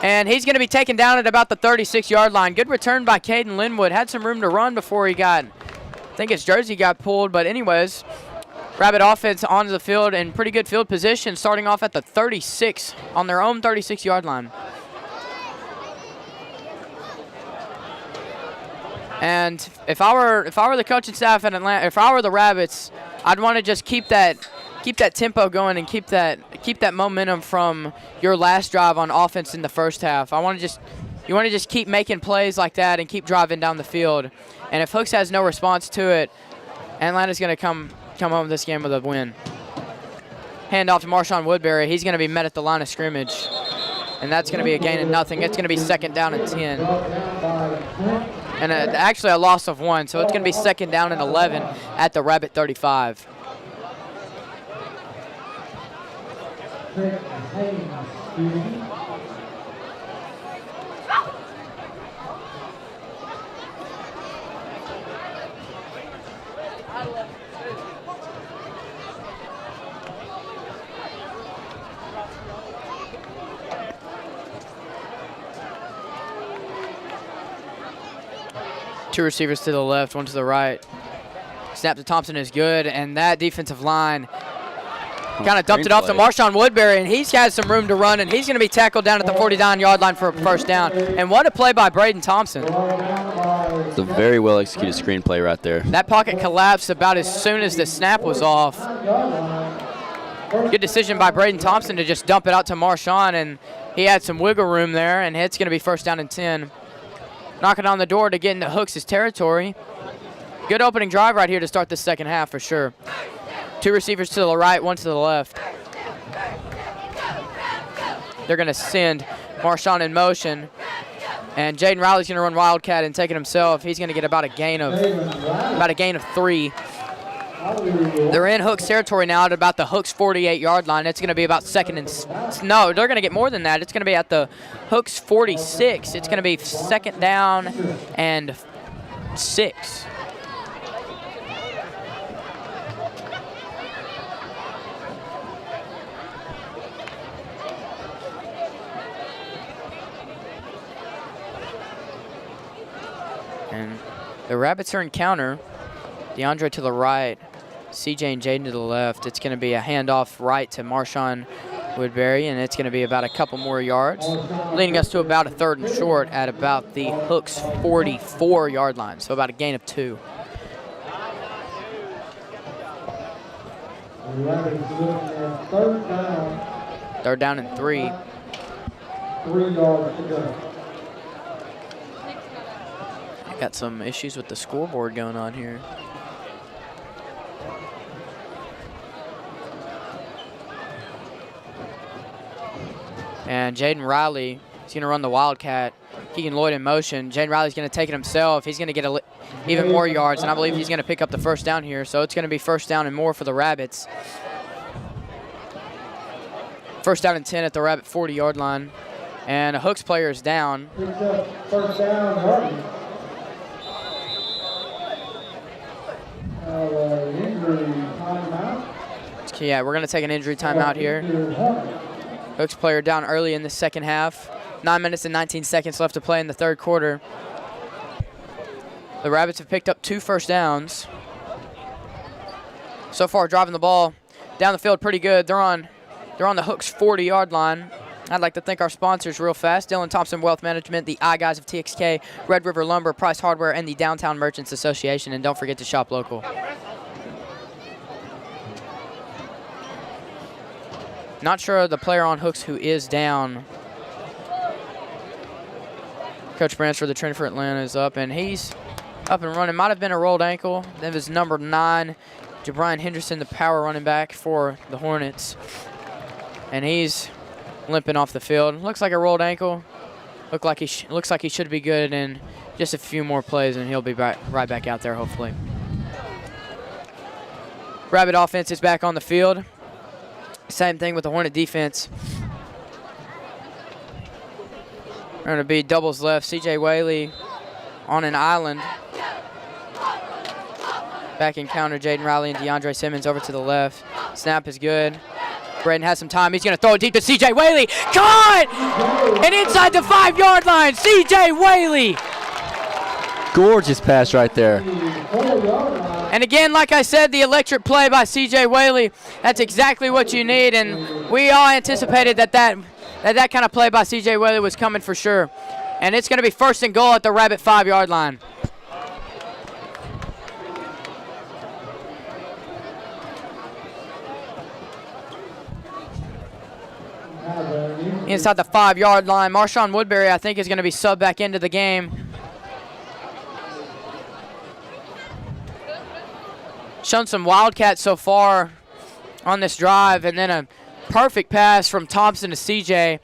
And he's going to be taken down at about the 36-yard line. Good return by Caden Linwood. Had some room to run before he got, I think his jersey got pulled. But anyways, Rabbit offense onto the field in pretty good field position, starting off at the 36 on their own 36-yard line. And if I were the coaching staff in Atlanta, if I were the Rabbits, I'd want to just keep that tempo going and keep that momentum from your last drive on offense in the first half. You want to just keep making plays like that and keep driving down the field. And if Hooks has no response to it, Atlanta's going to come home with this game with a win. Hand off to Marshawn Woodbury. He's going to be met at the line of scrimmage, and that's going to be a gain of nothing. It's going to be second down and 10. And actually a loss of 1, so it's going to be second down and 11 at the Rabbit 35. Two receivers to the left, one to the right. Snap to Thompson is good, and that defensive line kind of dumped it off to Marshawn Woodbury, and he's got some room to run, and he's going to be tackled down at the 49-yard line for a first down. And what a play by Braden Thompson. It's a very well-executed screenplay right there. That pocket collapsed about as soon as the snap was off. Good decision by Braden Thompson to just dump it out to Marshawn, and he had some wiggle room there, and it's going to be first down and 10. Knocking on the door to get into Hooks' territory. Good opening drive right here to start the second half for sure. Two receivers to the right, one to the left. They're going to send Marshawn in motion. And Jaden Riley's going to run Wildcat and take it himself. He's going to get about a gain of 3. They're in Hooks territory now at about the Hooks 48-yard line. It's going to be about no, they're going to get more than that. It's going to be at the Hooks 46. It's going to be 2nd down and 6. And the Rabbits are in counter. DeAndre to the right, CJ and Jaden to the left. It's going to be a handoff right to Marshawn Woodbury, and it's going to be about a couple more yards, leading us to about a 3rd and short at about the Hooks 44-yard line, so about a gain of 2. Third down and 3. 3 yards to go. Got some issues with the scoreboard going on here. And Jaden Riley is going to run the Wildcat. Keegan Lloyd in motion. Jaden Riley's going to take it himself. He's going to get even more yards, and I believe he's going to pick up the 1st down here. So it's going to be 1st down and more for the Rabbits. 1st down and 10 at the Rabbit 40-yard line. And a Hooks player is down. Picks up 1st down yardage. Injury timeout. Yeah, we're going to take an injury timeout here. Hooks player down early in the 2nd half. 9 minutes and 19 seconds left to play in the 3rd quarter. The Rabbits have picked up 2 first downs. So far, driving the ball down the field pretty good. They're on the Hooks 40-yard line. I'd like to thank our sponsors real fast: Dylan Thompson Wealth Management, the iGuys of TXK, Red River Lumber, Price Hardware, and the Downtown Merchants Association. And don't forget to shop local. Not sure of the player on Hooks who is down. Coach Bransford, the trainer for Atlanta, is up, and he's up and running. Might have been a rolled ankle. That was number 9, Jabrian Henderson, the power running back for the Hornets. And he's limping off the field. Looks like a rolled ankle. Looks like he should be good in just a few more plays, and he'll be right back out there, hopefully. Rabbit offense is back on the field. Same thing with the Hornet defense. We're going to be doubles left. C.J. Whaley on an island. Back in counter, Jaden Riley and DeAndre Simmons over to the left. Snap is good. Braden has some time. He's going to throw it deep to C.J. Whaley. Caught! And inside the 5-yard line, C.J. Whaley. Gorgeous pass right there. And again, like I said, the electric play by C.J. Whaley, that's exactly what you need. And we all anticipated that kind of play by C.J. Whaley was coming for sure. And it's going to be 1st and goal at the Rabbit 5-yard line. Inside the 5-yard line, Marshawn Woodbury, I think, is going to be subbed back into the game. Shown some Wildcats so far on this drive, and then a perfect pass from Thompson to CJ.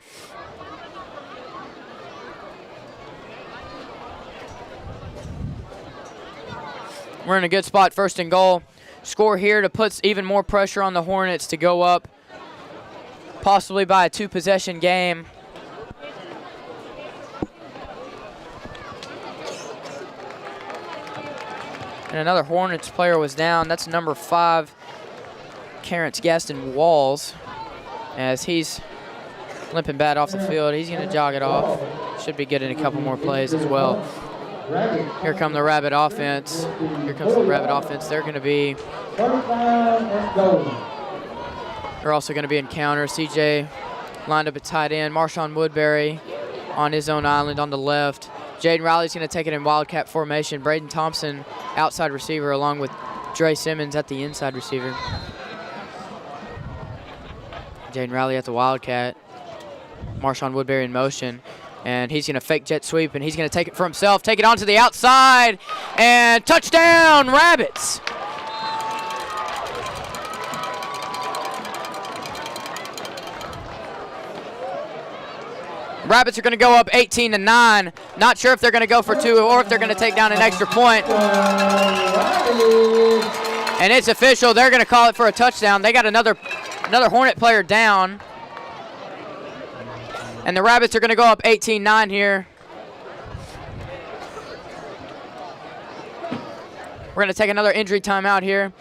We're in a good spot, 1st and goal. Score here to put even more pressure on the Hornets to go up, possibly by a 2-possession game. And another Hornets player was down. That's number 5, Terrence Gaston Walls, as he's limping bad off the field. He's going to jog it off. Should be good in a couple more plays as well. Here come the Rabbit offense. Here comes the Rabbit offense. They're going to be... They're also going to be in counter. CJ lined up at tight end. Marshawn Woodbury on his own island on the left. Jaden Riley's going to take it in Wildcat formation. Braden Thompson, outside receiver, along with Dre Simmons at the inside receiver. Jaden Riley at the Wildcat. Marshawn Woodbury in motion. And he's going to fake jet sweep, and he's going to take it for himself, take it onto the outside, and touchdown, Rabbits. Rabbits are going to go up 18-9. Not sure if they're going to go for 2 or if they're going to take down an extra point. And it's official. They're going to call it for a touchdown. They got another Hornet player down. And the Rabbits are going to go up 18-9 here. We're going to take another injury timeout here.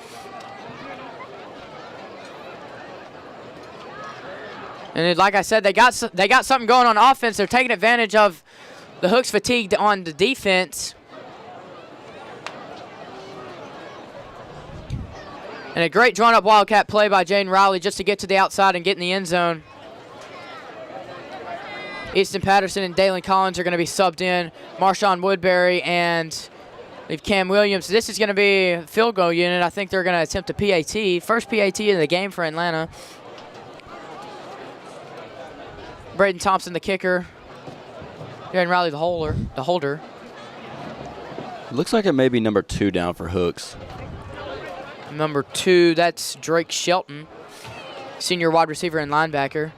And like I said, they got something going on offense. They're taking advantage of the Hooks' fatigue on the defense. And a great drawn-up Wildcat play by Jaden Riley just to get to the outside and get in the end zone. Easton Patterson and Dalen Collins are going to be subbed in. Marshawn Woodbury and Cam Williams. This is going to be a field goal unit. I think they're going to attempt a PAT. First PAT in the game for Atlanta. Braden Thompson, the kicker. Jaden Riley, the holder. Looks like it may be number 2 down for Hooks. Number 2, that's Drake Shelton, senior wide receiver and linebacker.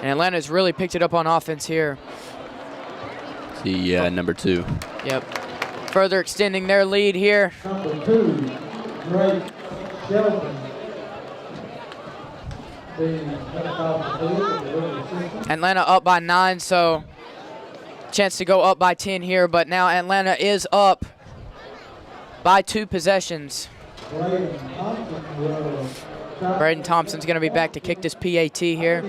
And Atlanta's really picked it up on offense here. Yeah, number 2. Yep. Further extending their lead here. Number 2, Drake Shelton. Atlanta up by 9, so chance to go up by 10 here, but now Atlanta is up by 2 possessions. Braden Thompson's going to be back to kick this PAT here.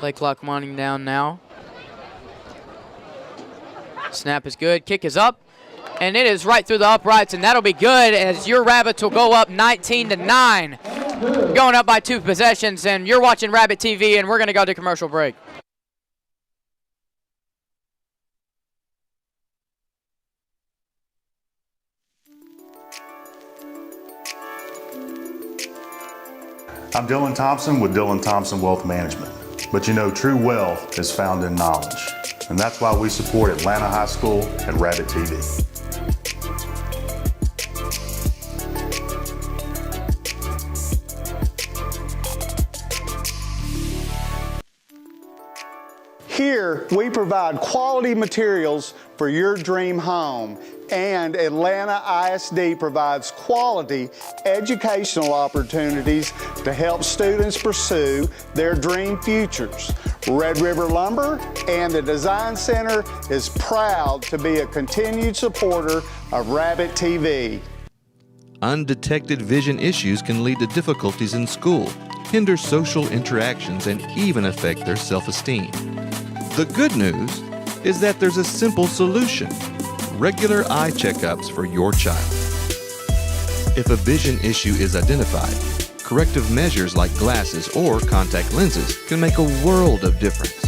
Play clock winding down now. Snap is good, kick is up, and it is right through the uprights, and that'll be good as your Rabbits will go up 19-9. Going up by 2 possessions, and you're watching Rabbit TV, and we're going to go to commercial break. I'm Dylan Thompson with Dylan Thompson Wealth Management. But you know, true wealth is found in knowledge. And that's why we support Atlanta High School and Rabbit TV. Here, we provide quality materials for your dream home, and Atlanta ISD provides quality educational opportunities to help students pursue their dream futures. Red River Lumber and the Design Center is proud to be a continued supporter of Rabbit TV. Undetected vision issues can lead to difficulties in school, hinder social interactions, and even affect their self-esteem. The good news is that there's a simple solution: regular eye checkups for your child. If a vision issue is identified, corrective measures like glasses or contact lenses can make a world of difference.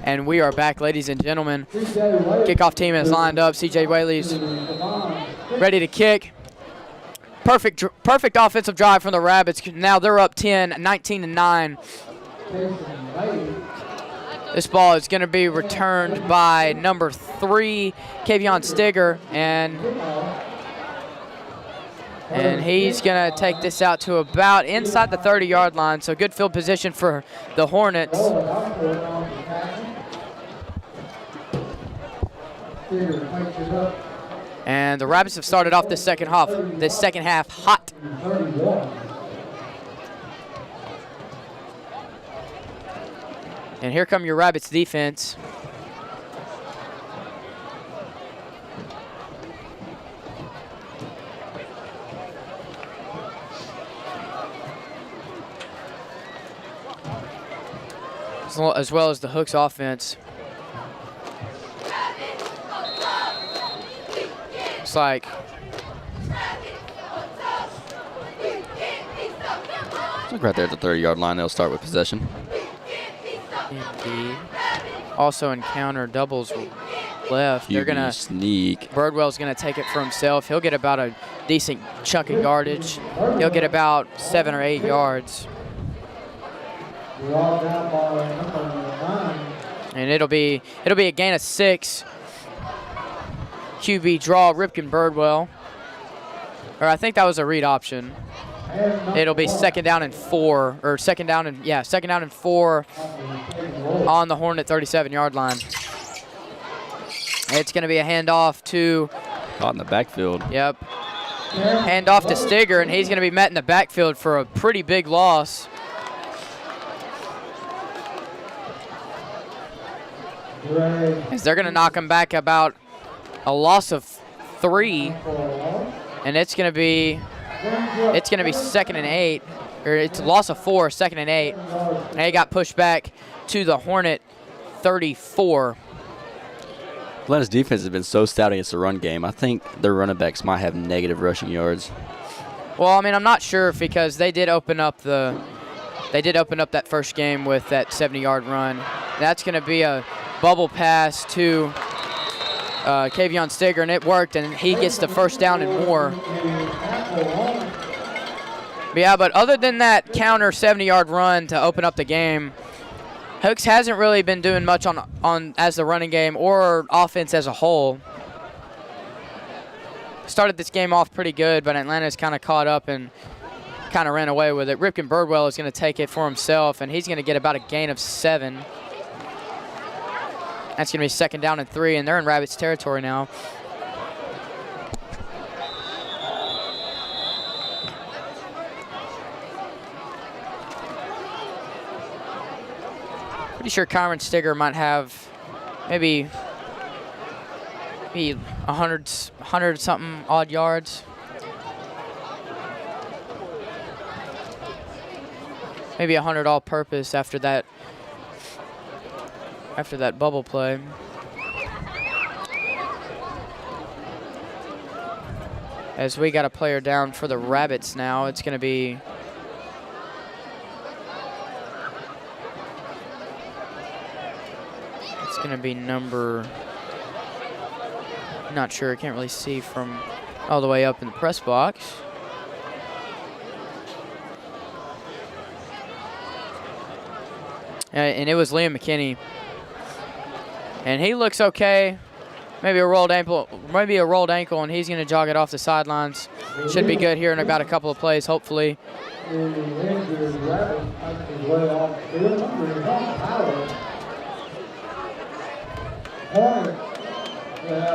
And we are back, ladies and gentlemen. Kickoff team is lined up. CJ Whaley's ready to kick. Perfect offensive drive from the Rabbits. Now they're up 10, 19-9. This ball is going to be returned by number 3, Kavion Stigger, and he's going to take this out to about inside the 30-yard line. So good field position for the Hornets. And the Rabbits have started off this second half hot. And here come your Rabbits defense. As well as the Hooks offense. It's like right there at the 30-yard line, they'll start with possession. Indeed. Also encounter doubles left. They're going to sneak. Birdwell's going to take it for himself. He'll get about a decent chunk of yardage. He'll get about 7 or 8 yards. And it'll be a gain of 6. QB draw, Ripken Birdwell. Or I think that was a read option. It'll be 2nd down and 4, or 2nd down and 4 on the Hornet 37-yard line. It's going to be a handoff to. Caught in the backfield. Yep. Handoff to Stigger, and he's going to be met in the backfield for a pretty big loss. As they're going to knock him back about a loss of 3, and it's going to be 2nd and 8, or it's a loss of 4, 2nd and 8, and he got pushed back to the Hornet 34. Atlanta's defense has been so stout against the run game. I think their running backs might have negative rushing yards. Well, I mean, I'm not sure because they did open up that first game with that 70-yard run. That's going to be a bubble pass to Kavion Stigger, and it worked, and he gets the first down and more. But yeah, but other than that counter 70-yard run to open up the game, Hooks hasn't really been doing much on as the running game or offense as a whole. Started this game off pretty good, but Atlanta's kind of caught up and kind of ran away with it. Ripken Birdwell is going to take it for himself, and he's going to get about a gain of 7. That's going to be 2nd down and 3, and they're in Rabbits territory now. Pretty sure Kyron Stigger might have maybe 100 something odd yards. Maybe 100 all-purpose after that bubble play. As we got a player down for the Rabbits now, it's going to be number, not sure, I can't really see from all the way up in the press box. And it was Liam McKinney. And he looks okay. Maybe a rolled ankle, and he's going to jog it off the sidelines. Should be good here in about a couple of plays, hopefully.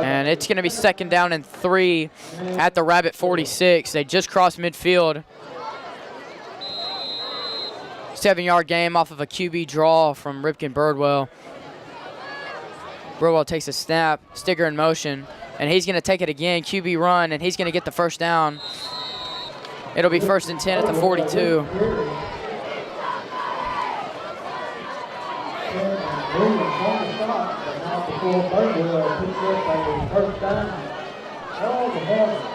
And it's going to be 2nd down and 3 at the Rabbit 46. They just crossed midfield. 7-yard game off of a QB draw from Ripken Birdwell. Birdwell takes a snap, Stigger in motion, and he's going to take it again, QB run, and he's going to get the first down. It'll be 1st and 10 at the 42.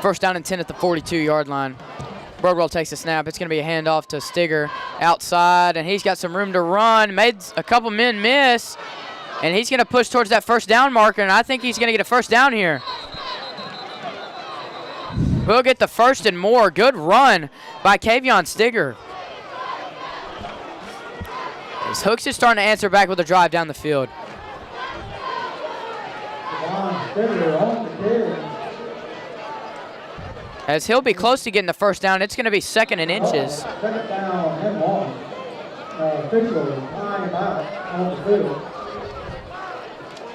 First down and 10 at the 42-yard line. Birdwell takes a snap. It's going to be a handoff to Stigger outside, and he's got some room to run. Made a couple men miss, and he's going to push towards that first down marker, and I think he's going to get a first down here. We'll get the 1st and more. Good run by Kavion Stigger. His Hooks is starting to answer back with a drive down the field. As he'll be close to getting the first down, it's going to be 2nd and inches.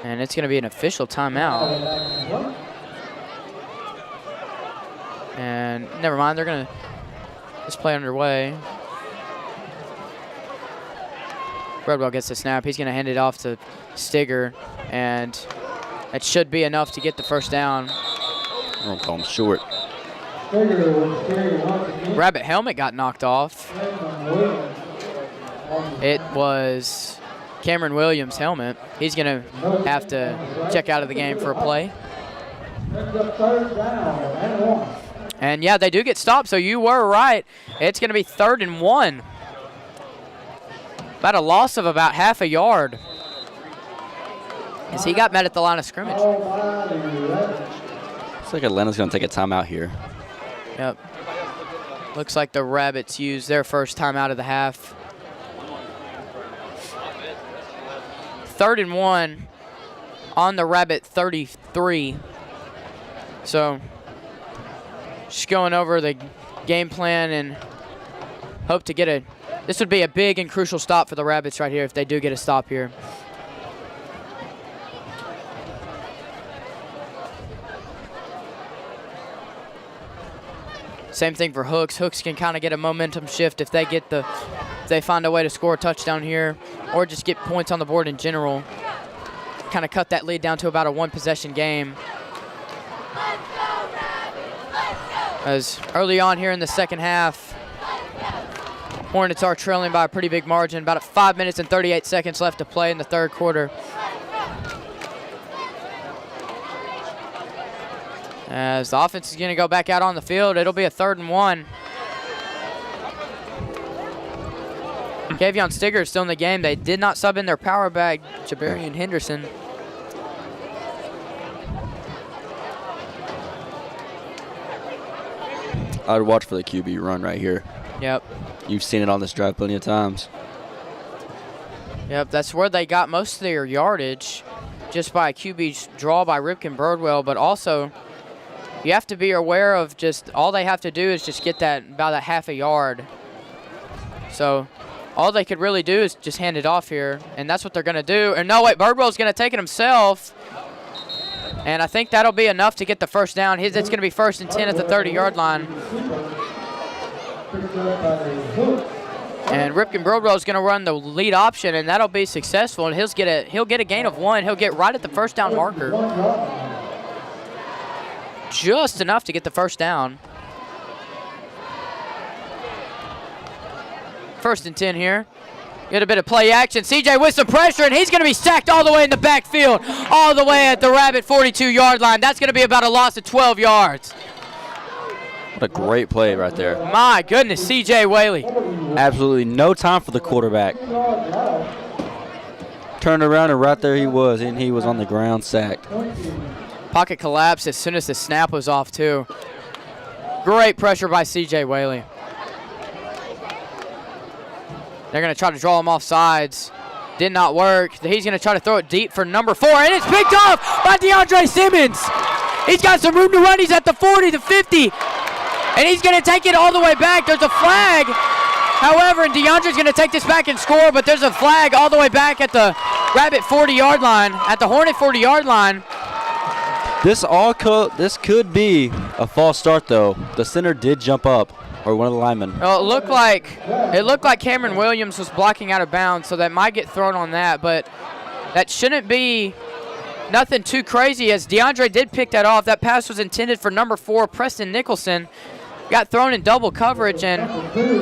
And it's going to be an official timeout. And never mind, they're going to just play underway. Birdwell gets the snap. He's going to hand it off to Stigger, and that should be enough to get the first down. I'm going to call him short. Rabbit helmet got knocked off. It was Cameron Williams' helmet. He's going to have to check out of the game for a play. And yeah, they do get stopped, so you were right. It's going to be 3rd and 1. About a loss of about half a yard. as he got met at the line of scrimmage. Looks like Atlanta's going to take a timeout here. Yep. Looks like the Rabbits used their first timeout of the half. 3rd and 1 on the Rabbit 33. So just going over the game plan and hope to get this would be a big and crucial stop for the Rabbits right here if they do get a stop here. Same thing for Hooks. Hooks can kind of get a momentum shift if they find a way to score a touchdown here or just get points on the board in general. Kind of cut that lead down to about a 1-possession game. As early on here in the second half, Hornets are trailing by a pretty big margin. About 5 minutes and 38 seconds left to play in the third quarter. As the offense is going to go back out on the field, it'll be a 3rd and 1. Kavion Stigger is still in the game. They did not sub in their power back, Jabarian Henderson. I would watch for the QB run right here. Yep. You've seen it on this drive plenty of times. Yep, that's where they got most of their yardage, just by a QB draw by Ripken Birdwell, but also you have to be aware of just all they have to do is just get that about a half a yard. So all they could really do is just hand it off here, and that's what they're going to do. And no, wait, Birdwell's going to take it himself, and I think that'll be enough to get the first down. It's going to be 1st and 10 at the 30-yard line. And Ripken Birdwell is going to run the lead option, and that'll be successful. And he'll get a gain of 1. He'll get right at the first down marker. Just enough to get the first down. 1st and 10 here. Get a bit of play action. CJ with some pressure, and he's going to be sacked all the way in the backfield, all the way at the Rabbit 42-yard line. That's going to be about a loss of 12 yards. What a great play right there. My goodness, CJ Whaley. Absolutely no time for the quarterback. Turned around, and right there he was, and he was on the ground sacked. Pocket collapsed as soon as the snap was off, too. Great pressure by CJ Whaley. They're going to try to draw him off sides. Did not work. He's going to try to throw it deep for number 4, and it's picked off by DeAndre Simmons. He's got some room to run. He's at the 40, the 50, and he's going to take it all the way back. There's a flag. However, and DeAndre's going to take this back and score, but there's a flag all the way back at the Rabbit 40-yard line, at the Hornet 40-yard line. This could be a false start, though. The center did jump up, or one of the linemen. Well, it looked like Cameron Williams was blocking out of bounds, so that might get thrown on that, but that shouldn't be nothing too crazy, as DeAndre did pick that off. That pass was intended for number 4, Preston Nicholson. Got thrown in double coverage, and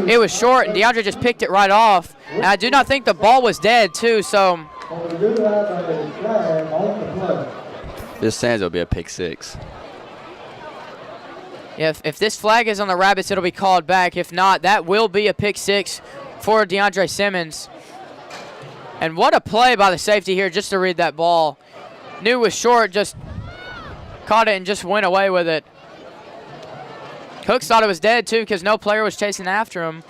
it was short, and DeAndre just picked it right off. And I do not think the ball was dead, too, so. This stands will be a pick 6. If this flag is on the Rabbits, it'll be called back. If not, that will be a pick 6 for DeAndre Simmons. And what a play by the safety here just to read that ball. Knew it was short, just caught it and just went away with it. Hooks thought it was dead, too, because no player was chasing after him.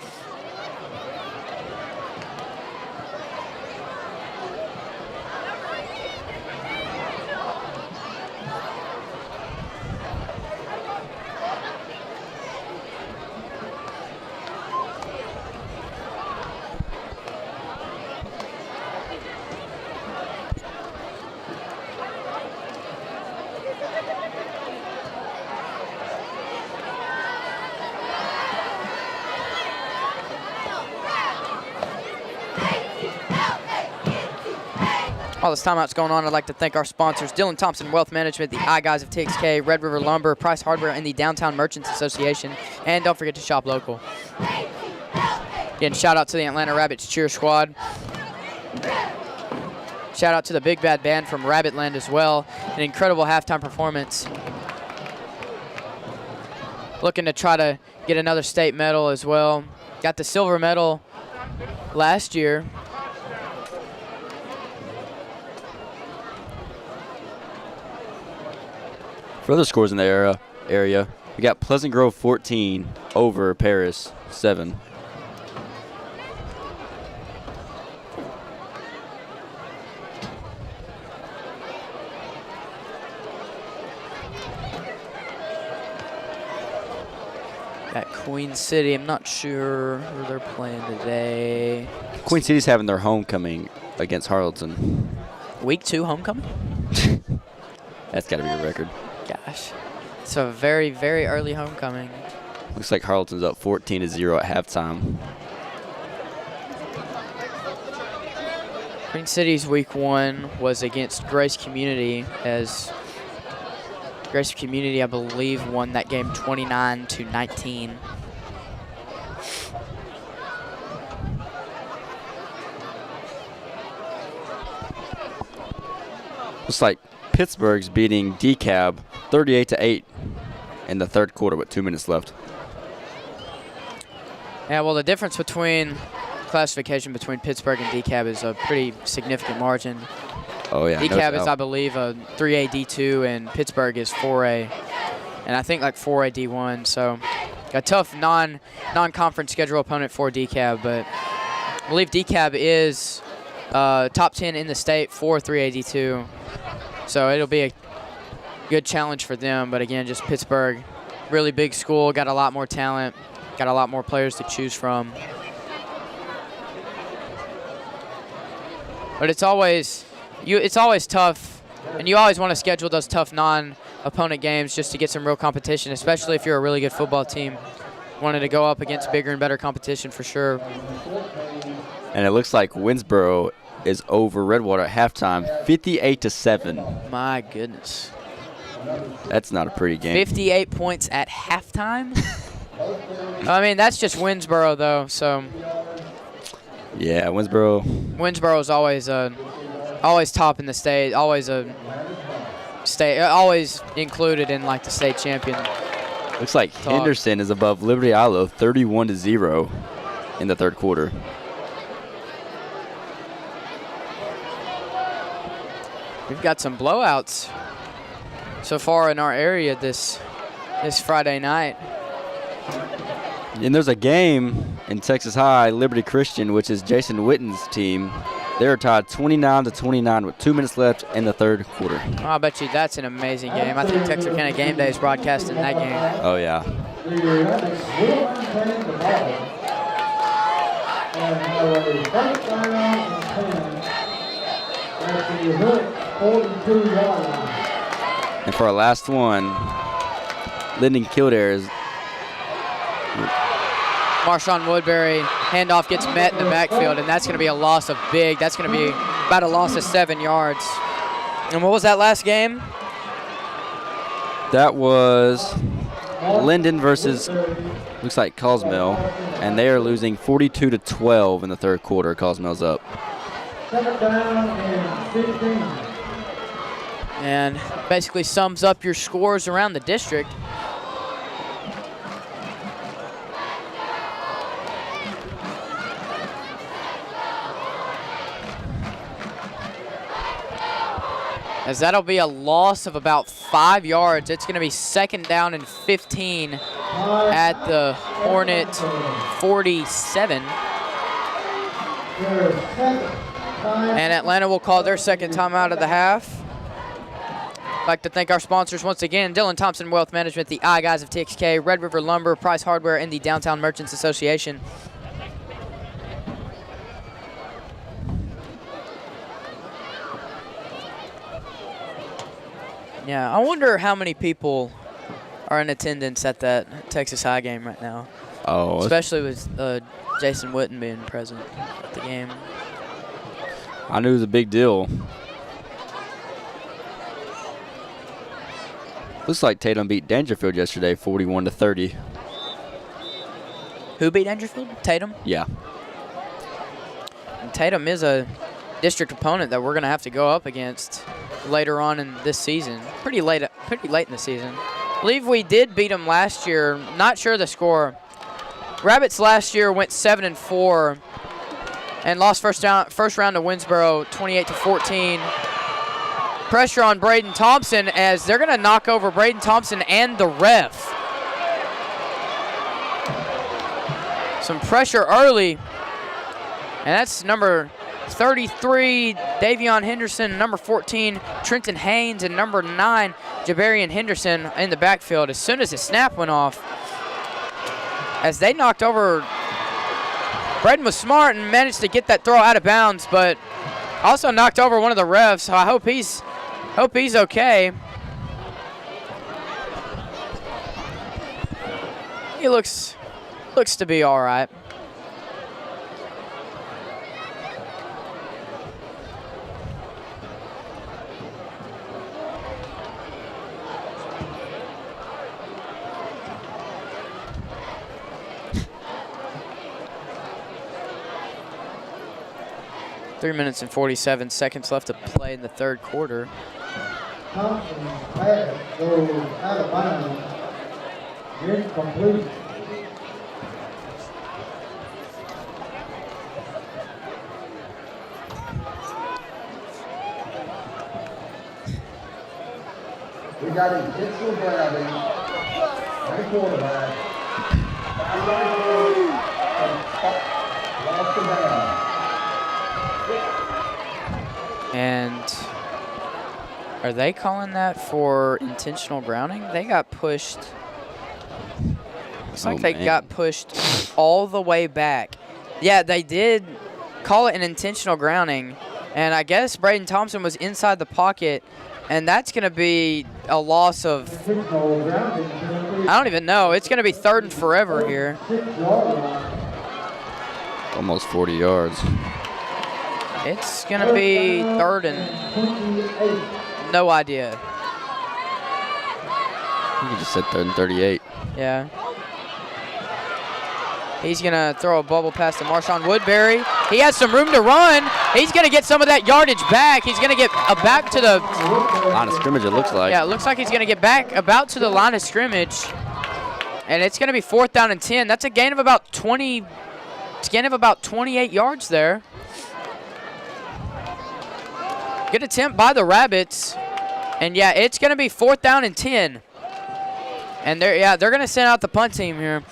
While this timeout's going on, I'd like to thank our sponsors, Dylan Thompson Wealth Management, the iGuys of TXK, Red River Lumber, Price Hardware, and the Downtown Merchants Association. And don't forget to shop local. Again, shout out to the Atlanta Rabbits cheer squad. Shout out to the Big Bad Band from Rabbitland as well. An incredible halftime performance. Looking to try to get another state medal as well. Got the silver medal last year. For other scores in the area, we got Pleasant Grove 14 over Paris 7. Got Queen City. I'm not sure who they're playing today. Queen City's having their homecoming against Harleton. Week 2 homecoming? That's got to be a record. Gosh. It's a very, very early homecoming. Looks like Harleton's up 14-0 at halftime. Queen City's week 1 was against Grace Community, as Grace Community, I believe, won that game 29-19. Looks like Pittsburgh's beating DeKalb 38-8 in the third quarter with 2 minutes left. Yeah, well, the difference between classification between Pittsburgh and DeKalb is a pretty significant margin. Oh, yeah. DeKalb is, I believe, a 3A D2, and Pittsburgh is 4A. And I think like 4A D1. So a tough non-conference schedule opponent for DeKalb, but I believe DeKalb is top 10 in the state for 3A D2. So it'll be a good challenge for them. But again, just Pittsburgh, really big school, got a lot more talent, got a lot more players to choose from. But it's always tough, and you always want to schedule those tough non-opponent games just to get some real competition, especially if you're a really good football team. Wanted to go up against bigger and better competition for sure. And it looks like Winsboro is over Redwater at halftime, 58-7. My goodness. That's not a pretty game. 58 points at halftime? I mean, that's just Winsboro, though, so. Yeah, Winsboro. Winsboro's always top in the state, always included in like the state champion. Looks like Henderson is above Liberty Islo 31-0 in the third quarter. We've got some blowouts so far in our area this Friday night. And there's a game in Texas High, Liberty Christian, which is Jason Witten's team. They're tied 29-29 with 2 minutes left in the third quarter. Oh, I bet you that's an amazing game. I think Texarkana Gameday is broadcasting that game. Oh, yeah. And for our last one, Linden Kildare is Marshawn Woodbury, handoff gets met in the backfield, and that's going to be a loss of big. That's going to be about a loss of 7 yards. And what was that last game? That was Linden versus, looks like Cozumel, and they are losing 42-12 in the third quarter. Cozumel's up. And basically sums up your scores around the district. As that'll be a loss of about 5 yards. It's going to be 2nd down and 15 at the Hornet 47. And Atlanta will call their second timeout of the half. I'd like to thank our sponsors once again: Dylan Thompson Wealth Management, the I Guys of TXK, Red River Lumber, Price Hardware, and the Downtown Merchants Association. Yeah, I wonder how many people are in attendance at that Texas High game right now. Oh, especially with Jason Witten being present at the game. I knew it was a big deal. Looks like Tatum beat Dangerfield yesterday, 41-30. Who beat Dangerfield? Tatum? Yeah. And Tatum is a district opponent that we're going to have to go up against later on in this season. Pretty late in the season. I believe we did beat them last year. Not sure the score. Rabbits last year went 7-4 and lost first round to Winsboro 28-14. pressure on Braden Thompson as they're going to knock over Braden Thompson and the ref. Some pressure early. And that's number 33, Davion Henderson, number 14, Trenton Haynes, and number 9, Jabarian Henderson in the backfield. As soon as the snap went off, as they knocked over, Braden was smart and managed to get that throw out of bounds, but also knocked over one of the refs, so I hope he's okay. He looks to be all right. Three minutes and 47 seconds left to play in the third quarter. Thompson's pass goes out of bounds. Incomplete. We got intentional grabbing. Right quarterback. Lost the down. And are they calling that for intentional grounding? They got pushed. Looks like they got pushed all the way back. Yeah, they did call it an intentional grounding. And I guess Braden Thompson was inside the pocket. And that's going to be a loss of, I don't even know. It's going to be 3rd and forever here. Almost 40 yards. It's going to be 3rd and no idea. You just said 3rd and 38. Yeah. He's going to throw a bubble pass to Marshawn Woodbury. He has some room to run. He's going to get some of that yardage back. He's going to get back to the line of scrimmage, it looks like. Yeah, it looks like he's going to get back about to the line of scrimmage. And it's going to be 4th down and 10. That's a gain of about 20. It's a gain of about 28 yards there. Good attempt by the Rabbits. And yeah, it's going to be 4th down and 10. And they're going to send out the punt team here.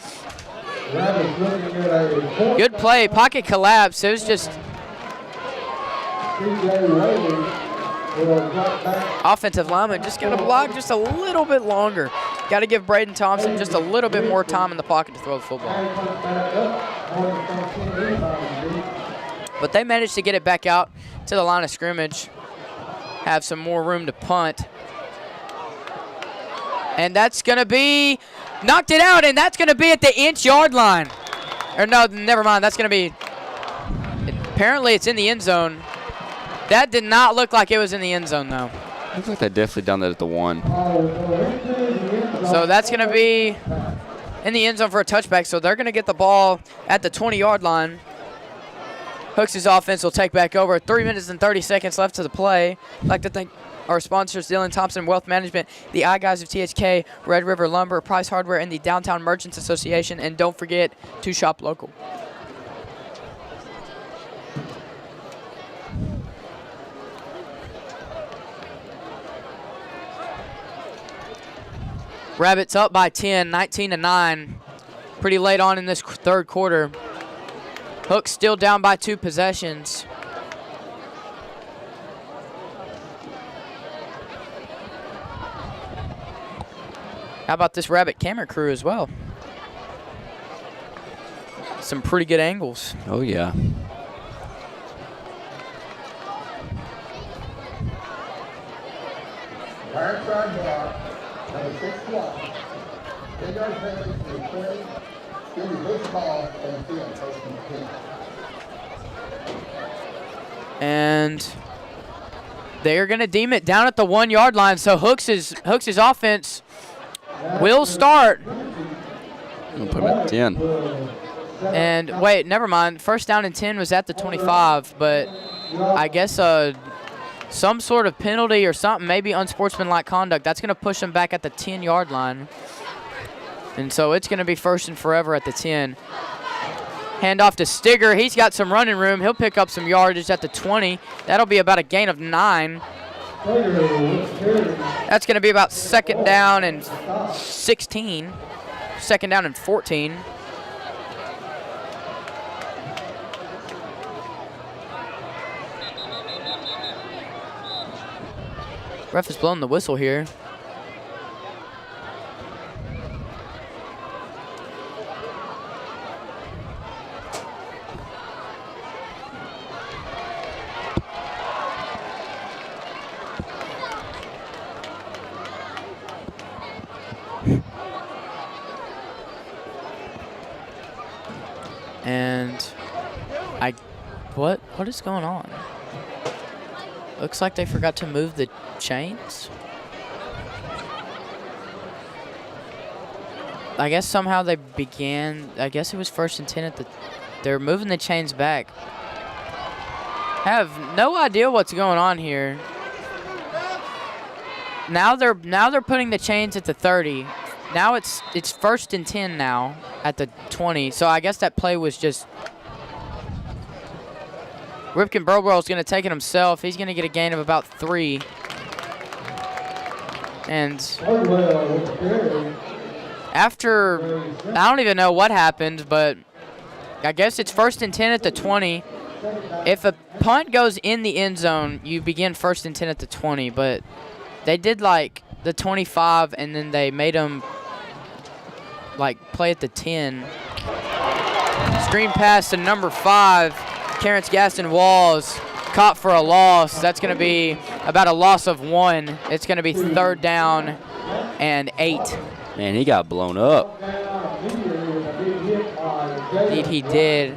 Good play, pocket collapse. It was just offensive lineman just got to block just a little bit longer. Got to give Braden Thompson just a little bit more time in the pocket to throw the football. But they managed to get it back out to the line of scrimmage, have some more room to punt. And that's going to be knocked it out, and that's going to be at the inch-yard line. Or no, never mind. That's going to be – apparently it's in the end zone. That did not look like it was in the end zone, though. Looks like they definitely done that at the 1. So that's going to be in the end zone for a touchback. So they're going to get the ball at the 20-yard line. Hooks' offense will take back over. 3 minutes and 30 seconds left to the play. I'd like to thank our sponsors, Dylan Thompson Wealth Management, the I Guys of THK, Red River Lumber, Price Hardware, and the Downtown Merchants Association. And don't forget to shop local. Rabbits up by 10, 19-9. Pretty late on in this third quarter. Hooks still down by 2 possessions. How about this Rabbit camera crew as well? Some pretty good angles. Oh, yeah. Right side block, number 6 block. 10 yard penalty to the 20. Give me this ball on the field, first and 10. And they are going to deem it down at the 1 yard line. So Hooks' offense will start. I'm going to put him at 10. And wait, never mind. 1st down and 10 was at the 25, but I guess some sort of penalty or something, maybe unsportsmanlike conduct. That's going to push them back at the 10 yard line. And so it's going to be 1st and forever at the 10. Hand off to Stigger. He's got some running room. He'll pick up some yardage at the 20. That'll be about a gain of 9. That's going to be about second down and 16. Second down and 14. Ref is blowing the whistle here. And what is going on? Looks like they forgot to move the chains. I guess somehow they began, I guess it was 1st and 10 at the, they're moving the chains back. Have no idea what's going on here. Now they're putting the chains at the 30. Now it's 1st and 10 now at the 20. So I guess that play was just Ripken Burwell's going to take it himself. He's going to get a gain of about 3. And after, I don't even know what happened, but I guess it's 1st and 10 at the 20. If a punt goes in the end zone, you begin 1st and 10 at the 20. But they did like the 25, and then they made them like play at the 10. Screen pass to number 5. Terrence Gaston Walls caught for a loss. That's going to be about a loss of 1. It's going to be 3rd down and 8. Man, he got blown up. Indeed, he did.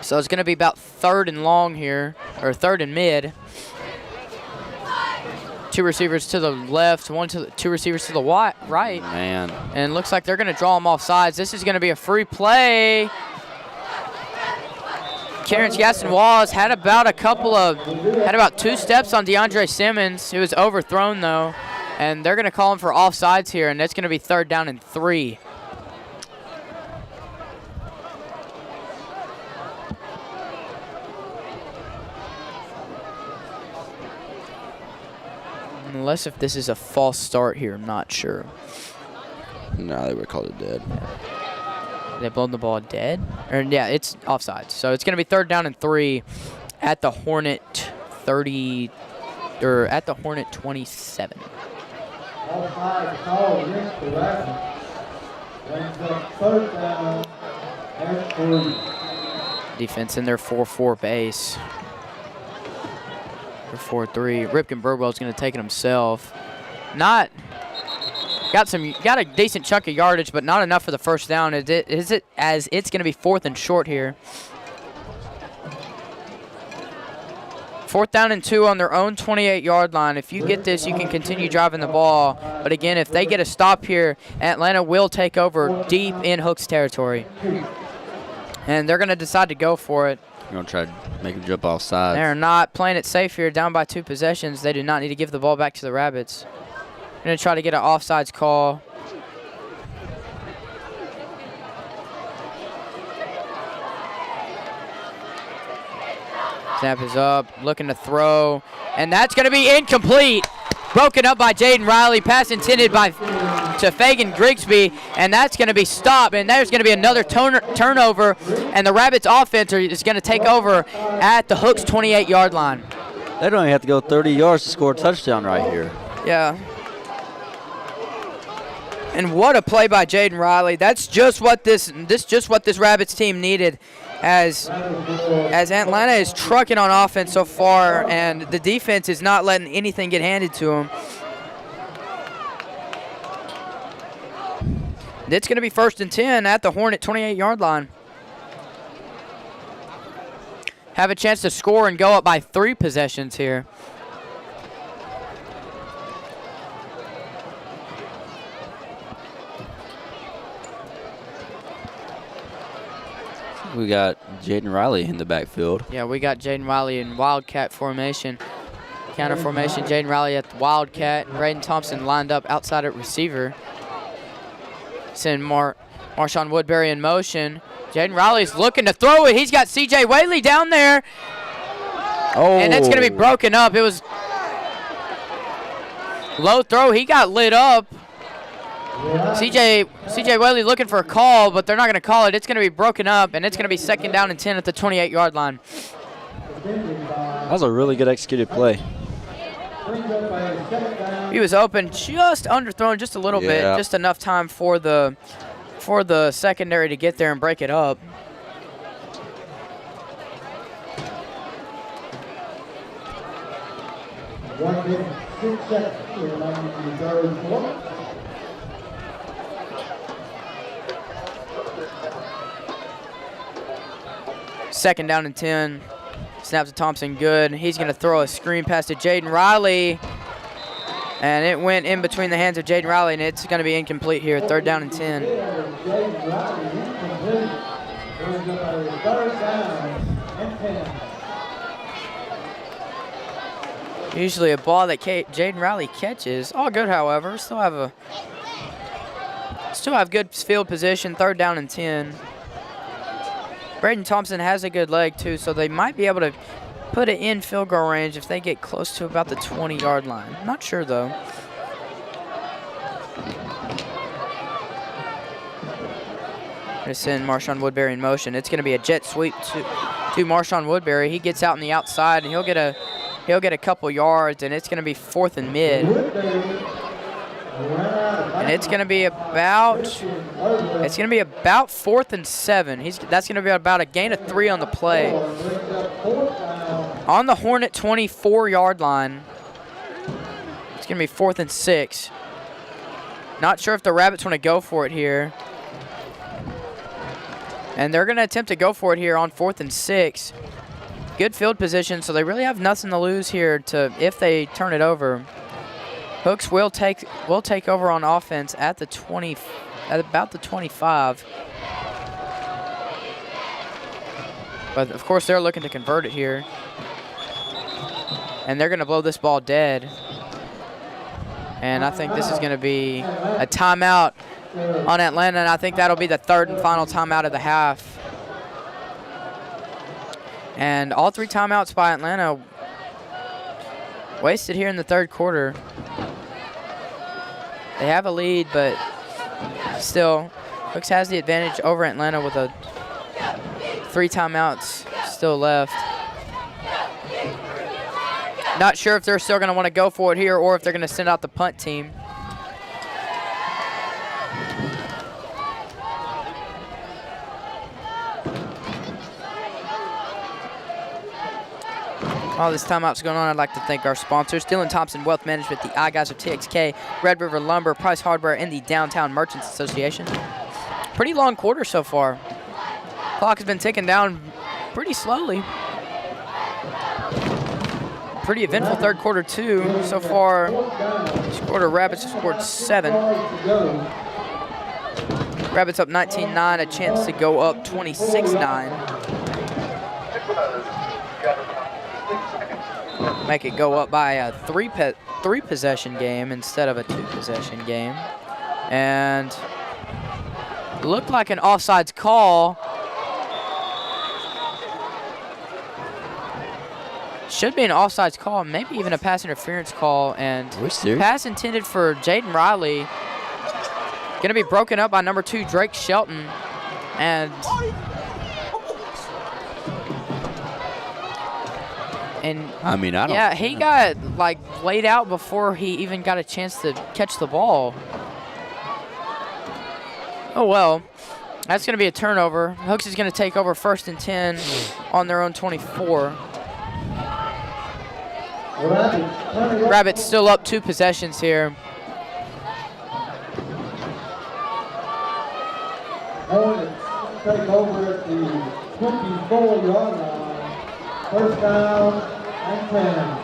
So it's going to be about 3rd and long here, or 3rd and mid. 2 receivers to the left, 2 receivers to the right. Man. And looks like they're going to draw them off sides. This is going to be a free play. Terrence Gaston Walls had about 2 steps on DeAndre Simmons. He was overthrown though, and they're going to call him for offsides here, and it's going to be 3rd down and 3. Unless if this is a false start here, I'm not sure. No, they would call it dead. They blown the ball dead? Or yeah, it's offsides. So it's going to be 3rd down and 3 at the Hornet 30, or at the Hornet 27. Offside call against the Rapids. Brings up 3rd down and 3. Defense in their 4-4 base. Or 4-3. Ripken Birdwell's going to take it himself. Got a decent chunk of yardage, but not enough for the 1st down. As it's going to be 4th and short here. 4th down and 2 on their own 28-yard line. If you get this, you can continue driving the ball. But again, if they get a stop here, Atlanta will take over deep in Hooks territory. And they're going to decide to go for it. You're going to try to make them jump off sides. They're not playing it safe here, down by 2 possessions. They do not need to give the ball back to the Rabbits. Going to try to get an offsides call. Snap is up, looking to throw, and that's going to be incomplete. Broken up by Jaden Riley, pass intended to Fagan Grigsby, and that's going to be stopped, and there's going to be another turnover, and the Rabbits offense is going to take over at the Hooks 28-yard line. They don't even have to go 30 yards to score a touchdown right here. Yeah. And what a play by Jaden Riley. That's just what this Rabbits team needed, as Atlanta is trucking on offense so far, and the defense is not letting anything get handed to them. It's going to be 1st and 10 at the Hornet 28-yard line. Have a chance to score and go up by 3 possessions here. We got Jaden Riley in the backfield. Yeah, we got Jaden Riley in Wildcat formation. Counter formation, Jaden Riley at the Wildcat. Braden Thompson lined up outside at receiver. Send Marshawn Woodbury in motion. Jaden Riley's looking to throw it. He's got C.J. Whaley down there. Oh. And it's going to be broken up. It was Low throw, he got lit up. CJ Whaley looking for a call, but they're not going to call it. It's going to be broken up, and it's going to be 2nd down and 10 at the 28-yard line. That was a really good executed play. He was open, just underthrown just a little bit, just enough time for the secondary to get there and break it up. Second down and 10. Snaps to Thompson, good. He's going to throw a screen pass to Jaden Riley. And it went in between the hands of Jaden Riley, and it's going to be incomplete here, 3rd down and 10. Usually a ball that Jaden Riley catches. All good, however. Still have good field position, 3rd down and 10. Braden Thompson has a good leg, too, so they might be able to put it in field goal range if they get close to about the 20-yard line. Not sure, though. Going to send Marshawn Woodbury in motion. It's going to be a jet sweep to Marshawn Woodbury. He gets out on the outside, and he'll get a couple yards, and it's going to be 4th and mid. And it's going to be about 4th and 7. That's going to be about a gain of 3 on the play. On the Hornet 24-yard line. It's going to be 4th and 6. Not sure if the Rabbits want to go for it here. And they're going to attempt to go for it here on 4th and 6. Good field position, so they really have nothing to lose here if they turn it over. Hooks will take over on offense at about the 25. But of course they're looking to convert it here. And they're going to blow this ball dead. And I think this is going to be a timeout on Atlanta, and I think that'll be the 3rd and final timeout of the half. And all 3 timeouts by Atlanta wasted here in the 3rd quarter. They have a lead, but still, Hooks has the advantage over Atlanta with 3 timeouts still left. Not sure if they're still going to want to go for it here or if they're going to send out the punt team. While this timeout's going on, I'd like to thank our sponsors, Dylan Thompson Wealth Management, the I Guys of TXK, Red River Lumber, Price Hardware, and the Downtown Merchants Association. Pretty long quarter so far. Clock has been ticking down pretty slowly. Pretty eventful 3rd quarter, too. So far, this quarter, Rabbits have scored 7. Rabbits up 19-9, a chance to go up 26-9. Make it go up by a three possession game instead of a 2-possession game. And looked like an offsides call. Should be an offsides call, maybe even a pass interference call. And pass intended for Jaden Riley. Going to be broken up by number 2, Drake Shelton. And I mean, I don't. Yeah, he got laid out before he even got a chance to catch the ball. Oh well, that's going to be a turnover. Hooks is going to take over 1st and 10 on their own 24. Rabbits still up 2 possessions here. Take over at the 24-yard line. 1st down and 10.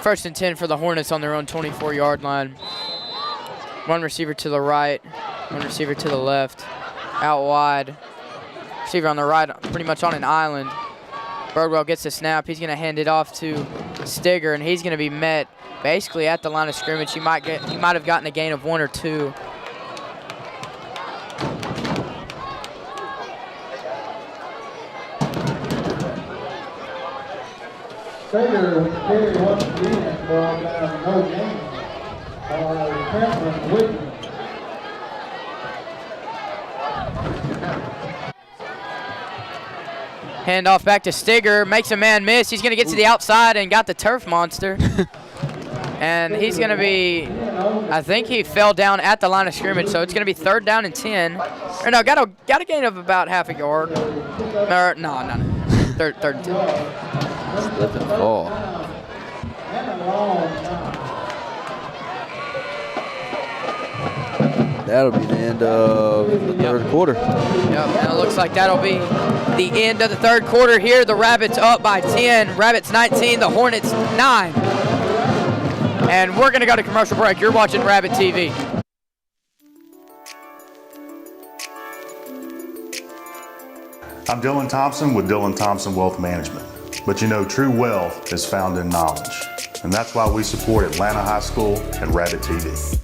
1st and 10 for the Hornets on their own 24-yard line. 1 receiver to the right, 1 receiver to the left. Out wide. Receiver on the right, pretty much on an island. Birdwell gets the snap. He's going to hand it off to Stigger, and he's going to be met basically at the line of scrimmage. He might have gotten a gain of 1 or 2. Sager with carry once again, ball down, no gain. Cameron Whitman. Hand off back to Stigger, makes a man miss. He's going to get to the outside and got the turf monster. And he's going to be, I think he fell down at the line of scrimmage, so it's going to be 3rd down and 10. Or no, got a gain of about half a yard. Or, no. Third and 10. Slip and fall. That'll be the end of the third quarter. Yep, and it looks like that'll be the end of the third quarter here. The Rabbits up by 10. Rabbits 19, the Hornets 9. And we're going to go to commercial break. You're watching Rabbit TV. I'm Dylan Thompson with Dylan Thompson Wealth Management. But you know, true wealth is found in knowledge. And that's why we support Atlanta High School and Rabbit TV.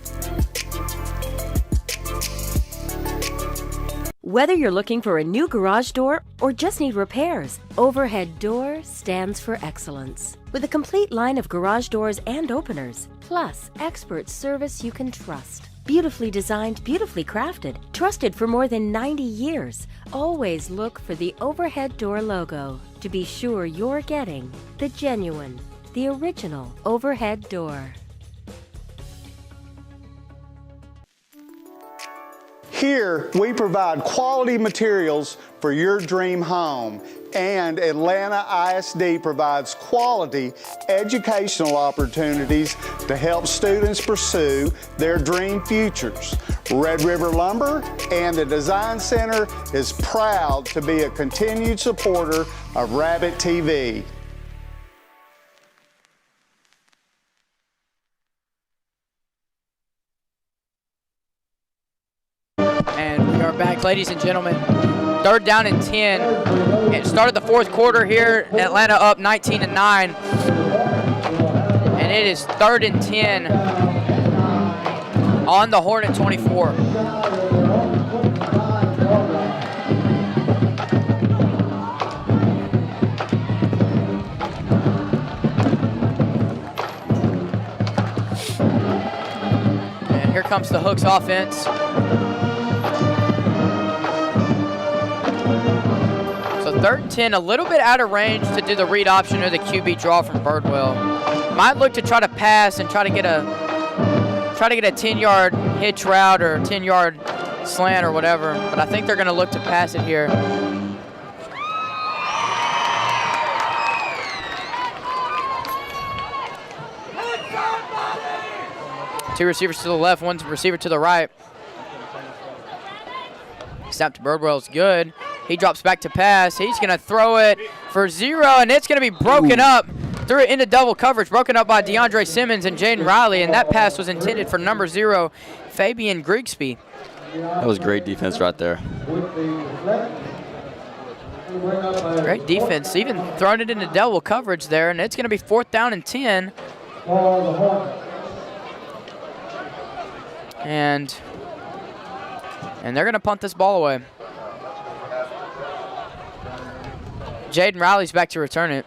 Whether you're looking for a new garage door or just need repairs, Overhead Door stands for excellence. With a complete line of garage doors and openers, plus expert service you can trust. Beautifully designed, beautifully crafted, trusted for more than 90 years. Always look for the Overhead Door logo to be sure you're getting the genuine, the original Overhead Door. Here, we provide quality materials for your dream home, and Atlanta ISD provides quality educational opportunities to help students pursue their dream futures. Red River Lumber and the Design Center is proud to be a continued supporter of Rabbit TV. And we are back, ladies and gentlemen. 3rd down and 10. It started the fourth quarter here. Atlanta up 19-9. And it is 3rd and 10 on the Hornet 24. And here comes the Hooks offense. So 3rd and 10, a little bit out of range to do the read option or the QB draw from Birdwell. Might look to try to pass and try to get a 10-yard hitch route or 10-yard slant or whatever, but I think they're going to look to pass it here. Two receivers to the left, one receiver to the right. Snap to Birdwell's good. He drops back to pass. He's going to throw it for 0, and it's going to be broken up. Threw it into double coverage, broken up by DeAndre Simmons and Jaden Riley, and that pass was intended for number 0, Fabian Grigsby. That was great defense right there. Great defense, even throwing it into double coverage there, and it's going to be 4th down and 10. And they're going to punt this ball away. Jaden Riley's back to return it.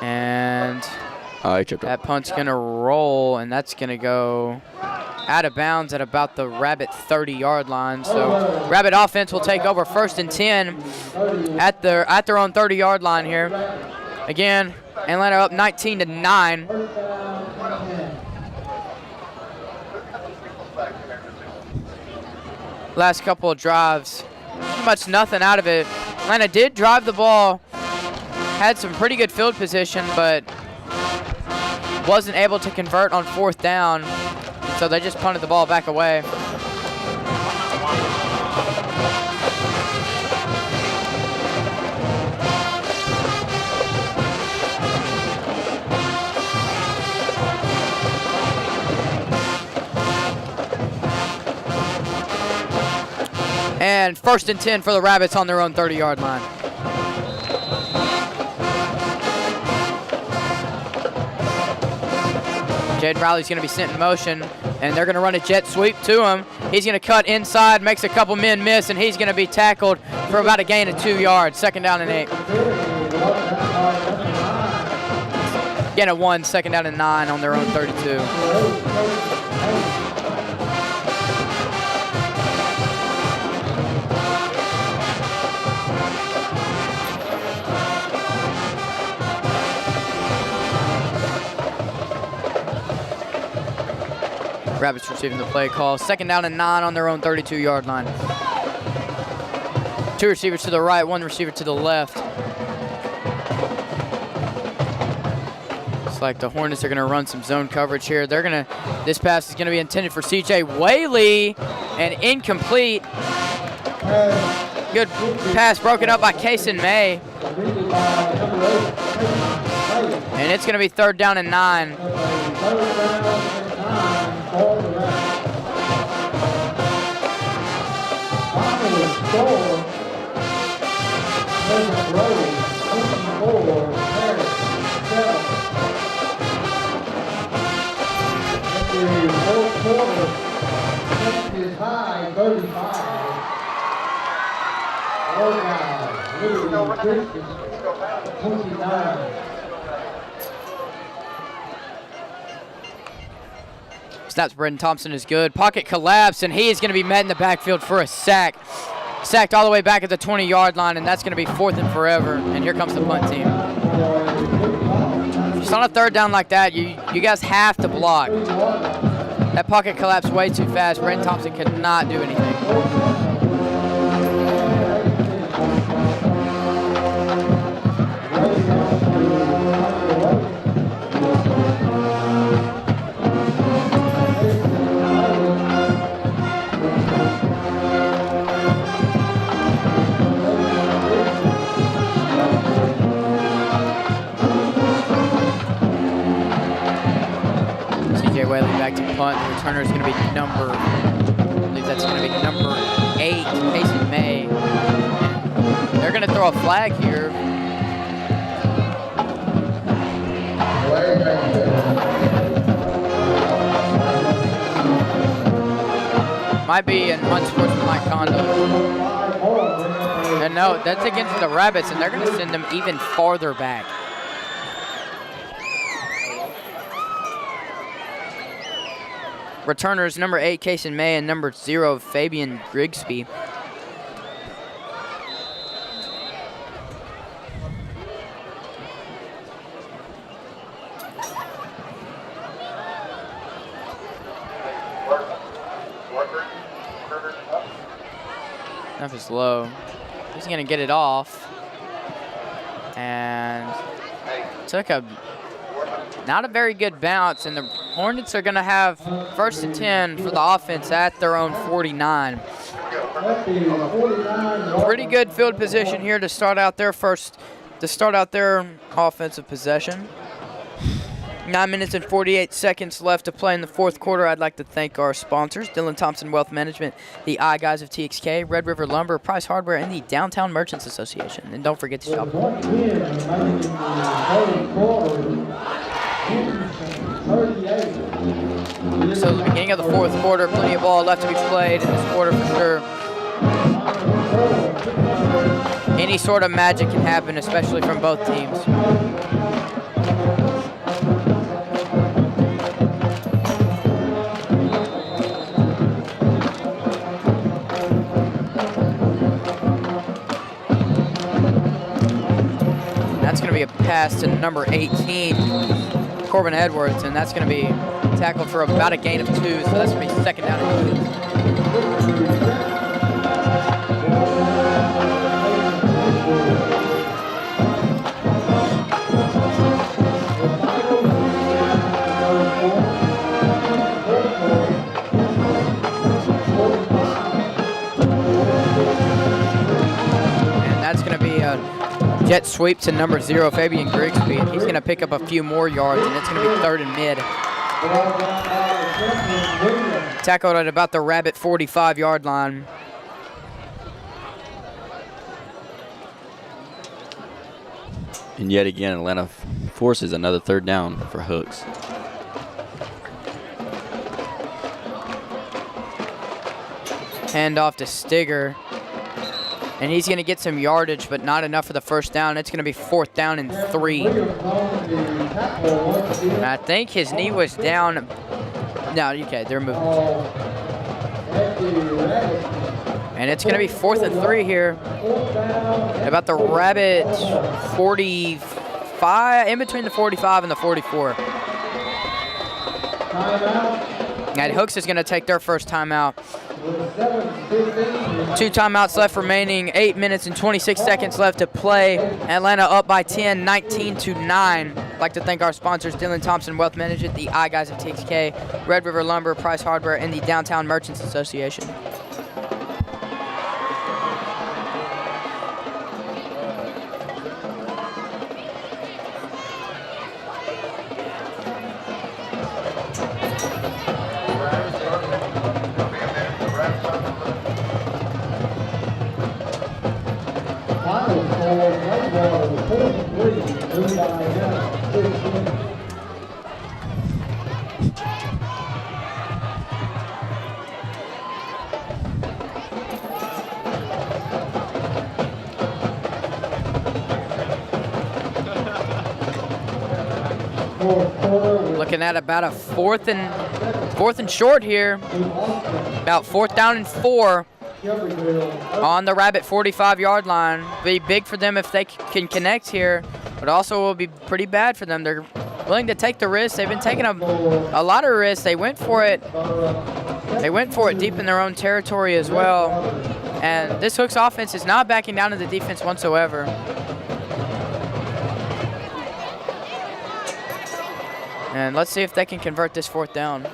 And that punt's going to roll, and that's going to go out of bounds at about the Rabbit 30-yard line. So Rabbit offense will take over 1st and 10 at their own 30-yard line here. Again, Atlanta up 19-9. Last couple of drives, pretty much nothing out of it. Atlanta did drive the ball, had some pretty good field position, but wasn't able to convert on 4th down. So they just punted the ball back away. And 1st and 10 for the Rabbits on their own 30-yard line. Jaden Riley's going to be sent in motion, and they're going to run a jet sweep to him. He's going to cut inside, makes a couple men miss, and he's going to be tackled for about a gain of 2 yards. 2nd down and 8. Gain of 1, 2nd down and 9 on their own 32. Rabbits receiving the play call. 2nd down and 9 on their own 32-yard line. 2 receivers to the right, 1 receiver to the left. Looks like the Hornets are going to run some zone coverage here. This pass is going to be intended for C.J. Whaley and incomplete. Good pass broken up by Kason May. And it's going to be 3rd down and 9. Snaps Brendan Thompson is good. Pocket collapse, and he is going to be met in the backfield for a sack. Sacked all the way back at the 20-yard line, and that's going to be 4th and forever. And here comes the punt team. Just on a 3rd down like that, you guys have to block. That pocket collapsed way too fast. Brendan Thompson could not do anything. Whaley back to punt. The returner is going to be number 8, Casey May. They're going to throw a flag here. Might be an unsportsmanlike conduct. And no, that's against the Rabbits, and they're going to send them even farther back. Returners number 8, Kason May, and number 0, Fabian Grigsby. Enough is low. He's going to get it off. And took not a very good bounce, and the Hornets are going to have 1st and 10 for the offense at their own 49. Pretty good field position here to start out their offensive possession. 9 minutes and 48 seconds left to play in the 4th quarter. I'd like to thank our sponsors, Dylan Thompson Wealth Management, the I Guys of TXK, Red River Lumber, Price Hardware, and the Downtown Merchants Association. And don't forget to shop. So the beginning of the 4th quarter, plenty of ball left to be played in this quarter for sure. Any sort of magic can happen, especially from both teams. That's going to be a pass to number 18, Corbin Edwards, and that's going to be tackled for about a gain of 2, so that's going to be 2nd down and 2. And that's going to be a jet sweep to number 0, Fabian Grigsby, and he's going to pick up a few more yards, and it's going to be 3rd and mid. Tackled at about the Rabbit 45-yard line. And yet again, Atlanta forces another 3rd down for Hooks. Hand off to Stigger. And he's going to get some yardage, but not enough for the first down. It's going to be 4th down and 3. I think his knee was down. No, okay, they're moving. And it's going to be 4th and 3 here. About the Rabbit 45, in between the 45 and the 44. And Hooks is going to take their first timeout. 2 timeouts left remaining, 8 minutes and 26 seconds left to play. Atlanta up by 10, 19-9. I'd like to thank our sponsors, Dylan Thompson Wealth Management, the I Guys of TXK, Red River Lumber, Price Hardware, and the Downtown Merchants Association. Looking at about a fourth and short here. About 4th down and 4 on the Rabbit 45-yard line. Be big for them if they can connect here, but also will be pretty bad for them. They're willing to take the risk. They've been taking a lot of risks. They went for it. They went for it deep in their own territory as well. And this Hooks offense is not backing down to the defense whatsoever. And let's see if they can convert this 4th down.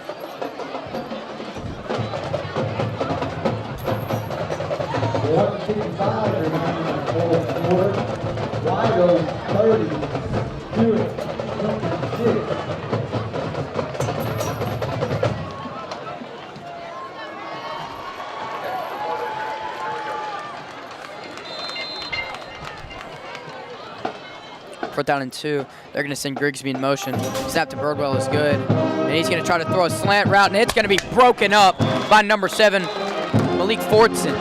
Fourth down and 2. They're going to send Grigsby in motion. Snap to Birdwell is good. And he's going to try to throw a slant route, and it's going to be broken up by number 7, Malik Fortson.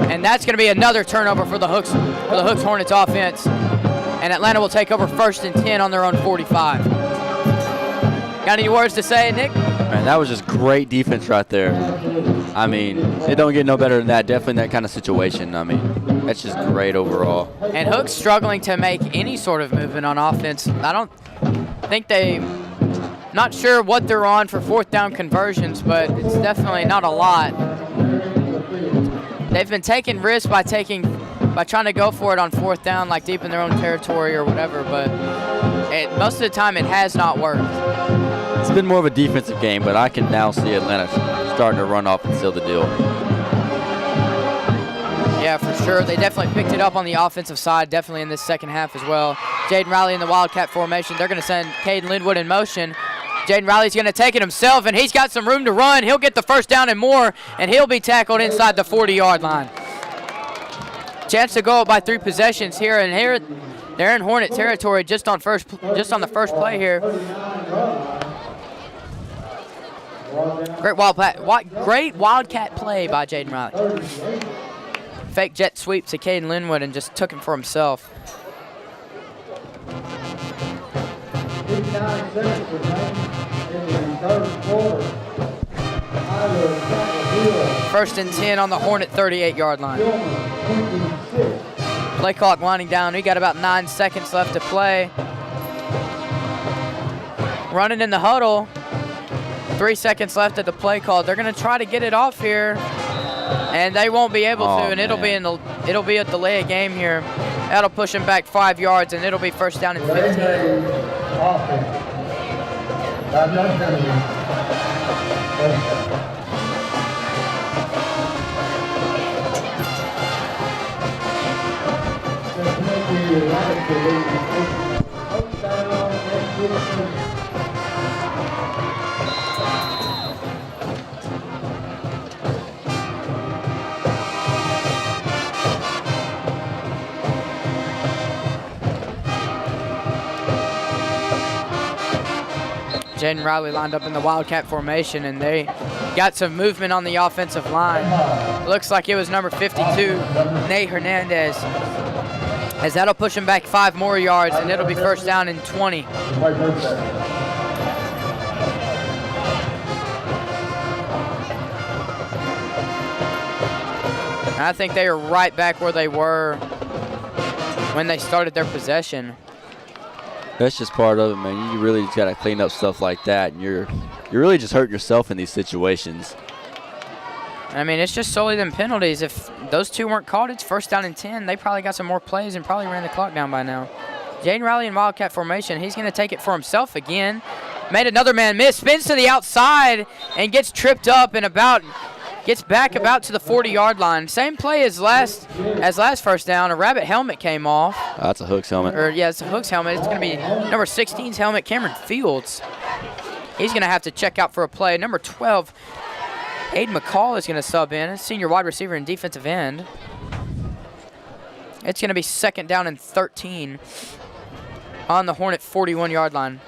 And that's going to be another turnover for the Hooks Hornets offense. And Atlanta will take over 1st and 10 on their own 45. Got any words to say, Nick? Man, that was just great defense right there. I mean, it don't get no better than that. Definitely in that kind of situation. I mean, that's just great overall. And Hooks struggling to make any sort of movement on offense. I don't think not sure what they're on for 4th down conversions, but it's definitely not a lot. They've been taking risks by trying to go for it on 4th down, like deep in their own territory or whatever, but most of the time it has not worked. It's been more of a defensive game, but I can now see Atlanta starting to run off and seal the deal. Yeah, for sure. They definitely picked it up on the offensive side, definitely in this second half as well. Jaden Riley in the Wildcat formation. They're going to send Caden Linwood in motion. Jaden Riley's going to take it himself, and he's got some room to run. He'll get the first down and more, and he'll be tackled inside the 40-yard line. Chance to go up by 3 possessions here, and here they're in Hornet territory just on the first play here. Great Wildcat play by Jaden Riley. Fake jet sweep to Caden Linwood and just took him for himself. 59 seconds remaining in the 3rd quarter. 1st and 10 on the Hornet 38-yard line. Play clock winding down. We got about 9 seconds left to play. Running in the huddle. 3 seconds left at the play call. They're going to try to get it off here, and they won't be able to. And it'll be a delay of game here. That'll push them back 5 yards, and it'll be 1st down and 15. Jaden Riley lined up in the Wildcat formation, and they got some movement on the offensive line. Looks like it was number 52, Nate Hernandez, as that'll push him back 5 more yards, and it'll be first down and 20. And I think they are right back where they were when they started their possession. That's just part of it, man. You really just got to clean up stuff like that, and you're really just hurting yourself in these situations. I mean, it's just solely them penalties. If those 2 weren't called, it's first down and 10. They probably got some more plays and probably ran the clock down by now. Jaden Riley in Wildcat formation. He's going to take it for himself again. Made another man miss. Spins to the outside and gets tripped up and gets back about to the 40-yard line. Same play as last first down. A Rabbit helmet came off. That's a Hooks helmet. It's a Hooks helmet. It's going to be number 16's helmet, Cameron Fields. He's going to have to check out for a play. Number 12, Aiden McCall is going to sub in, a senior wide receiver and defensive end. It's going to be second down and 13 on the Hornet 41-yard line.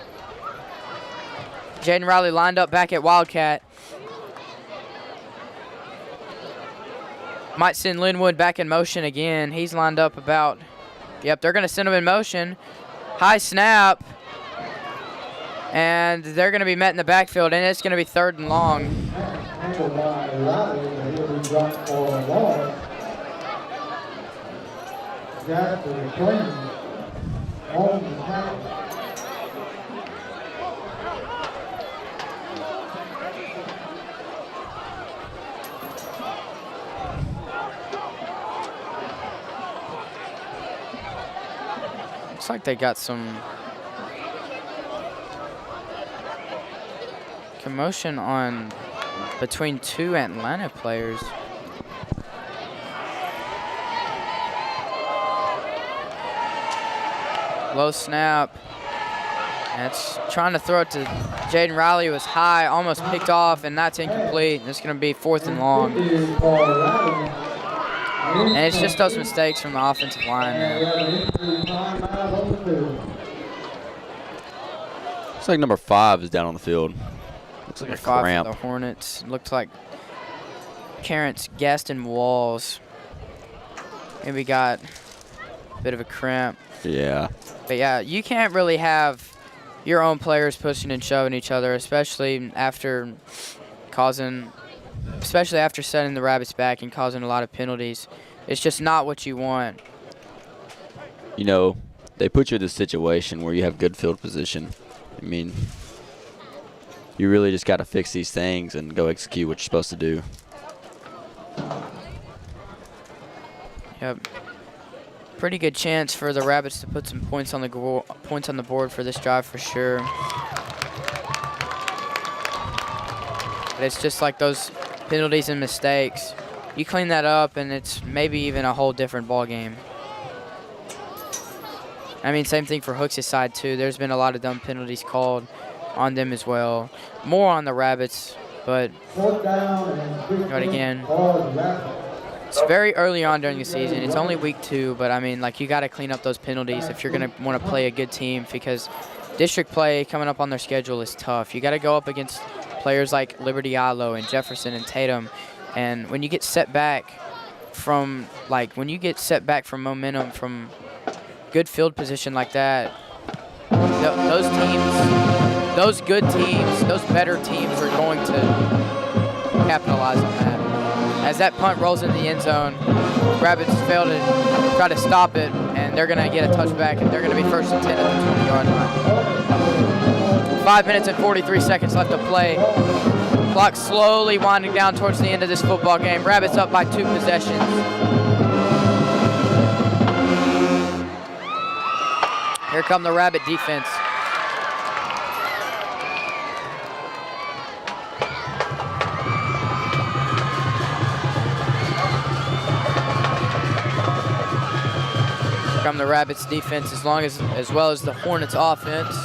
Jaden Riley lined up back at Wildcat. Might send Linwood back in motion again. He's lined up about, yep, they're going to send him in motion. High snap. And they're going to be met in the backfield, and it's going to be 3rd and long. Looks like they got some commotion on between 2 Atlanta players. Low snap. That's trying to throw it to Jaden Riley. It was high, almost picked off, and that's incomplete. It's going to be 4th and long. And it's just those mistakes from the offensive line. Looks like number 5 is down on the field. Looks like a cramp. For the Hornets. Looks like Gaston Walls maybe got a bit of a cramp. Yeah. But yeah, you can't really have your own players pushing and shoving each other, especially after setting the Rabbits back and causing a lot of penalties. It's just not what you want. You know, they put you in this situation where you have good field position. I mean, you really just got to fix these things and go execute what you're supposed to do. Yep. Pretty good chance for the Rabbits to put some points on the board for this drive for sure. But it's just like those penalties and mistakes. You clean that up, and it's maybe even a whole different ball game. I mean, same thing for Hooks' side too. There's been a lot of dumb penalties called on them as well. More on the Rabbits, but again, it's very early on during the season. It's only week 2, but I mean, like, you got to clean up those penalties if you're going to want to play a good team, because district play coming up on their schedule is tough. You got to go up against players like Liberty Ilo and Jefferson and Tatum, and when you get set back from momentum from good field position like that, those teams, those good teams, those better teams are going to capitalize on that. As that punt rolls in the end zone, Rabbits fail to try to stop it, and they're going to get a touchback, and they're going to be 1st and 10 at the 20-yard line. 5 minutes and 43 seconds left to play. Clock slowly winding down towards the end of this football game. Rabbits up by 2 possessions. Here come the Rabbit defense. Here come the Rabbits defense as well as the Hornets offense.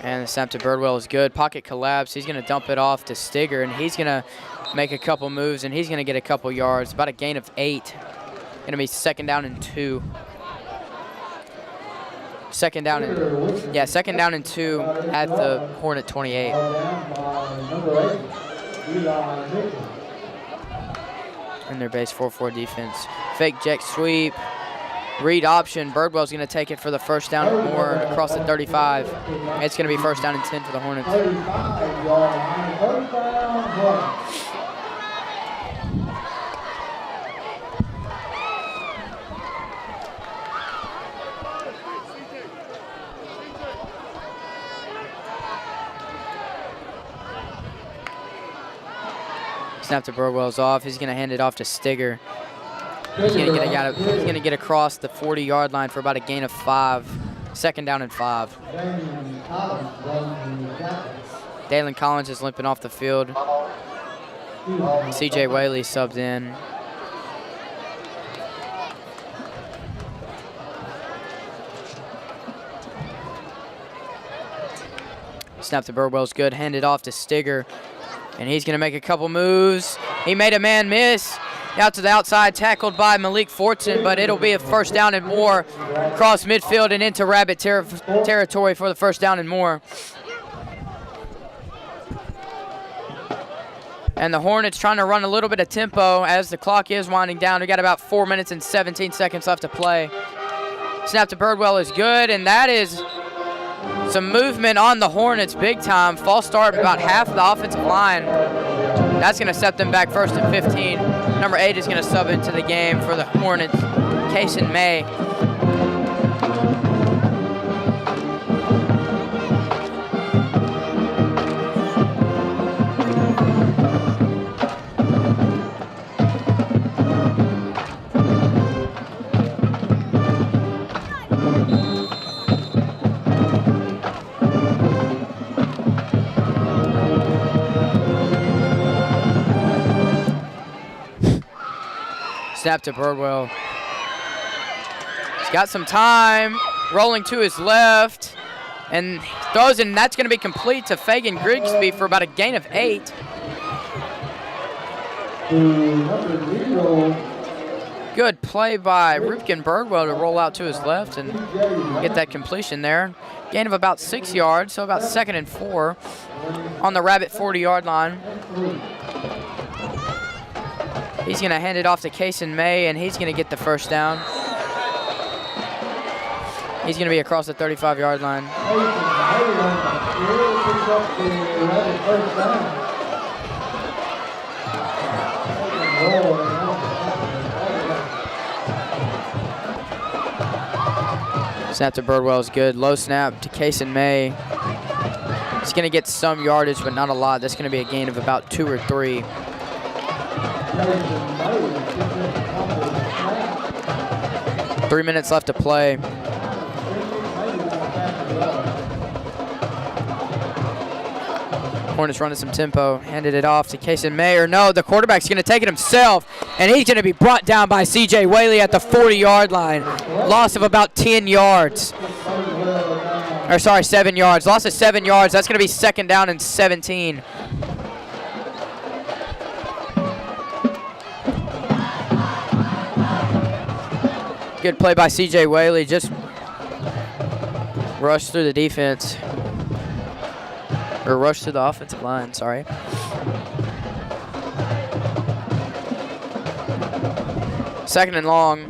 And the snap to Birdwell is good. Pocket collapse. He's going to dump it off to Stigger, and he's going to make a couple moves, and he's going to get a couple yards. About a gain of 8. Going to be 2nd down and 2. 2nd down and 2 at the Hornet 28. In their base 4-4 defense. Fake jet sweep. Read option. Birdwell's going to take it for the 1st down and more across the 35. It's going to be 1st down and 10 for the Hornets. Snap to Birdwell's off. He's going to hand it off to Stigger. He's going to get across the 40-yard line for about a gain of 5. 2nd down and 5. Dalen Collins is limping off the field. C.J. Whaley subbed in. Snap to Birdwell's good. Hand it off to Stigger. And he's going to make a couple moves. He made a man miss. Out to the outside, tackled by Malik Fortson, but it'll be a 1st down and more. Across midfield and into Rabbit territory for the 1st down and more. And the Hornets trying to run a little bit of tempo as the clock is winding down. We got about 4 minutes and 17 seconds left to play. Snap to Birdwell is good, and that is some movement on the Hornets big time. False start about half the offensive line. That's going to set them back 1st and 15. Number 8 is going to sub into the game for the Hornets, Kason May. Snap to Birdwell. He's got some time, rolling to his left, and throws, and that's going to be complete to Fagan Grigsby for about a gain of 8. Good play by Rupkin Birdwell to roll out to his left and get that completion there. Gain of about 6 yards, so about 2nd and 4 on the Rabbit 40-yard line. He's going to hand it off to Kason May, and he's going to get the 1st down. He's going to be across the 35-yard line. Snap to Birdwell is good. Low snap to Kason May. He's going to get some yardage, but not a lot. That's going to be a gain of about 2 or 3. 3 minutes left to play. Hornets running some tempo. Handed it off to Kason May. Or no, the quarterback's going to take it himself, and he's going to be brought down by C.J. Whaley at the 40-yard line. Loss of about 10 yards. Or sorry, 7 yards. Loss of 7 yards. That's going to be 2nd down and 17. Good play by C.J. Whaley. Just rushed through the defense. Or rushed through the offensive line, sorry. Second and long.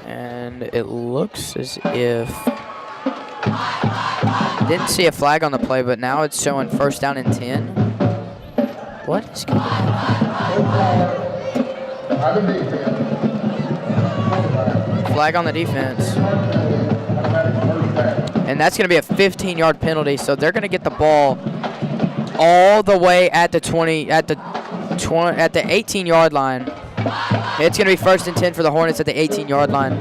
And it looks as if... Didn't see a flag on the play, but now it's showing 1st down and 10. What is going on? Flag on the defense. And that's going to be a 15-yard penalty, so they're going to get the ball all the way at the 18-yard line. It's going to be 1st and 10 for the Hornets at the 18-yard line.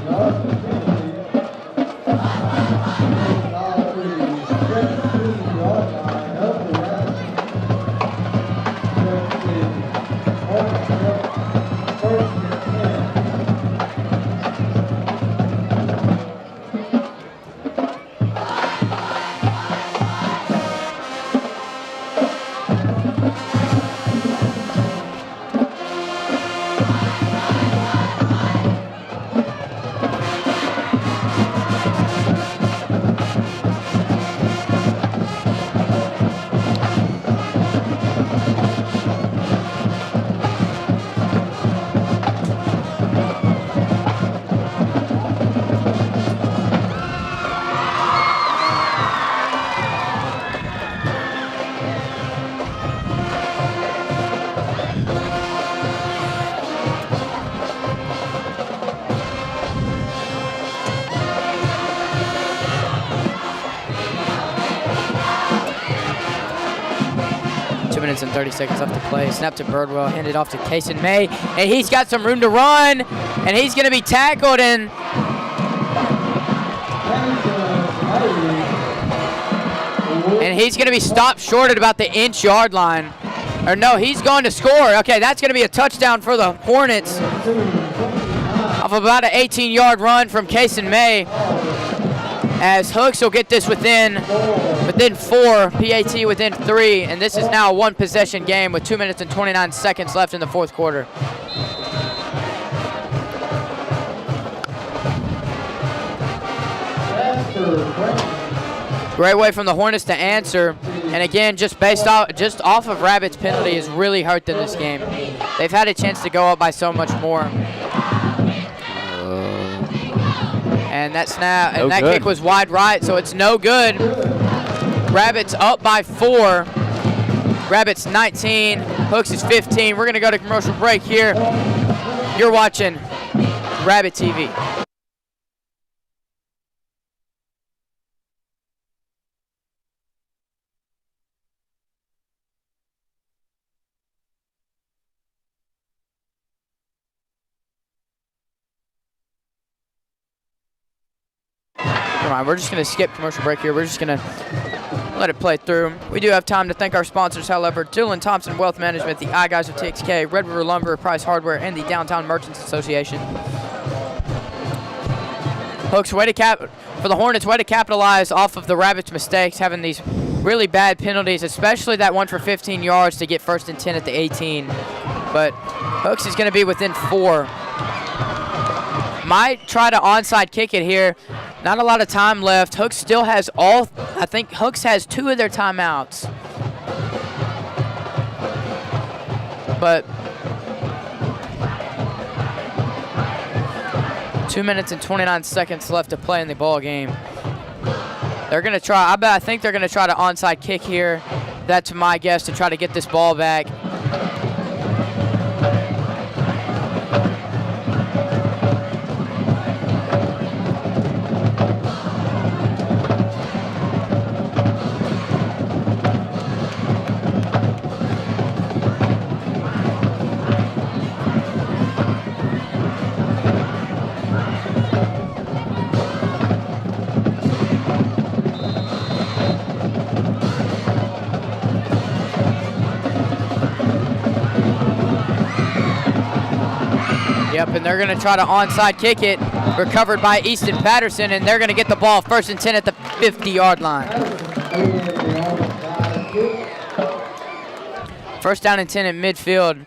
2 minutes and 30 seconds left to play. Snap to Birdwell, handed off to Kason May, and he's got some room to run, and he's going to be tackled, and he's going to be stopped short at about the inch-yard line. Or no, he's going to score. Okay, that's going to be a touchdown for the Hornets off about an 18-yard run from Kason May, as Hooks will get this within 4, PAT within 3, and this is now a one-possession game with 2 minutes and 29 seconds left in the fourth quarter. Great way from the Hornets to answer, and again, just off of Rabbit's penalty has really hurt them this game. They've had a chance to go up by so much more. And that snap and that kick was wide right, so it's no good. Rabbits up by 4. Rabbits 19, Hooks is 15. We're gonna go to commercial break here. You're watching Rabbit TV. We're just going to skip commercial break here. We're just going to let it play through. We do have time to thank our sponsors, however, Dylan Thompson Wealth Management, the I Guys of TXK, Red River Lumber, Price Hardware, and the Downtown Merchants Association. Hooks, for the Hornets, way to capitalize off of the Rabbits' mistakes, having these really bad penalties, especially that one for 15 yards to get 1st and 10 at the 18. But Hooks is going to be within 4. Might try to onside kick it here. Not a lot of time left. Hooks still has I think Hooks has 2 of their timeouts. But 2 minutes and 29 seconds left to play in the ball game. They're going to try, I think they're going to try to onside kick here. That's my guess, to try to get this ball back. Yep, and they're going to try to onside kick it. Recovered by Easton Patterson, and they're going to get the ball 1st and 10 at the 50-yard line. 1st down and 10 at midfield.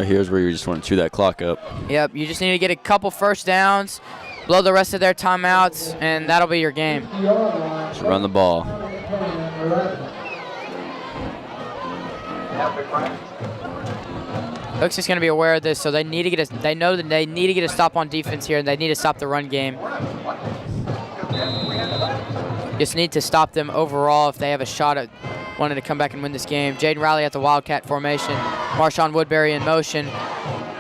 Here's where you just want to chew that clock up. Yep, you just need to get a couple 1st downs, blow the rest of their timeouts, and that'll be your game. Just run the ball. Hooks is going to be aware of this, so they need to get they know that they need to get a stop on defense here, and they need to stop the run game. Just need to stop them overall if they have a shot at wanting to come back and win this game. Jaden Riley at the Wildcat formation. Marshawn Woodbury in motion.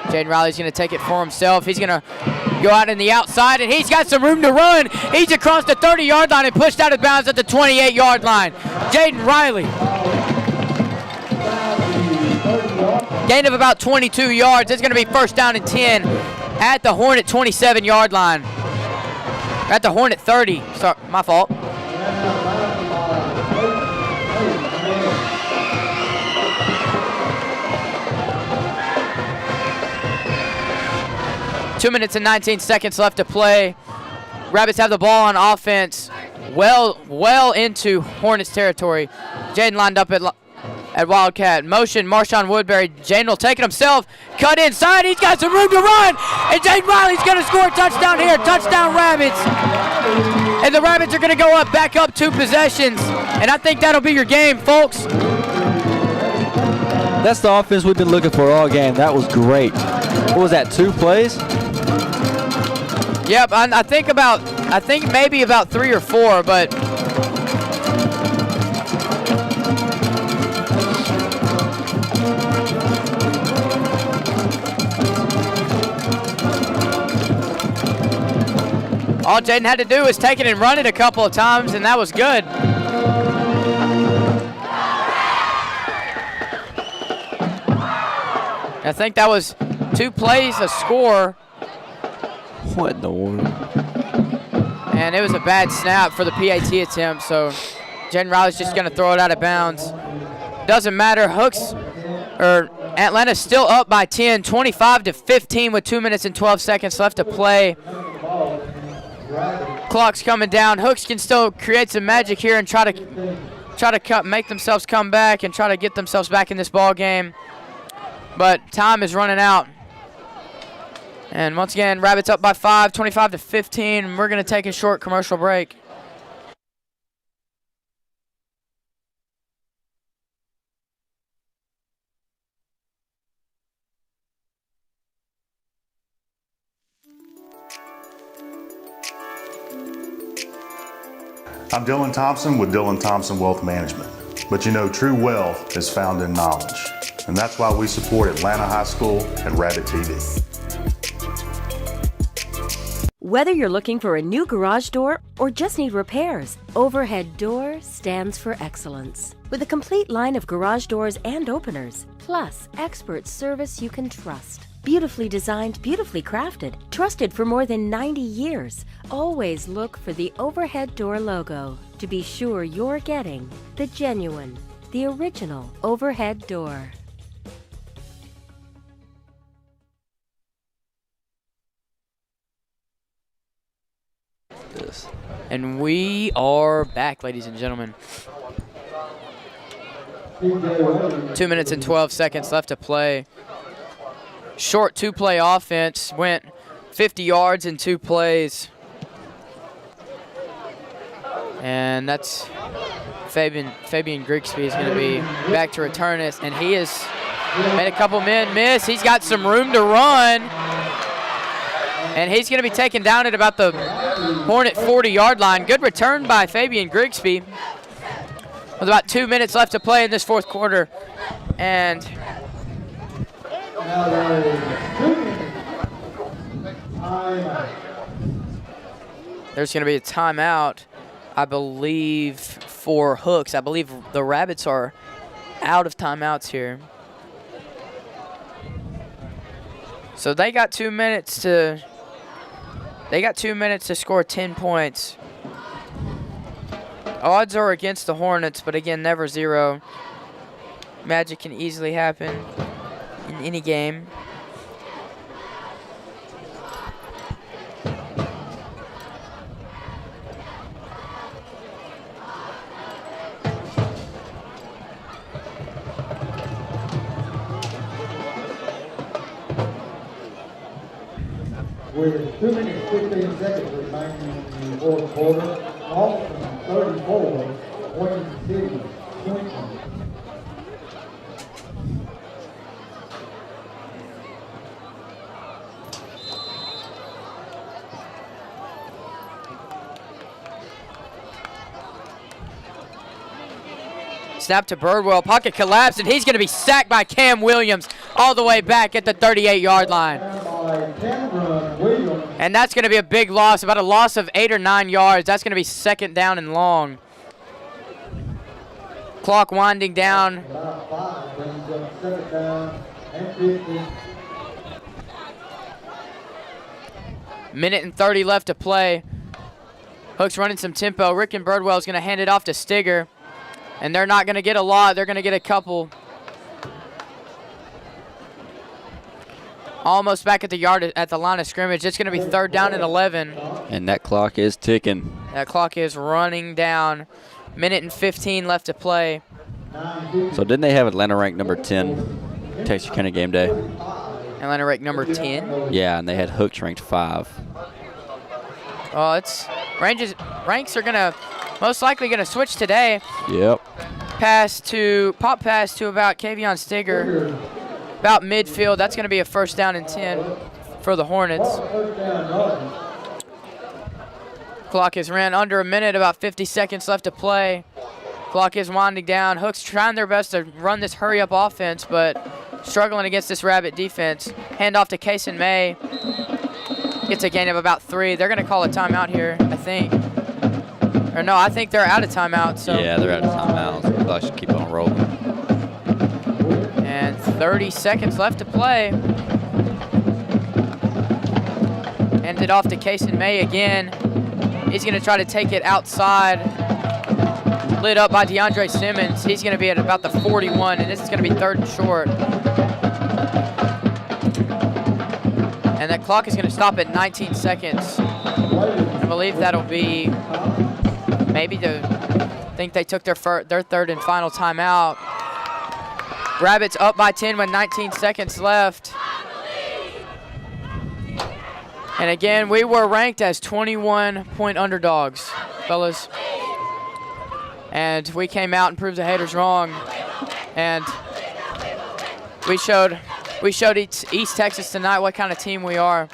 Jaden Riley's going to take it for himself. He's going to go out in the outside, and he's got some room to run. He's across the 30-yard line and pushed out of bounds at the 28-yard line. Jaden Riley. Gain of about 22 yards. It's going to be 1st down and 10 at the Hornet 27-yard line. At the Hornet 30. Sorry, my fault. Two minutes and 19 seconds left to play. Rabbits have the ball on offense, well into Hornets territory. Jaden lined up at Wildcat. Motion, Marshawn Woodbury. Jaden will take it himself. Cut inside. He's got some room to run. And Jaden Riley's going to score a touchdown here. Touchdown Rabbits. And the Rabbits are going to go up, back up 2 possessions. And I think that'll be your game, folks. That's the offense we've been looking for all game. That was great. What was that, 2 plays? Yep, I think maybe about 3 or 4, but All Jaden had to do was take it and run it a couple of times, and that was good. I think that was 2 plays, a score. What in the world? And it was a bad snap for the PAT attempt, so Jaden Riley's just going to throw it out of bounds. Doesn't matter. Atlanta's still up by 10, 25-15 with 2 minutes and 12 seconds left to play. Clock's coming down. Hooks can still create some magic here and try to make themselves come back and try to get themselves back in this ball game. But time is running out. And once again, Rabbits up by 5, 25-15. We're going to take a short commercial break. I'm Dylan Thompson with Dylan Thompson Wealth Management. But you know, true wealth is found in knowledge. And that's why we support Atlanta High School and Rabbit TV. Whether you're looking for a new garage door or just need repairs, Overhead Door stands for excellence. With a complete line of garage doors and openers, plus expert service you can trust. Beautifully designed, beautifully crafted, trusted for more than 90 years. Always look for the Overhead Door logo to be sure you're getting the genuine, the original Overhead Door. And we are back, ladies and gentlemen. 2 minutes and 12 seconds left to play. Short 2-play offense, went 50 yards in 2 plays. And that's Fabian Grigsby is going to be back to return it, and he has made a couple men miss. He's got some room to run. And he's going to be taken down at about the Hornet 40-yard line. Good return by Fabian Grigsby. With about 2 minutes left to play in this fourth quarter. And there's going to be a timeout, I believe, for Hooks. I believe the Rabbits are out of timeouts here. So they got 2 minutes to score 10 points. Odds are against the Hornets, but again, never zero. Magic can easily happen in any game. With 2 minutes 15 seconds remaining in the fourth quarter, Austin 34, Wayne City 20. Snap to Birdwell, pocket collapse, and he's going to be sacked by Cam Williams all the way back at the 38-yard line. And that's going to be a big loss, about a loss of 8 or 9 yards. That's going to be second down and long. Clock winding down. Minute and 30 left to play. Hooks running some tempo. Rick and Birdwell is going to hand it off to Stigger. And they're not going to get a lot. They're going to get a couple. Almost back at the line of scrimmage. It's going to be third down and 11. And that clock is ticking. That clock is running down. Minute and 15 left to play. So didn't they have Atlanta ranked number 10, Texarkana game day? Atlanta ranked number 10? Yeah, and they had Hooks ranked 5. Well, ranks are going to most likely going to switch today. Yep. Pop pass to about Kavion Stigger. About midfield. That's going to be a first down and 10 for the Hornets. Clock is ran under a minute, about 50 seconds left to play. Clock is winding down. Hooks trying their best to run this hurry-up offense, but struggling against this Rabbit defense. Hand off to Kason May. gets a gain of about 3. They're going to call a timeout here, I think. Or no, I think they're out of timeout. So. Yeah, they're out of timeout. So we probably should keep on rolling. And 30 seconds left to play. Hands it off to Kason May again. He's going to try to take it outside. Lit up by DeAndre Simmons. He's going to be at about the 41, and this is going to be 3rd and short. And that clock is going to stop at 19 seconds. I believe that'll be maybe I think they took their 3rd and final timeout. Rabbits up by 10 with 19 seconds left. And again, we were ranked as 21-point underdogs, fellas. And we came out and proved the haters wrong. And we showed East Texas tonight what kind of team we are.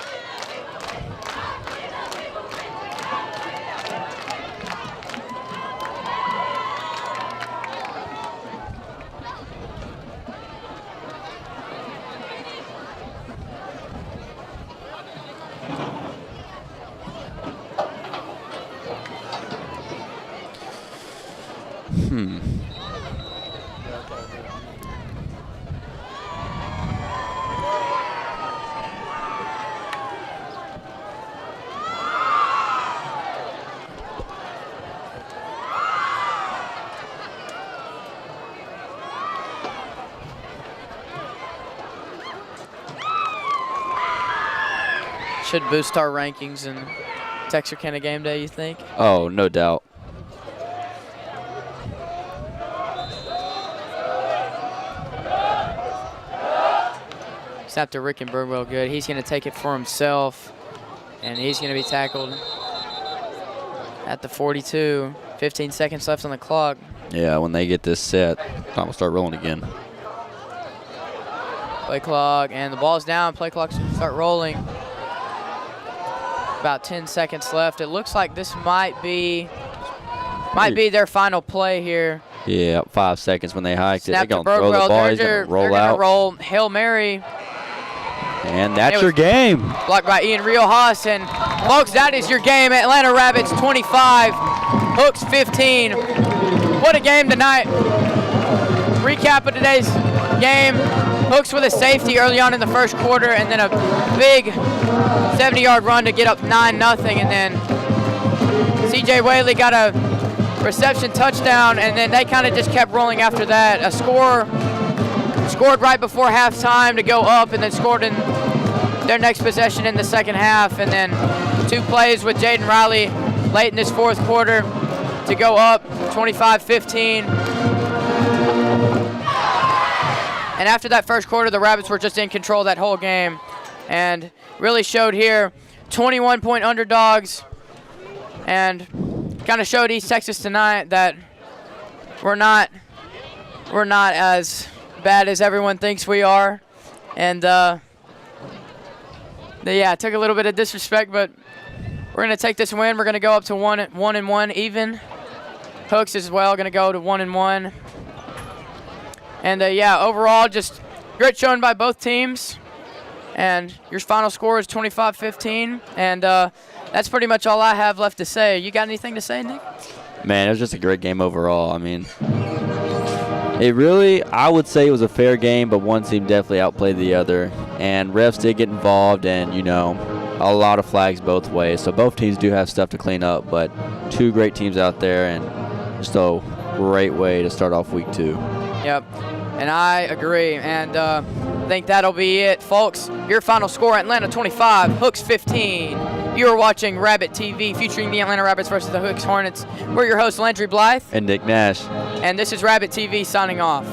Should boost our rankings in Texarkana game day, you think? Oh, no doubt. Snap to Rick and Birdwell, good. He's going to take it for himself, and he's going to be tackled at the 42. 15 seconds left on the clock. Yeah, when they get this set, time will start rolling again. Play clock, and the ball's down. Play clock start rolling. About 10 seconds left. It looks like this might be their final play here. Yeah, 5 seconds when they hiked it. Snap They're to going to throw the ball. He's going to roll they're out. Gonna roll Hail Mary. And that's your game. Blocked by Ian Riojas. And, folks, that is your game. Atlanta Rabbits 25, Hooks 15. What a game tonight. Recap of today's game. Hooks with a safety early on in the first quarter, and then a big 70-yard run to get up 9-0. And then C.J. Whaley got a reception touchdown, and then they kind of just kept rolling after that. A scored right before halftime to go up, and then scored in their next possession in the second half. And then 2 plays with Jaden Riley late in this fourth quarter to go up 25-15. And after that first quarter, the Rabbits were just in control that whole game, and really showed here 21-point underdogs, and kind of showed East Texas tonight that we're not as bad as everyone thinks we are. And yeah, it took a little bit of disrespect, but we're gonna take this win. We're gonna go up to 1-1 even. Hooks as well gonna go to 1-1. And yeah, overall, just great showing by both teams. And your final score is 25-15. And that's pretty much all I have left to say. You got anything to say, Nick? Man, it was just a great game overall. I mean, I would say it was a fair game, but one team definitely outplayed the other. And refs did get involved, and, a lot of flags both ways. So both teams do have stuff to clean up, but 2 great teams out there, and just a great way to start off week 2. Yep, and I agree, and I think that'll be it. Folks, your final score, Atlanta 25, Hooks 15. You are watching Rabbit TV featuring the Atlanta Rabbits versus the Hooks Hornets. We're your hosts, Landry Blythe. And Nick Nash. And this is Rabbit TV signing off.